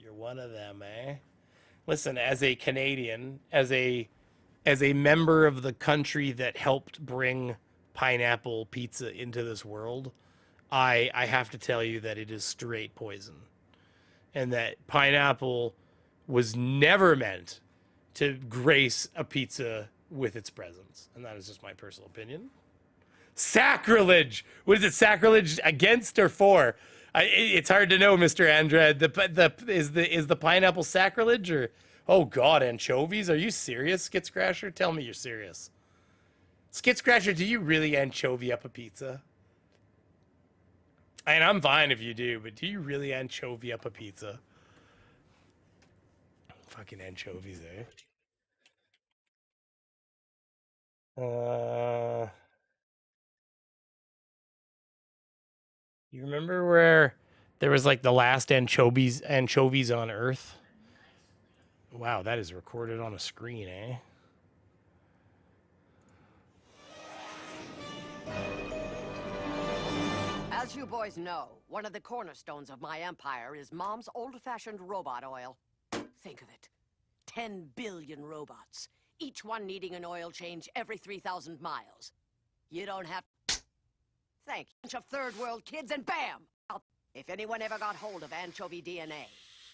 You're one of them, eh? Listen, as a Canadian, as a member of the country that helped bring pineapple pizza into this world, I have to tell you that it is straight poison. And that pineapple was never meant to grace a pizza with its presence. And that is just my personal opinion. Sacrilege! What is it, sacrilege against or for? It's hard to know, Mr. Andrade. Is the pineapple sacrilege, or oh god, anchovies? Are you serious, Skitscrasher? Tell me you're serious. Skid Scratcher, do you really anchovy up a pizza? And I'm fine if you do, but do you really anchovy up a pizza? Fucking anchovies, eh? You remember where there was like the last anchovies on Earth? Wow, that is recorded on a screen, eh? As you boys know, one of the cornerstones of my empire is Mom's old-fashioned robot oil. Think of it. 10 billion robots, each one needing an oil change every 3,000 miles. You don't have... Thank you. Bunch of third-world kids and bam! If anyone ever got hold of anchovy DNA,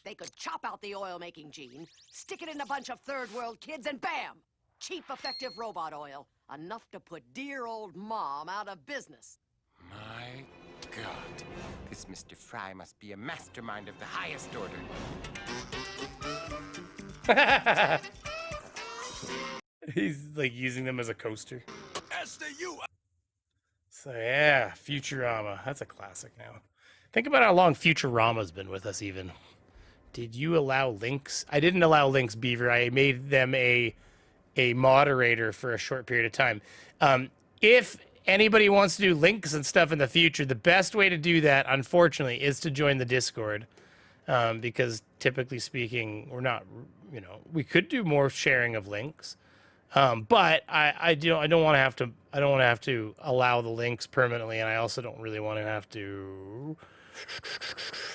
they could chop out the oil-making gene, stick it in a bunch of third-world kids and bam! Cheap, effective robot oil. Enough to put dear old Mom out of business. My God, this Mr. Fry must be a mastermind of the highest order. He's like using them as a coaster. So yeah, Futurama. That's a classic now. Think about how long Futurama's been with us even. Did you allow links? I didn't allow links, Beaver. I made them a moderator for a short period of time. If anybody wants to do links and stuff in the future, the best way to do that, unfortunately, is to join the Discord. Because typically speaking, we're not, we could do more sharing of links. But I don't want to have to allow the links permanently, and I also don't really want to have to,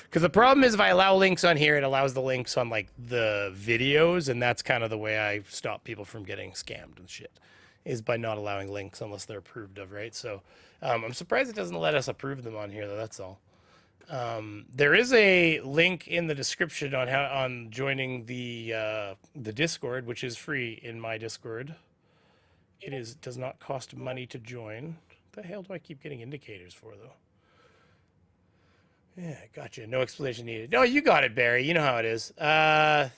because the problem is if I allow links on here, it allows the links on like the videos, and that's kind of the way I stop people from getting scammed and shit, is by not allowing links unless they're approved of, right? So I'm surprised it doesn't let us approve them on here, though. That's all. There is a link in the description on joining the Discord, which is free in my Discord. It does not cost money to join. What the hell do I keep getting indicators for, though? Yeah, gotcha. No explanation needed. No, you got it, Barry. You know how it is. Hey,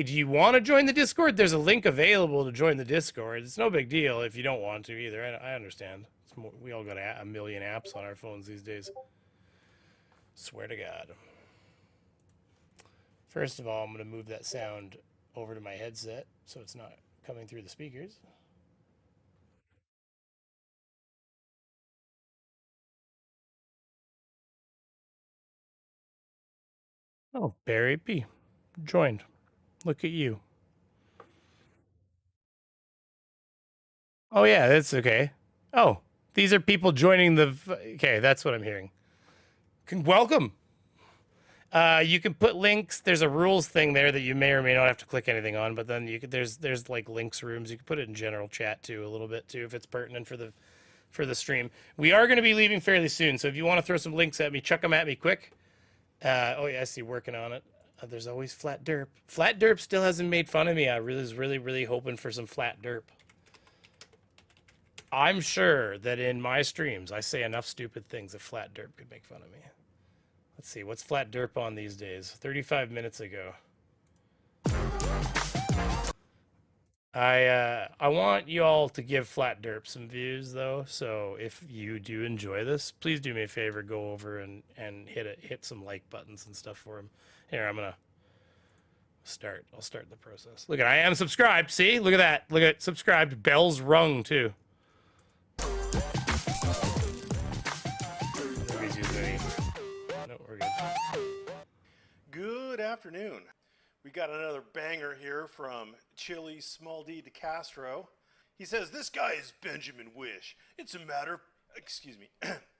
do you want to join the Discord? There's a link available to join the Discord. It's no big deal if you don't want to either. I understand. We all got a million apps on our phones these days. Swear to God. First of all, I'm going to move that sound over to my headset so it's not coming through the speakers. Oh, Barry P. joined. Look at you. Oh, yeah, that's okay. Oh, these are people joining the... Okay, that's what I'm hearing. Welcome. You can put links. There's a rules thing there that you may or may not have to click anything on, but then you could, there's like links rooms. You can put it in general chat too, a little bit too, if it's pertinent for the stream. We are going to be leaving fairly soon, so if you want to throw some links at me, chuck them at me quick. Oh yeah, I see, working on it. There's always Flat Derp. Flat Derp still hasn't made fun of me. I was really hoping for some Flat Derp. I'm sure that in my streams I say enough stupid things that Flat Derp could make fun of me. Let's see, what's Flat Derp on these days? 35 minutes ago. I want you all to give Flat Derp some views, though. So if you do enjoy this, please do me a favor, go over and hit some like buttons and stuff for him. Here, I'm gonna start. I'll start the process. Look at, I am subscribed. See, look at that. Look at subscribed. Bells rung too. No, we're good. Good afternoon. We got another banger here from Chili Small D de Castro. He says, "This guy is Benjamin Wish. It's a matter of..." Excuse me.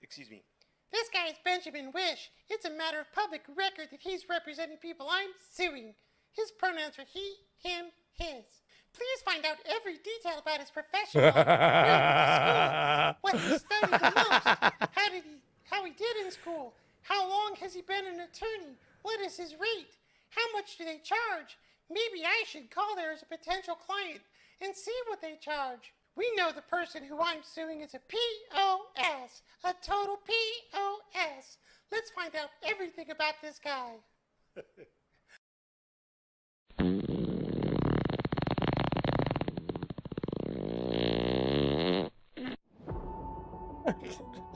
Excuse me. "This guy is Benjamin Wish. It's a matter of public record that he's representing people I'm suing. His pronouns are he, him, his. Please find out every detail about his professional life, what he studied the most, how he did in school, how long has he been an attorney, what is his rate, how much do they charge? Maybe I should call there as a potential client and see what they charge. We know the person who I'm suing is a POS, a total POS. Let's find out everything about this guy."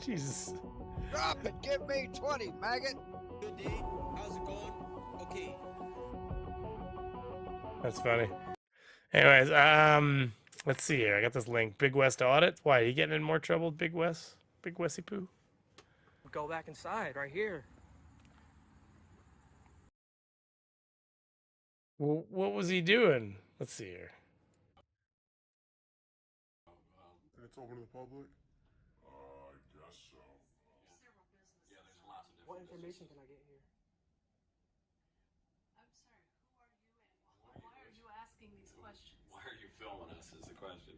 Jesus. Drop it. Give me 20, maggot. Good day. How's it going? Okay. That's funny. Anyways, let's see here. I got this link. Big West audit. Why, are you getting in more trouble with Big West? Big Westy Poo? Go back inside, right here. Well, what was he doing? Let's see here. And it's open to the public? I guess so. Yeah, there's lots of different. What information can I get here? I'm sorry, who are you and why are you asking these questions? Why are you filming us is the question.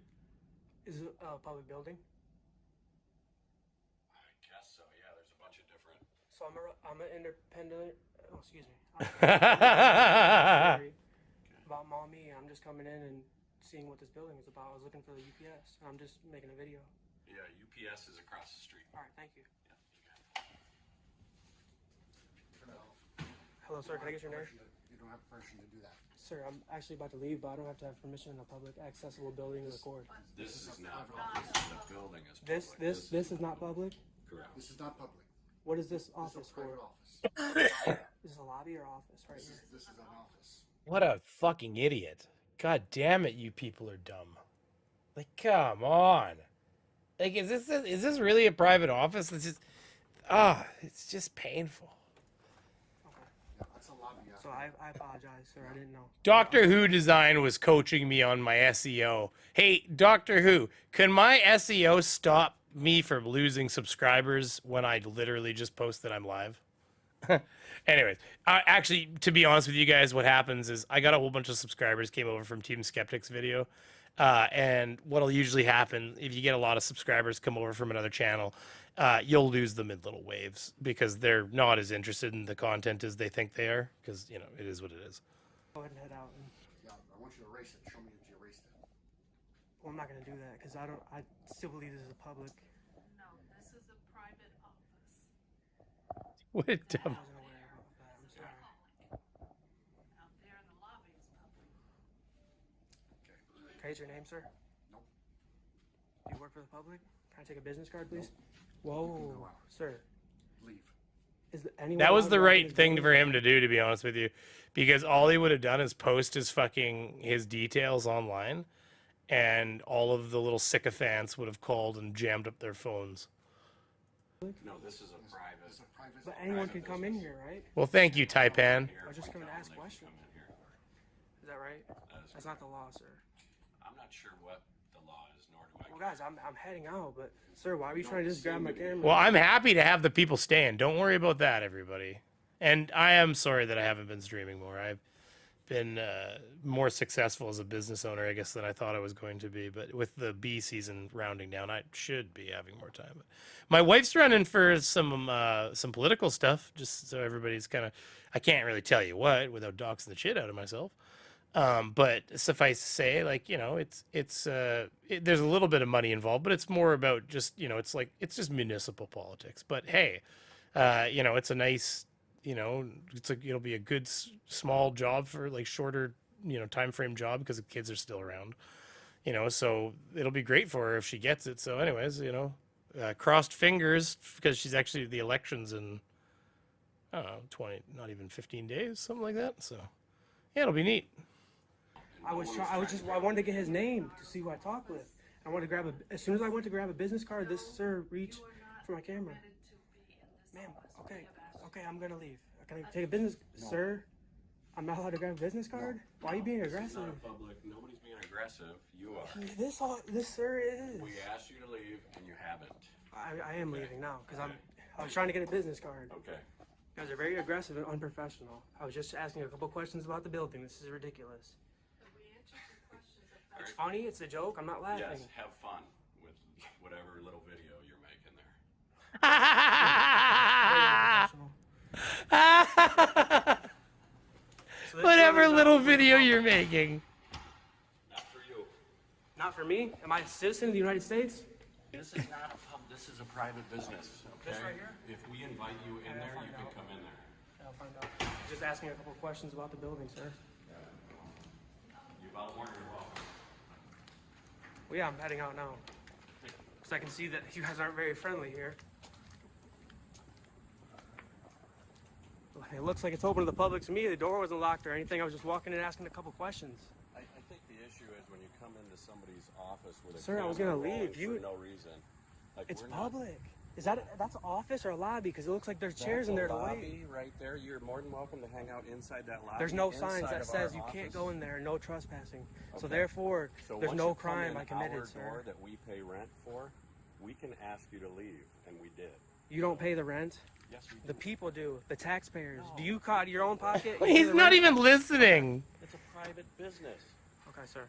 Is it a public building? I guess so, yeah, there's a bunch of different. So I'm an independent, oh, excuse me. About mommy, I'm just coming in and seeing what this building is about. I was looking for the UPS, and I'm just making a video. Yeah, UPS is across the street. All right, thank you. Yeah, you got it. Hello, sir, can I get your name? You don't have permission to do that. Sir, I'm actually about to leave, but I don't have to have permission in a public accessible building to record. This is not public. The building is public. This is not public? Correct. This is not public. What is this office for? Office. This is a lobby or office right here? This is an office. What a fucking idiot. God damn it, you people are dumb. Like, come on. Like, is this really a private office? It's just, it's just painful. Yeah, that's a lobby. So I apologize, sir. I didn't know. Doctor Who Design was coaching me on my SEO. Hey, Doctor Who, can my SEO stop me from losing subscribers when I literally just post that I'm live? Anyways, actually, to be honest with you guys, what happens is I got a whole bunch of subscribers came over from Team Skeptic's video. And what'll usually happen if you get a lot of subscribers come over from another channel, you'll lose them in little waves because they're not as interested in the content as they think they are, because, you know, it is what it is. Go ahead and head out. Yeah, I want you to erase it. Show me that you erased it. Well, I'm not going to do that because I still believe this is a public. No, this is a private office. What a dumb. I'm sorry. Out there in the lobby is public. Can I get your name, sir? Nope. Do you work for the public? Can I take a business card, please? Whoa, sir. Leave. Is anyone That was allowed the to walk in right this thing building? for him to do, to be honest with you, because all he would have done is post his details online, and all of the little sycophants would have called and jammed up their phones. No, this is a private. But anyone can come in here, right? Well, thank you, Taipan. I'm just coming to ask questions. Is that right? That's not the law, sir. I'm not sure what the law is, nor do I. Well, guys, I'm heading out, but sir, why are you trying to just grab my camera? Well, I'm happy to have the people staying. Don't worry about that, everybody. And I am sorry that I haven't been streaming more. I've been more successful as a business owner, I guess, than I thought I was going to be. But with the bee season rounding down, I should be having more time. But my wife's running for some political stuff, just so everybody's kind of. I can't really tell you what without doxing the shit out of myself. But suffice to say, like, you know, there's a little bit of money involved, but it's more about just, you know, it's just municipal politics. But hey, you know, it's a nice. You know, it'll be a good small job for like shorter, you know, time frame job because the kids are still around, you know, so it'll be great for her if she gets it. So anyways, you know, crossed fingers because she's actually the elections in, I don't know, not even 15 days, something like that. So yeah, it'll be neat. I wanted to get his name to see who I talk with. I wanted to grab as soon as I went to grab a business card, this sir reached for my camera. Ma'am, okay, I'm gonna leave. Can I take a business, sir? I'm not allowed to grab a business card? No. Why are you being This is aggressive? not public. Nobody's being aggressive. You are. This sir is. We asked you to leave, and you haven't. I am leaving now because I was trying to get a business card. Okay. You guys are very aggressive and unprofessional. I was just asking a couple questions about the building. This is ridiculous. It's funny. It's a joke. I'm not laughing. Yes, have fun with whatever little video you're making there. Whatever little video you're making. Not for you. Not for me? Am I a citizen of the United States? This is not a pub. This is a private business. Okay. This right here? If we invite you in there, you can come in there. I'll find out. Just asking a couple questions about the building, sir. You're more than welcome. Well, yeah, I'm heading out now. Because I can see that you guys aren't very friendly here. It looks like it's open to the public to me. The door wasn't locked or anything. I was just walking in asking a couple questions. I think the issue is when you come into somebody's office with a Sir, I was camera gonna rolling leave. You. for no reason. Like, It's we're not- public. Is that's an office or a lobby? Because it looks like there's chairs in there to wait. Right there. You're more than welcome to hang out inside that lobby. There's no signs inside that of says our you can't office. go in there, no trespassing. So Okay. therefore, So there's once no you come crime in I committed, our sir. door that we pay rent for, we can ask you to leave, and we did. You don't pay the rent? Yes, we do. The people do. The taxpayers. Do you cut your own pocket? You He's pay the not rent? even listening. It's a private business. Okay, sir.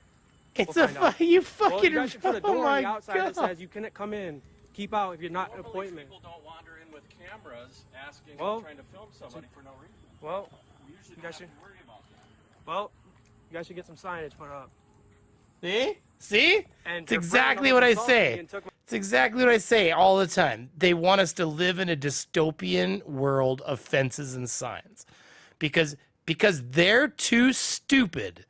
It's We'll a find out. you Well, fucking. you guys should put a oh door my on the outside that God. says you cannot come in. Keep out if you're not an Normally appointment. people don't wander in with cameras asking, Well, trying to film somebody for no reason. Well, We usually you don't guys have should. to worry about that. Well, you guys should get some signage put up. See? And It's your exactly friend what I almost assaulted me say. and took my- It's exactly what I say all the time. They want us to live in a dystopian world of fences and signs. Because they're too stupid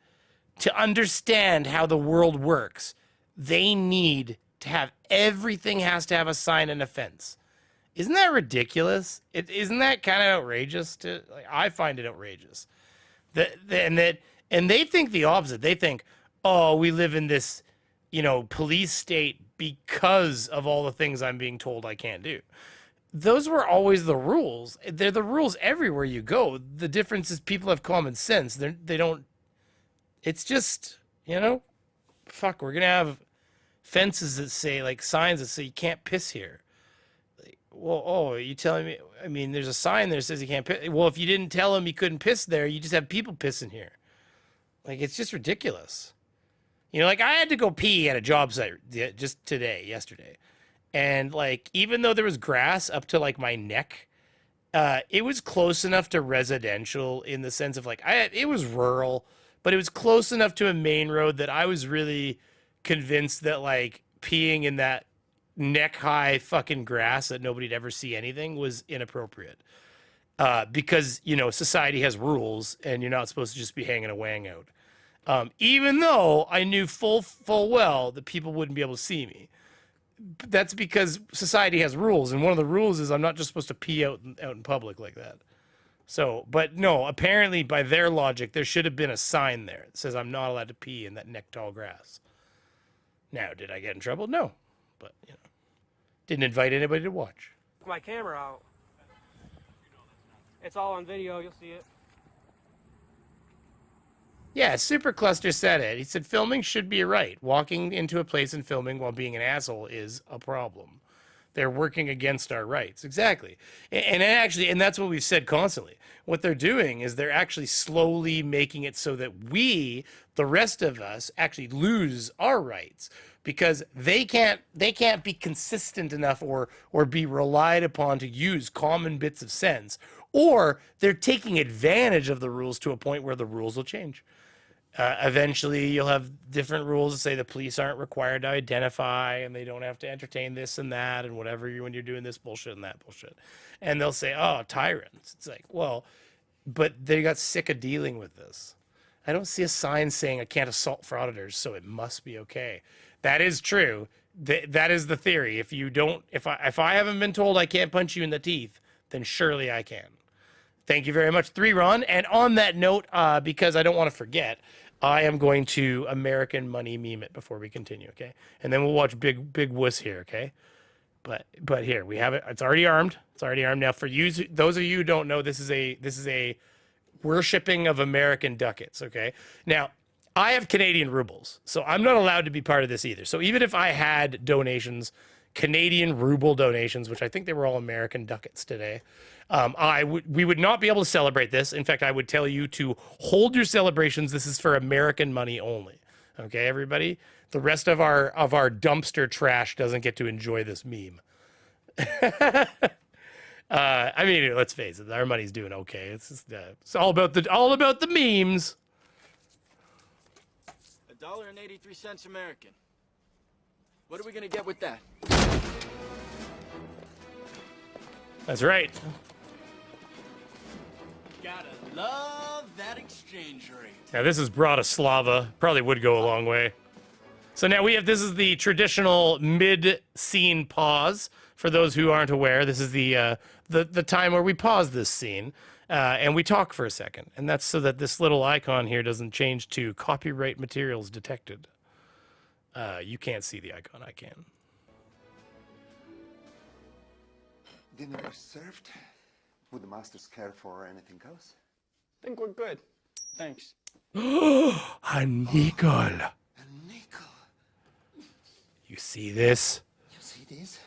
to understand how the world works. They need to have everything has to have a sign and a fence. Isn't that ridiculous? Isn't that kind of outrageous? I find it outrageous. And they think the opposite. They think, oh, we live in this, police state because of all the things I'm being told I can't do. Those were always the rules. They're the rules everywhere you go. The difference is people have common sense. They don't. It's just, fuck, we're going to have fences that say, like signs that say you can't piss here. Well, are you telling me? I mean, there's a sign there that says you can't piss. Well, if you didn't tell him you couldn't piss there, you just have people pissing here. Like, it's just ridiculous. Like I had to go pee at a job site just yesterday. And like, even though there was grass up to like my neck, it was close enough to residential in the sense of like, it was rural, but it was close enough to a main road that I was really convinced that like peeing in that neck high fucking grass that nobody'd ever see anything was inappropriate. Because, society has rules and you're not supposed to just be hanging a wang out. Even though I knew full well that people wouldn't be able to see me. That's because society has rules. And one of the rules is I'm not just supposed to pee out in public like that. So, but no, apparently by their logic, there should have been a sign there that says I'm not allowed to pee in that neck tall grass. Now, did I get in trouble? No. But, didn't invite anybody to watch. My camera out. It's all on video. You'll see it. Yeah, Supercluster said it. He said filming should be a right. Walking into a place and filming while being an asshole is a problem. They're working against our rights. Exactly. And that's what we've said constantly. What they're doing is they're actually slowly making it so that we, the rest of us, actually lose our rights because they can't be consistent enough or be relied upon to use common bits of sense, or they're taking advantage of the rules to a point where the rules will change. Eventually, you'll have different rules that say the police aren't required to identify and they don't have to entertain this and that and whatever when you're doing this bullshit and that bullshit. And they'll say, oh, tyrants. It's like, well, but they got sick of dealing with this. I don't see a sign saying I can't assault frauditors, so it must be okay. That is true. That is the theory. If I haven't been told I can't punch you in the teeth, then surely I can. Thank you very much, 3 Ron. And on that note, because I don't want to forget, I am going to American Money meme it before we continue, okay? And then we'll watch Big Wuss here, okay? But here we have it. It's already armed. It's already armed. Now, for you, those of you who don't know, this is a worshipping of American ducats, okay? Now, I have Canadian rubles, so I'm not allowed to be part of this either. So even if I had donations, Canadian ruble donations, which I think they were all American ducats today, we would not be able to celebrate this. In fact, I would tell you to hold your celebrations. This is for American money only. Okay, everybody? The rest of our dumpster trash doesn't get to enjoy this meme. I mean, let's face it, our money's doing okay. It's just, it's all about the memes. $1.83 American. What are we gonna get with that? That's right. Gotta love that exchange rate. Now this is Bratislava. Probably would go a long way. So now this is the traditional mid-scene pause. For those who aren't aware, this is the time where we pause this scene and we talk for a second. And that's so that this little icon here doesn't change to copyright materials detected. You can't see the icon, I can. Dinner is served. Would the masters care for anything else? I think we're good. Thanks. A nickel. You see this? You see this?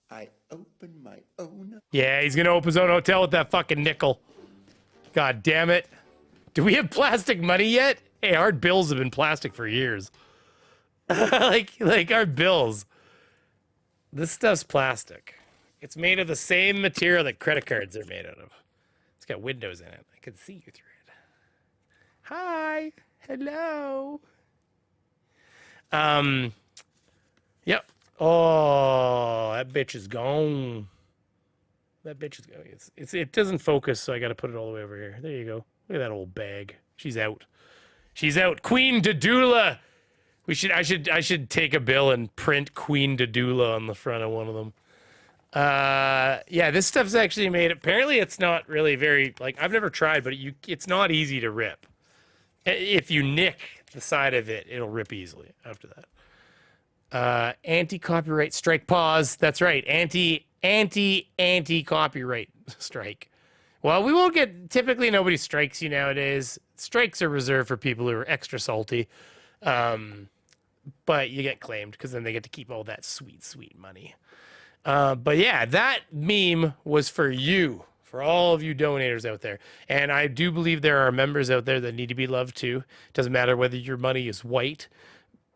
I open my own. Yeah, he's gonna open his own hotel with that fucking nickel. God damn it. Do we have plastic money yet? Hey, our bills have been plastic for years. like our bills. This stuff's plastic. It's made of the same material that credit cards are made out of. It's got windows in it. I can see you through it. Hi. Hello. Yep. Oh, that bitch is gone. That bitch is going. It doesn't focus, so I got to put it all the way over here. There you go. Look at that old bag. She's out. She's out. Queen Dodula. I should take a bill and print Queen Dodula on the front of one of them. Yeah, this stuff's actually made. Apparently, it's not really very like I've never tried, but it's not easy to rip. If you nick the side of it, it'll rip easily after that. Anti-copyright strike pause. That's right. Anti-copyright strike. Well, we won't get, typically nobody strikes you nowadays. Strikes are reserved for people who are extra salty. But you get claimed because then they get to keep all that sweet, sweet money. But yeah, that meme was for you, for all of you donators out there. And I do believe there are members out there that need to be loved too. Doesn't matter whether your money is white,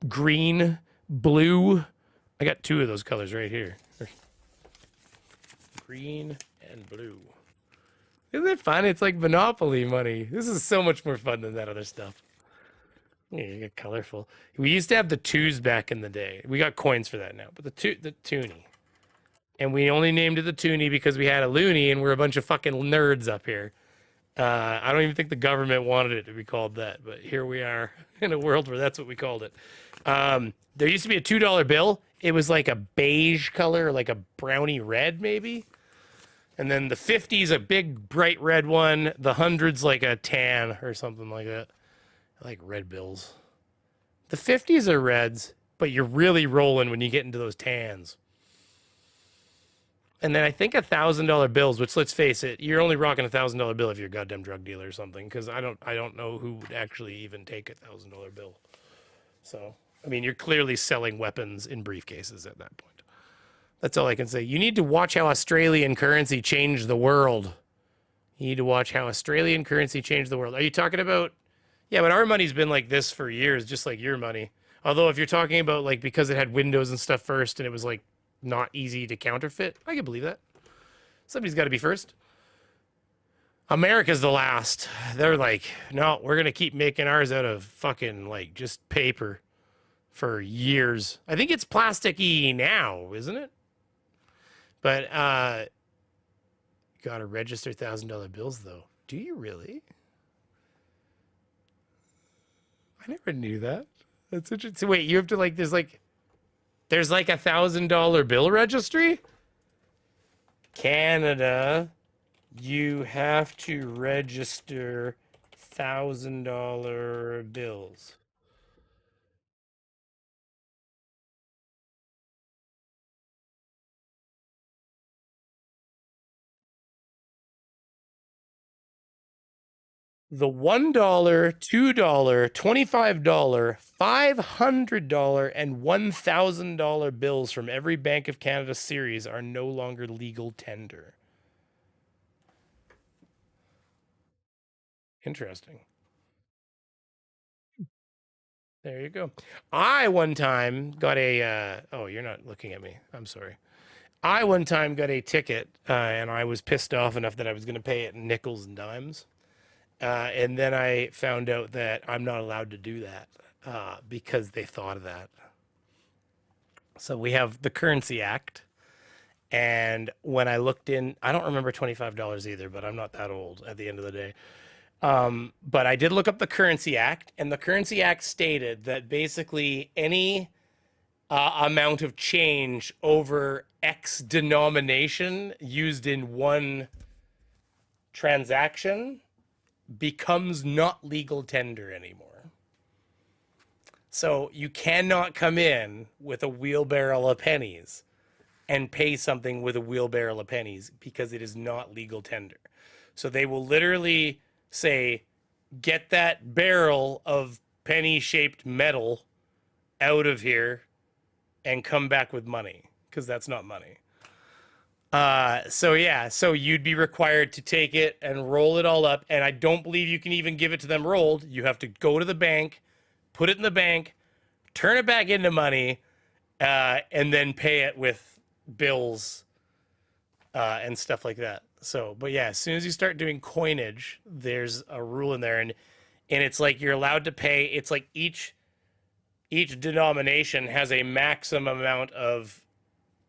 green, blue. I got two of those colors right here. Green and blue. Isn't it fun? It's like Monopoly money. This is so much more fun than that other stuff. Yeah, you get colorful. We used to have the twos back in the day. We got coins for that now, but the toonie. And we only named it the toonie because we had a loony and we're a bunch of fucking nerds up here. I don't even think the government wanted it to be called that, but here we are in a world where that's what we called it. There used to be a $2 bill. It was like a beige color, like a brownie red maybe. And then the 50's a big bright red one. The 100's like a tan or something like that. I like red bills. The 50's are reds, but you're really rolling when you get into those tans. And then I think $1,000 bills, which let's face it, you're only rocking $1,000 bill if you're a goddamn drug dealer or something, because I don't know who would actually even take $1,000 bill. So, I mean, you're clearly selling weapons in briefcases at that point. That's all I can say. You need to watch how Australian currency changed the world. You need to watch how Australian currency changed the world. Are you talking about? Yeah, but our money's been like this for years, just like your money. Although if you're talking about like because it had windows and stuff first and it was like not easy to counterfeit, I can believe that. Somebody's got to be first. America's the last. They're like, no, we're going to keep making ours out of fucking like just paper for years. I think it's plasticky now, isn't it? But you got to register $1,000 bills though. Do you really? I never knew that. That's interesting. So wait, you have to like, there's like $1,000 bill registry? Canada, you have to register $1,000 bills. The $1, $2, $25, $500, and $1,000 bills from every Bank of Canada series are no longer legal tender. Interesting. There you go. I one time got a, oh, you're not looking at me. I'm sorry. I one time got a ticket and I was pissed off enough that I was going to pay it in nickels and dimes. And then I found out that I'm not allowed to do that because they thought of that. So we have the Currency Act. And when I looked in, I don't remember $25 either, but I'm not that old at the end of the day. But I did look up the Currency Act, and the Currency Act stated that basically any amount of change over X denomination used in one transaction becomes not legal tender anymore. So you cannot come in with a wheelbarrow of pennies and pay something with a wheelbarrow of pennies because it is not legal tender. So they will literally say, get that barrel of penny-shaped metal out of here and come back with money, because that's not money. So yeah, so you'd be required to take it and roll it all up, and I don't believe you can even give it to them rolled. You have to go to the bank, put it in the bank, turn it back into money, and then pay it with bills and stuff like that. So, but yeah, as soon as you start doing coinage, there's a rule in there, and it's like you're allowed to pay. It's like each denomination has a maximum amount of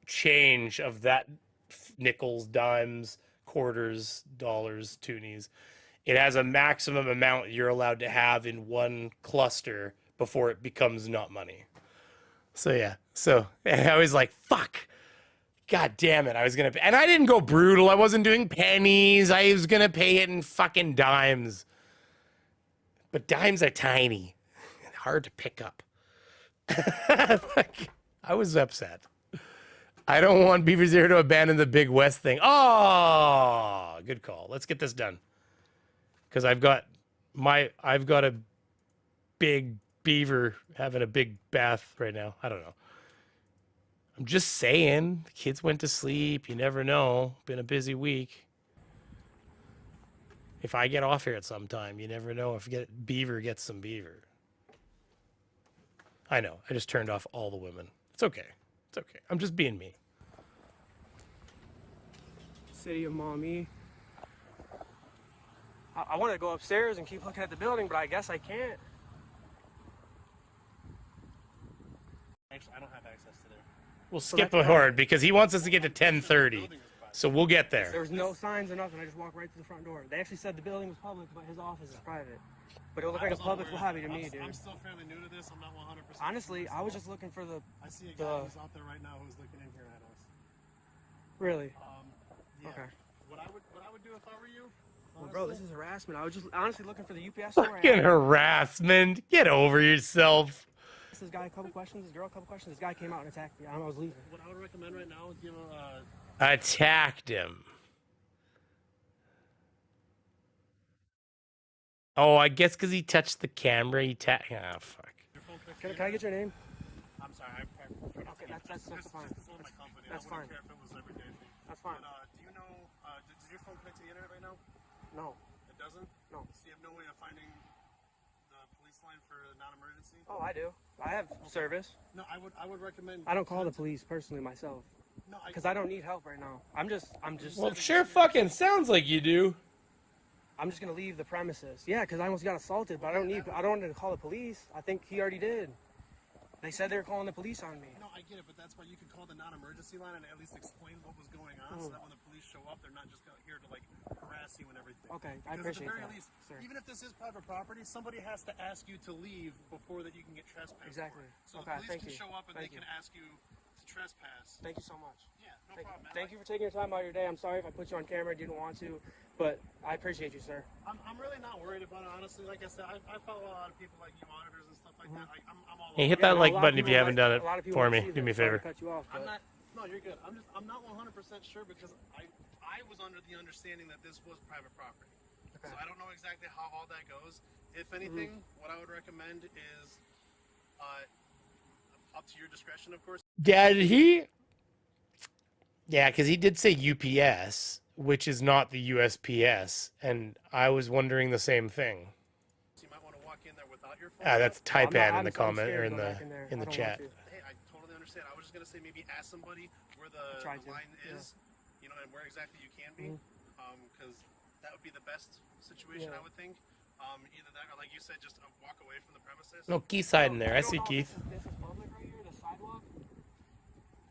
change of that nickels, dimes, quarters, dollars, toonies. It has a maximum amount you're allowed to have in one cluster before it becomes not money. So yeah, so I was like, fuck. God damn it, I was gonna, and I didn't go brutal. I wasn't doing pennies. I was gonna pay it in fucking dimes. But dimes are tiny, and hard to pick up. I was upset. I don't want Beaver Zero to abandon the Big West thing. Oh, good call. Let's get this done. Because I've got a big beaver having a big bath right now. I don't know. I'm just saying, the kids went to sleep. You never know. Been a busy week. If I get off here at some time, you never know if Beaver gets some beaver. I know. I just turned off all the women. It's okay. It's okay. I'm just being me. City of Maumee. I want to go upstairs and keep looking at the building, but I guess I can't. Actually, I don't have access to there. We'll skip ahead because he wants us to get to 10:30. So we'll get there. There was no signs or nothing. I just walked right to the front door. They actually said the building was public, but his office is private. But it looked like a public lobby to me, dude. I'm still fairly new to this. I'm not 100%. Honestly, I was just looking for the... I see a guy who's out there right now who's looking in here at us. Really? Yeah. Okay. What I would do if I were you? Well, bro, this is harassment. I was just honestly looking for the UPS store. Fucking harassment. Get over yourself. This guy a couple questions, this girl a couple questions. This guy came out and attacked me. I was leaving. What I would recommend right now is give a... Attacked him. Oh, I guess because he touched the camera, he oh, fuck. Can I get your name? I'm sorry. Okay, that's fine. That's fine. Care if it was every day. That's fine. But, do you know, does your phone connect to the internet right now? No. It doesn't? No. So you have no way of finding the police line for non-emergency? Oh, I do. I have service. No, I would recommend... I don't call the police personally myself. No, because I don't need help right now. I'm just. Well, sure fucking sounds like you do. I'm just gonna leave the premises. Yeah, because I almost got assaulted, but I don't want to call the police. I think he already did. They said they were calling the police on me. No, I get it, but that's why you could call the non-emergency line and at least explain what was going on, so that when the police show up, they're not just here to like harass you and everything. Okay, I appreciate that. Because at the very least, even if this is private property, somebody has to ask you to leave before that you can get trespassed. Exactly. So the police can show up and they can ask you to trespass. Thank you so much. Yeah, no problem, man. Thank you for taking your time out of your day. I'm sorry if I put you on camera. I didn't want to, but I appreciate you, sir. I'm really not worried about it, honestly. Like I said, I follow a lot of people like you, auditors and stuff like that. I'm all Hey, hit that like button if you haven't done it for me. Do me a favor. I'm not. No, you're good. I'm not 100% sure because I was under the understanding that this was private property. Okay. So I don't know exactly how all that goes. If anything, what I would recommend is up to your discretion, of course. Did he? Yeah, because he did say UPS, which is not the USPS, and I was wondering the same thing. So you might want to walk in there without your phone. That's Taipan in the comment or in the chat. Hey, I totally understand. I was just gonna say maybe ask somebody where the line is, you know, and where exactly you can be, because that would be the best situation, I would think. Either that or, like you said, just walk away from the premises. No, Keith's hiding there. I see Keith. This is public right here, the sidewalk.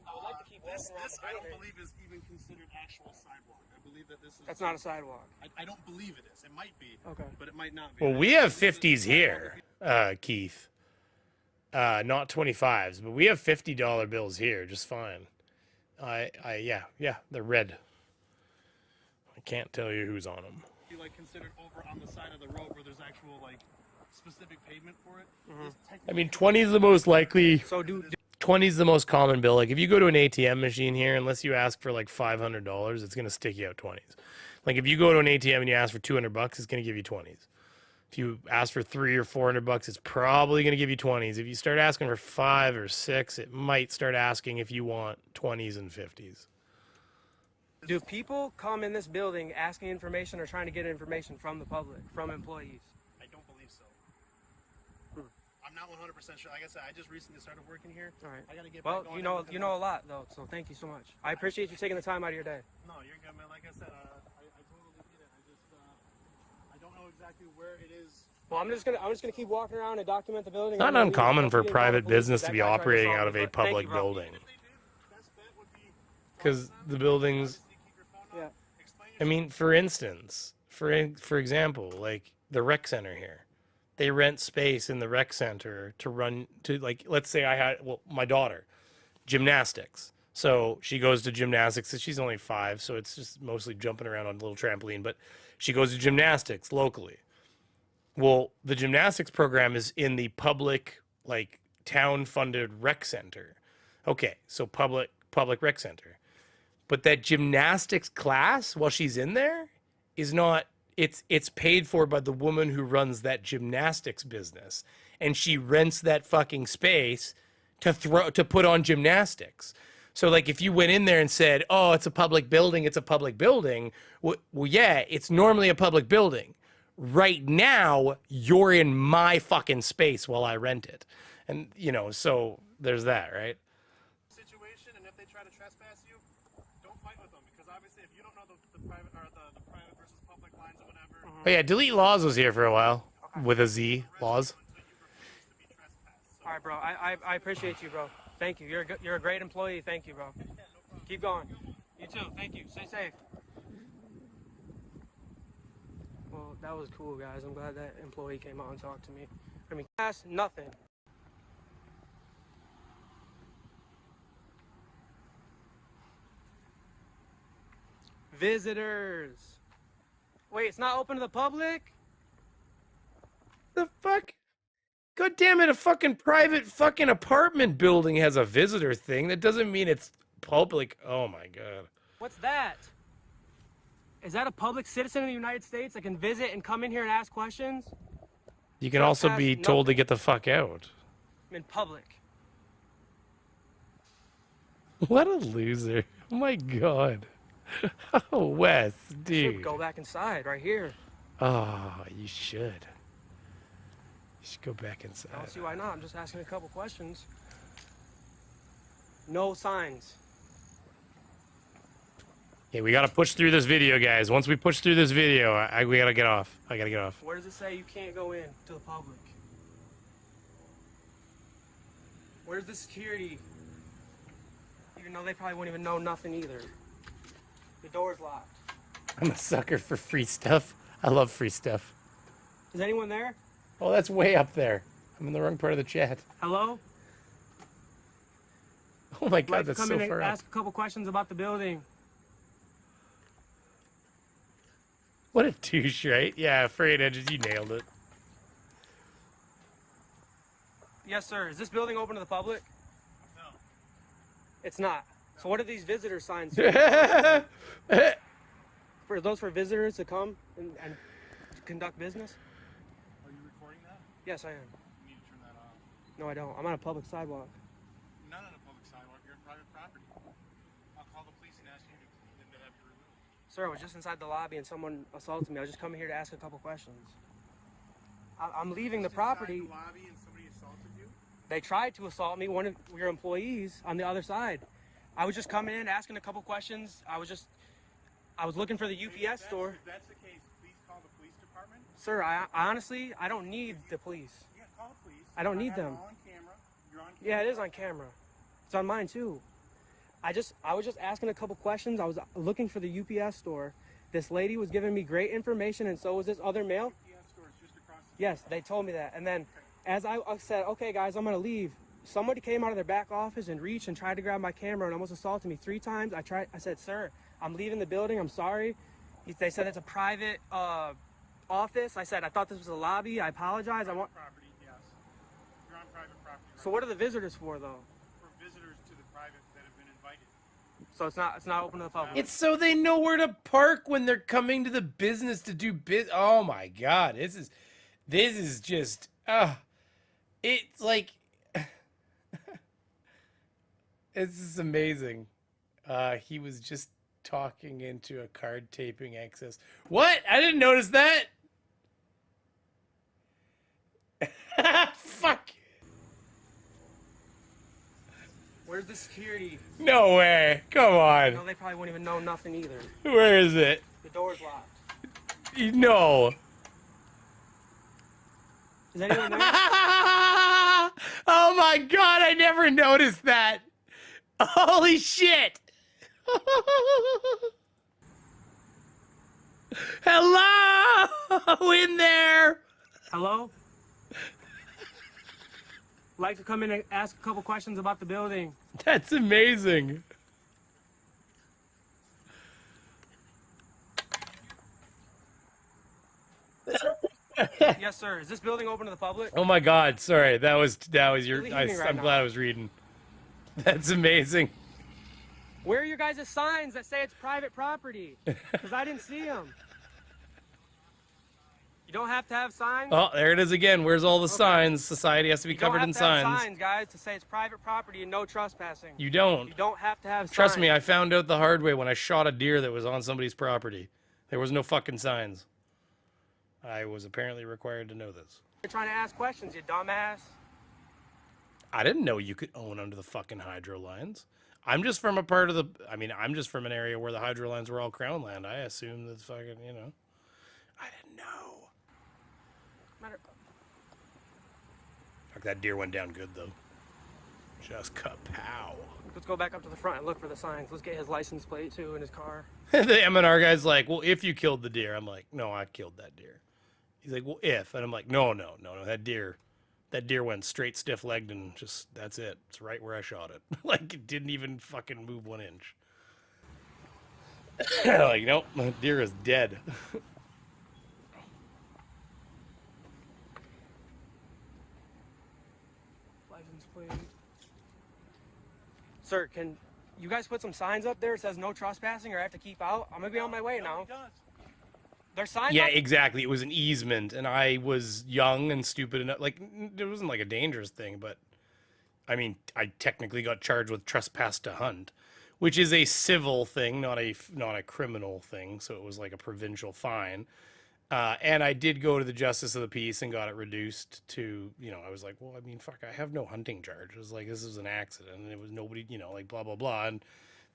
I would like to keep this This I don't believe is even considered actual sidewalk. I believe that this is. That's not a sidewalk. I don't believe it is. It might be. Okay. But it might not be. Well, we have 50s here, Keith. Not 25s, but we have $50 bills here, just fine. Yeah, they're red. I can't tell you who's on them. Be like considered over on the side of the road where there's actual like specific pavement for it. I mean, 20 is the most likely. So 20 is the most common bill. Like if you go to an ATM machine here, unless you ask for like $500, it's gonna stick you out 20s. Like if you go to an ATM and you ask for $200, it's gonna give you 20s. If you ask for $300 or $400, it's probably gonna give you 20s. If you start asking for 5 or 6, it might start asking if you want 20s and 50s. Do people come in this building asking information or trying to get information from the public, from employees? I don't believe so. I'm not 100% sure. Like I said, I just recently started working here. All right. I gotta get Well, back on you know everything a else. lot though, so thank you so much. I appreciate you taking the time out of your day. No, you're good, man. Like I said, I totally get it. I don't know exactly where it is. Well, I'm just gonna keep walking around and document the building. It's not uncommon for private business to be operating out of a public building. Because the buildings, Yeah. I mean, for instance, for example, like the rec center here, they rent space in the rec center to run to, like, let's say I had, well, my daughter, gymnastics. So she goes to gymnastics. She's only 5, so it's just mostly jumping around on a little trampoline, but she goes to gymnastics locally. Well, the gymnastics program is in the public, like, town-funded rec center. Okay, so public rec center. But that gymnastics class, while she's in there, is not, it's paid for by the woman who runs that gymnastics business. And she rents that fucking space to put on gymnastics. So, like, if you went in there and said, oh, it's a public building, well, yeah, it's normally a public building. Right now, you're in my fucking space while I rent it. And, you know, so there's that, right? Situation, and if they try to trespass you, don't fight with them, because obviously if you don't know the private or the private versus public lines or whatever. Oh, yeah, Delete Laws was here for a while with a Z, Laws. All right, bro. I appreciate you, bro. Thank you. You're a great employee. Thank you, bro. Keep going. You too. Thank you. Stay safe. Well, that was cool, guys. I'm glad that employee came out and talked to me. I mean, that's nothing. Visitors. Wait, it's not open to the public? The fuck? God damn it, a fucking private fucking apartment building has a visitor thing. That doesn't mean it's public. Oh my god. What's that? Is that a public citizen of the United States that can visit and come in here and ask questions? You can also be told to get the fuck out. I'm in public. What a loser. Oh my god. Oh, Wes, dude. Should go back inside right here. Oh, you should. You should go back inside. I don't see why not. I'm just asking a couple questions. No signs. Okay, we gotta push through this video, guys. Once we push through this video, we gotta get off. I gotta get off. Where does it say you can't go in to the public? Where's the security? Even though they probably won't even know nothing either. The door's locked. I'm a sucker for free stuff. I love free stuff. Is anyone there? Oh, that's way up there. I'm in the wrong part of the chat. Hello? Oh my I'd god, like to that's come so in far and up. ask a couple questions about the building. What a douche, right? Yeah, Afraid Edges, you nailed it. Yes, sir. Is this building open to the public? No. It's not. So what are these visitor signs for? For those for visitors to come and conduct business? Are you recording that? Yes, I am. You need to turn that off. No, I don't. I'm on a public sidewalk. You're not on a public sidewalk. You're on private property. I'll call the police and ask you to have you removed. Sir, I was just inside the lobby and someone assaulted me. I was just coming here to ask a couple questions. I'm leaving the property. Inside the lobby and somebody assaulted you? They tried to assault me, one of your employees on the other side. I was just coming in, asking a couple questions. I was looking for the UPS store. If that's the case, please call the police department. Sir, I honestly, I don't need the police. Yeah, call the police. I don't need them. On camera. You're on camera. Yeah, it is on camera. It's on mine too. I was just asking a couple questions. I was looking for the UPS store. This lady was giving me great information, and so was this other male. UPS store is just across the Yes, they told me that. And then as I said, okay, guys, I'm going to leave, somebody came out of their back office and reached and tried to grab my camera and almost assaulted me 3 times. I said, sir, I'm leaving the building. I'm sorry. They said it's a private office. I said, I thought this was a lobby. I apologize. I want property, yes. You're on private property. So what are the visitors for, though? For visitors to the private that have been invited. So it's not open to the public. It's so they know where to park when they're coming to the business to do Oh my god, this is just it's like this is amazing. He was just talking into a card taping access. What? I didn't notice that. Fuck. Where's the security? No way. Come on. No, they probably won't even know nothing either. Where is it? The door's locked. No. Is anyone there? Oh my god, I never noticed that. Holy shit. Hello in there. Hello? Like to come in and ask a couple questions about the building. That's amazing. Yes, sir. Is this building open to the public? Oh my god, sorry. That was your Really I'm heaving right glad now. I was reading. That's amazing. Where are your guys' signs that say it's private property? Because I didn't see them. You don't have to have signs? Oh, there it is again. Where's all the signs? Society has to be covered in You don't have to have signs. signs, guys, to say it's private property and no trespassing. You don't. You don't have to have Trust signs. me, I found out the hard way when I shot a deer that was on somebody's property. There was no fucking signs. I was apparently required to know this. You're trying to ask questions, you dumbass. I didn't know you could own under the fucking hydro lines. I'm just from a part of the... I mean, I'm just from an area where the hydro lines were all crown land. I assume that's fucking, you know... I didn't know. Fuck, that deer went down good, though. Just kapow. Let's go back up to the front and look for the signs. Let's get his license plate, too, in his car. The M&R guy's like, well, if you killed the deer. I'm like, no, I killed that deer. He's like, well, if. And I'm like, no, that deer went straight stiff-legged and just, that's it. It's right where I shot it. Like, it didn't even fucking move 1 inch. Like, nope, the deer is dead. License plate. Sir, can you guys put some signs up there that says no trespassing or I have to keep out? I'm going to be on my way now. There's signs Yeah, up? exactly. It was an easement, and I was young and stupid enough. Like, it wasn't like a dangerous thing, but I mean, I technically got charged with trespass to hunt, which is a civil thing, not a criminal thing. So it was like a provincial fine. And I did go to the justice of the peace and got it reduced to, you know, I was like, well, I mean, fuck, I have no hunting charge. It was like, this was an accident, and it was nobody, you know, like blah blah blah, and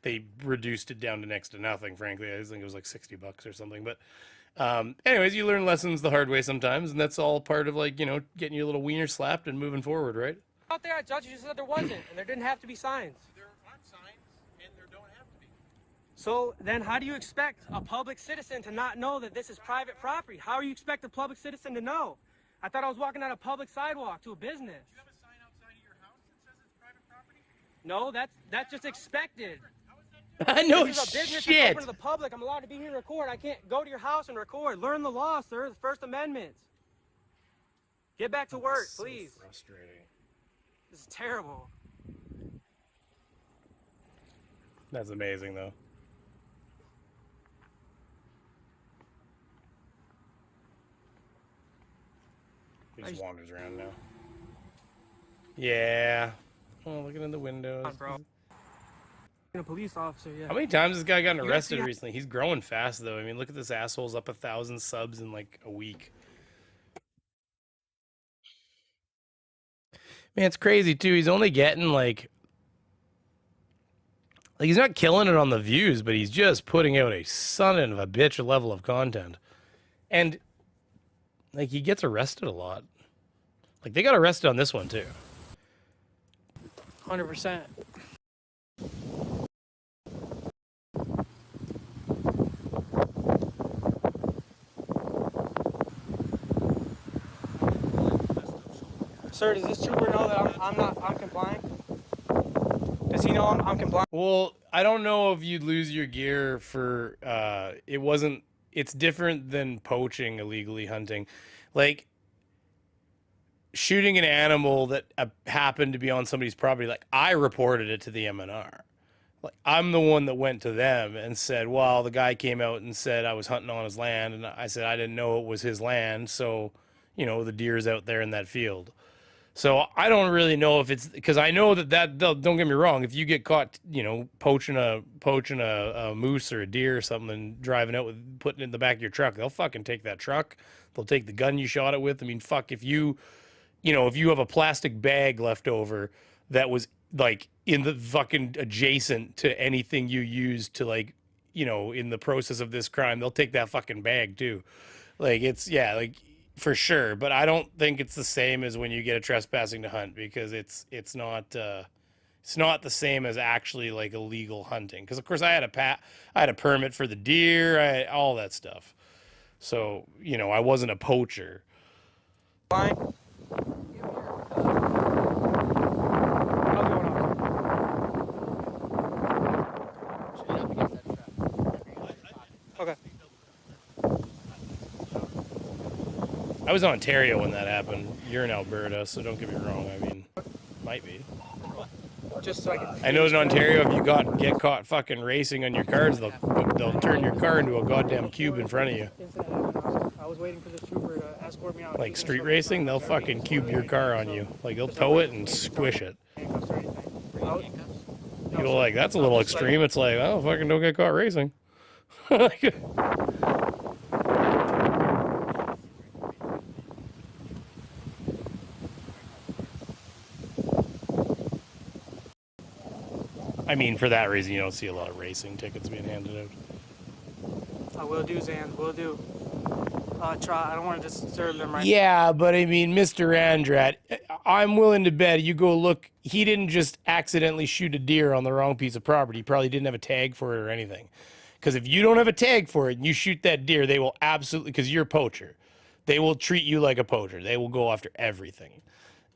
they reduced it down to next to nothing. Frankly, I think it was like $60 or something, but. Anyways, you learn lessons the hard way sometimes, and that's all part of, like, you know, getting your little wiener slapped and moving forward, right? Out there, I judge you said there wasn't, and there didn't have to be signs. There aren't signs, and there don't have to be. So then how do you expect a public citizen to not know that this is private property? How do you expect a public citizen to know? I thought I was walking on a public sidewalk to a business. Do you have a sign outside of your house that says it's private property? No, that's just expected. No This is a business shit. that's open to the public. I'm allowed to be here and record. I can't go to your house and record. Learn the law, sir. The First Amendment. Get back to work, please. So frustrating. This is terrible. That's amazing, though. He just wanders around now. Yeah. Oh, looking in the windows. Bro. A police officer, yeah. How many times has this guy gotten You guys arrested see how- recently? He's growing fast, though. I mean, look at this asshole's up 1,000 subs in like a week. Man, it's crazy too. He's only getting like he's not killing it on the views, but he's just putting out a son of a bitch level of content. And like he gets arrested a lot. Like they got arrested on this one too. 100%. Sir, does this trooper know that I'm complying? Does he know I'm complying? Well, I don't know if you'd lose your gear for it's different than poaching, illegally hunting. Like shooting an animal that happened to be on somebody's property, like I reported it to the MNR. Like I'm the one that went to them and said, well, the guy came out and said I was hunting on his land, and I said I didn't know it was his land, so the deer's out there in that field. So I don't really know if it's because I know that don't get me wrong, if you get caught, poaching a moose or a deer or something and driving out with putting it in the back of your truck, they'll fucking take that truck. They'll take the gun you shot it with. I mean, fuck, if you have a plastic bag left over that was like in the fucking adjacent to anything you used to in the process of this crime, they'll take that fucking bag too. Like for sure, but I don't think it's the same as when you get a trespassing to hunt, because it's not the same as actually like illegal hunting. Because of course I had a permit for the deer, all that stuff. So I wasn't a poacher. Fine. Okay. I was in Ontario when that happened. You're in Alberta, so don't get me wrong. I mean, might be. Just so I know in Ontario, if you get caught fucking racing on your cars, they'll turn your car into a goddamn cube in front of you. I was waiting for this trooper to escort me out. Like street racing, they'll fucking cube your car on you. Like they'll tow it and squish it. People are like, that's a little extreme. It's like, oh, fucking don't get caught racing. I mean, for that reason, you don't see a lot of racing tickets being handed out. I will do, Zan. Will do. Try. I don't want to disturb them right now. Yeah, but I mean, Mr. Andrat, I'm willing to bet you go look. He didn't just accidentally shoot a deer on the wrong piece of property. He probably didn't have a tag for it or anything. Because if you don't have a tag for it and you shoot that deer, they will absolutely, because you're a poacher, they will treat you like a poacher. They will go after everything.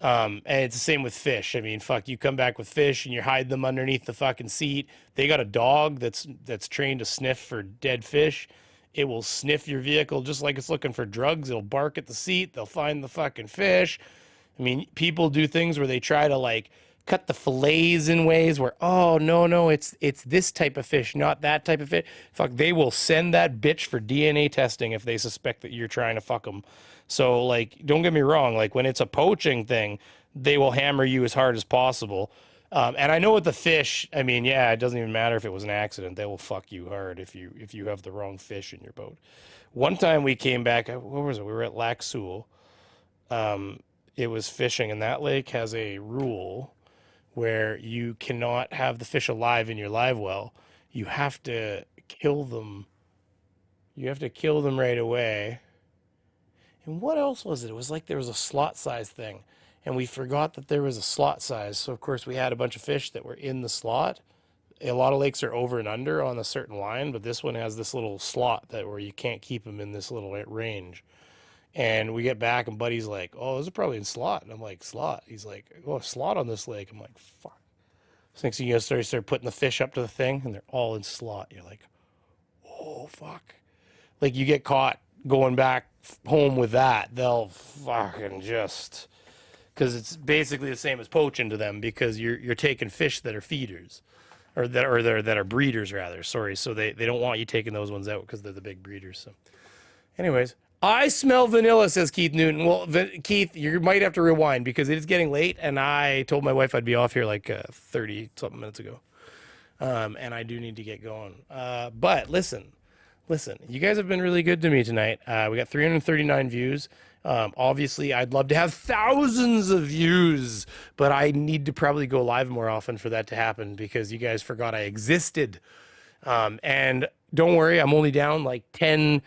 And it's the same with fish. I mean, fuck, you come back with fish and you hide them underneath the fucking seat. They got a dog that's trained to sniff for dead fish. It will sniff your vehicle just like it's looking for drugs. It'll bark at the seat. They'll find the fucking fish. I mean, people do things where they try to like cut the fillets in ways where, oh, no, it's this type of fish, not that type of fish. Fuck, they will send that bitch for DNA testing if they suspect that you're trying to fuck them. So, like, don't get me wrong. Like, when it's a poaching thing, they will hammer you as hard as possible. And I know with the fish, I mean, yeah, it doesn't even matter if it was an accident. They will fuck you hard if you have the wrong fish in your boat. One time we came back, what was it? We were at Lac Seul. It was fishing, and that lake has a rule where you cannot have the fish alive in your live well. You have to kill them. You have to kill them right away. And what else was it? It was like there was a slot size thing. And we forgot that there was a slot size. So, of course, we had a bunch of fish that were in the slot. A lot of lakes are over and under on a certain line, but this one has this little slot where you can't keep them in this little range. And we get back, and Buddy's like, oh, those are probably in slot. And I'm like, slot? He's like, oh, slot on this lake. I'm like, fuck. So next thing you start putting the fish up to the thing, and they're all in slot. You're like, oh, fuck. Like, you get caught going back home with that, they'll fucking just... Because it's basically the same as poaching to them, because you're taking fish that are feeders, or that are breeders rather. Sorry, so they don't want you taking those ones out because they're the big breeders. So, anyways, I smell vanilla, says Keith Newton. Well, Keith, you might have to rewind because it is getting late, and I told my wife I'd be off here like 30 something minutes ago, and I do need to get going. But listen, you guys have been really good to me tonight. We got 339 views. Obviously, I'd love to have thousands of views, but I need to probably go live more often for that to happen because you guys forgot I existed. And don't worry, I'm only down like 10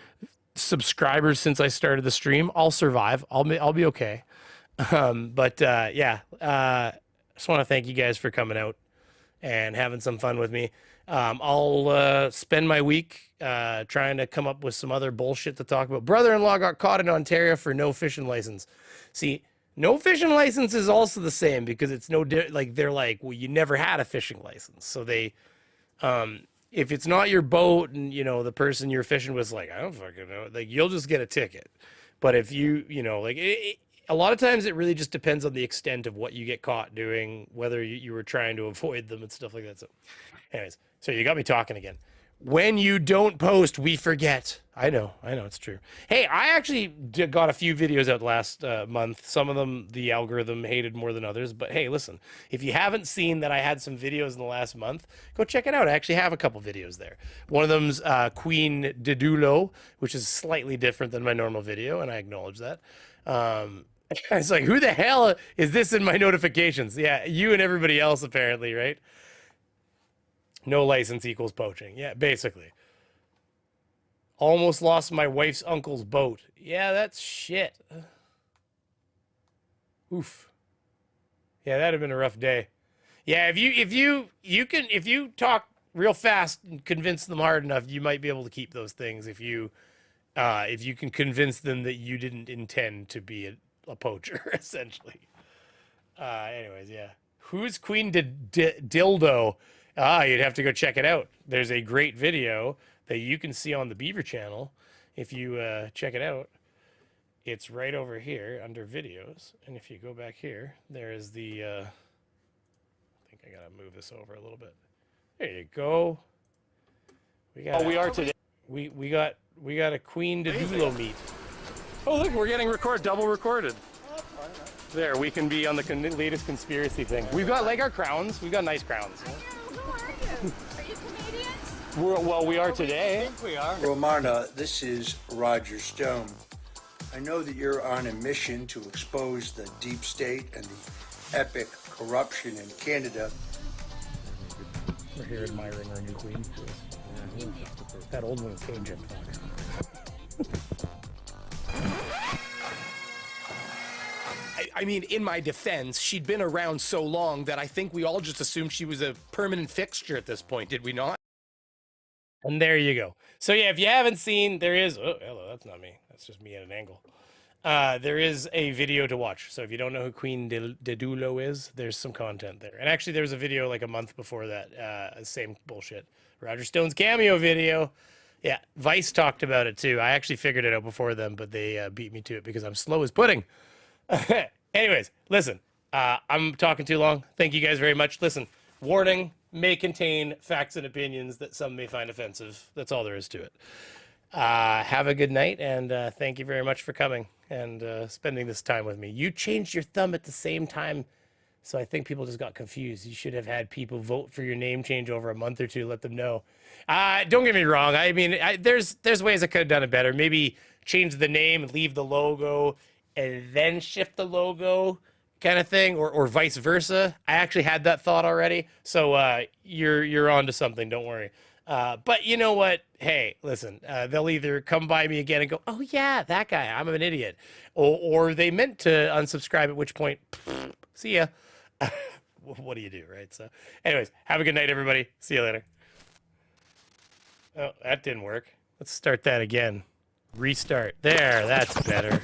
subscribers since I started the stream. I'll survive. I'll be okay. Yeah, just want to thank you guys for coming out and having some fun with me. I'll spend my week trying to come up with some other bullshit to talk about. Brother-in-law got caught in Ontario for no fishing license. See, No fishing license is also the same because it's like they're like, well, you never had a fishing license, so they, if it's not your boat and you know the person you're fishing with is like, I don't fucking know, like you'll just get a ticket. But if you know, like a lot of times it really just depends on the extent of what you get caught doing, whether you were trying to avoid them and stuff like that. So, anyways, so you got me talking again. When you don't post, we forget. I know, it's true. Hey, I actually got a few videos out last month. Some of them, the algorithm hated more than others. But hey, listen, if you haven't seen that I had some videos in the last month, go check it out. I actually have a couple videos there. One of them's Queen Dedulo, which is slightly different than my normal video, and I acknowledge that. It's like, who the hell is this in my notifications? Yeah, you and everybody else apparently, right? No license equals poaching. Yeah, basically. Almost lost my wife's uncle's boat. Yeah, that's shit. Oof. Yeah, that'd have been a rough day. Yeah, if you talk real fast and convince them hard enough, you might be able to keep those things if you can convince them that you didn't intend to be a poacher, essentially. Anyways, yeah. Who's Queen Dildo? You'd have to go check it out. There's a great video that you can see on the Beaver channel if you check it out. It's right over here under videos. And if you go back here, there is the... I think I got to move this over a little bit. There you go. We got a Queen Dedulo meet. Oh, look, we're getting double recorded. There, we can be on the latest conspiracy thing. We've got like our crowns. We've got nice crowns. Are you Canadians? Well, we are today. I think we are. Romana, this is Roger Stone. I know that you're on a mission to expose the deep state and the epic corruption in Canada. We're here admiring our new queen. That old one is Cajun. I mean, in my defense, she'd been around so long that I think we all just assumed she was a permanent fixture at this point, did we not? And there you go. So yeah, if you haven't seen, there is... Oh, hello, that's not me. That's just me at an angle. There is a video to watch. So if you don't know who Queen Dedulo is, there's some content there. And actually, there was a video like a month before that. Same bullshit. Roger Stone's cameo video. Yeah, Vice talked about it too. I actually figured it out before them, but they beat me to it because I'm slow as pudding. Anyways, listen, I'm talking too long. Thank you guys very much. Listen, warning, may contain facts and opinions that some may find offensive. That's all there is to it. Have a good night, and thank you very much for coming and spending this time with me. You changed your thumb at the same time, so I think people just got confused. You should have had people vote for your name change over a month or two, let them know. Don't get me wrong. I mean, there's ways I could have done it better. Maybe change the name, leave the logo, and then shift the logo kind of thing, or vice versa. I actually had that thought already, so you're on to something, don't worry. But you know what? Hey, listen, they'll either come by me again and go, oh yeah, that guy, I'm an idiot. Or they meant to unsubscribe, at which point, see ya. What do you do, right? So anyways, have a good night, everybody. See you later. Oh, that didn't work. Let's start that again. Restart. There, that's better.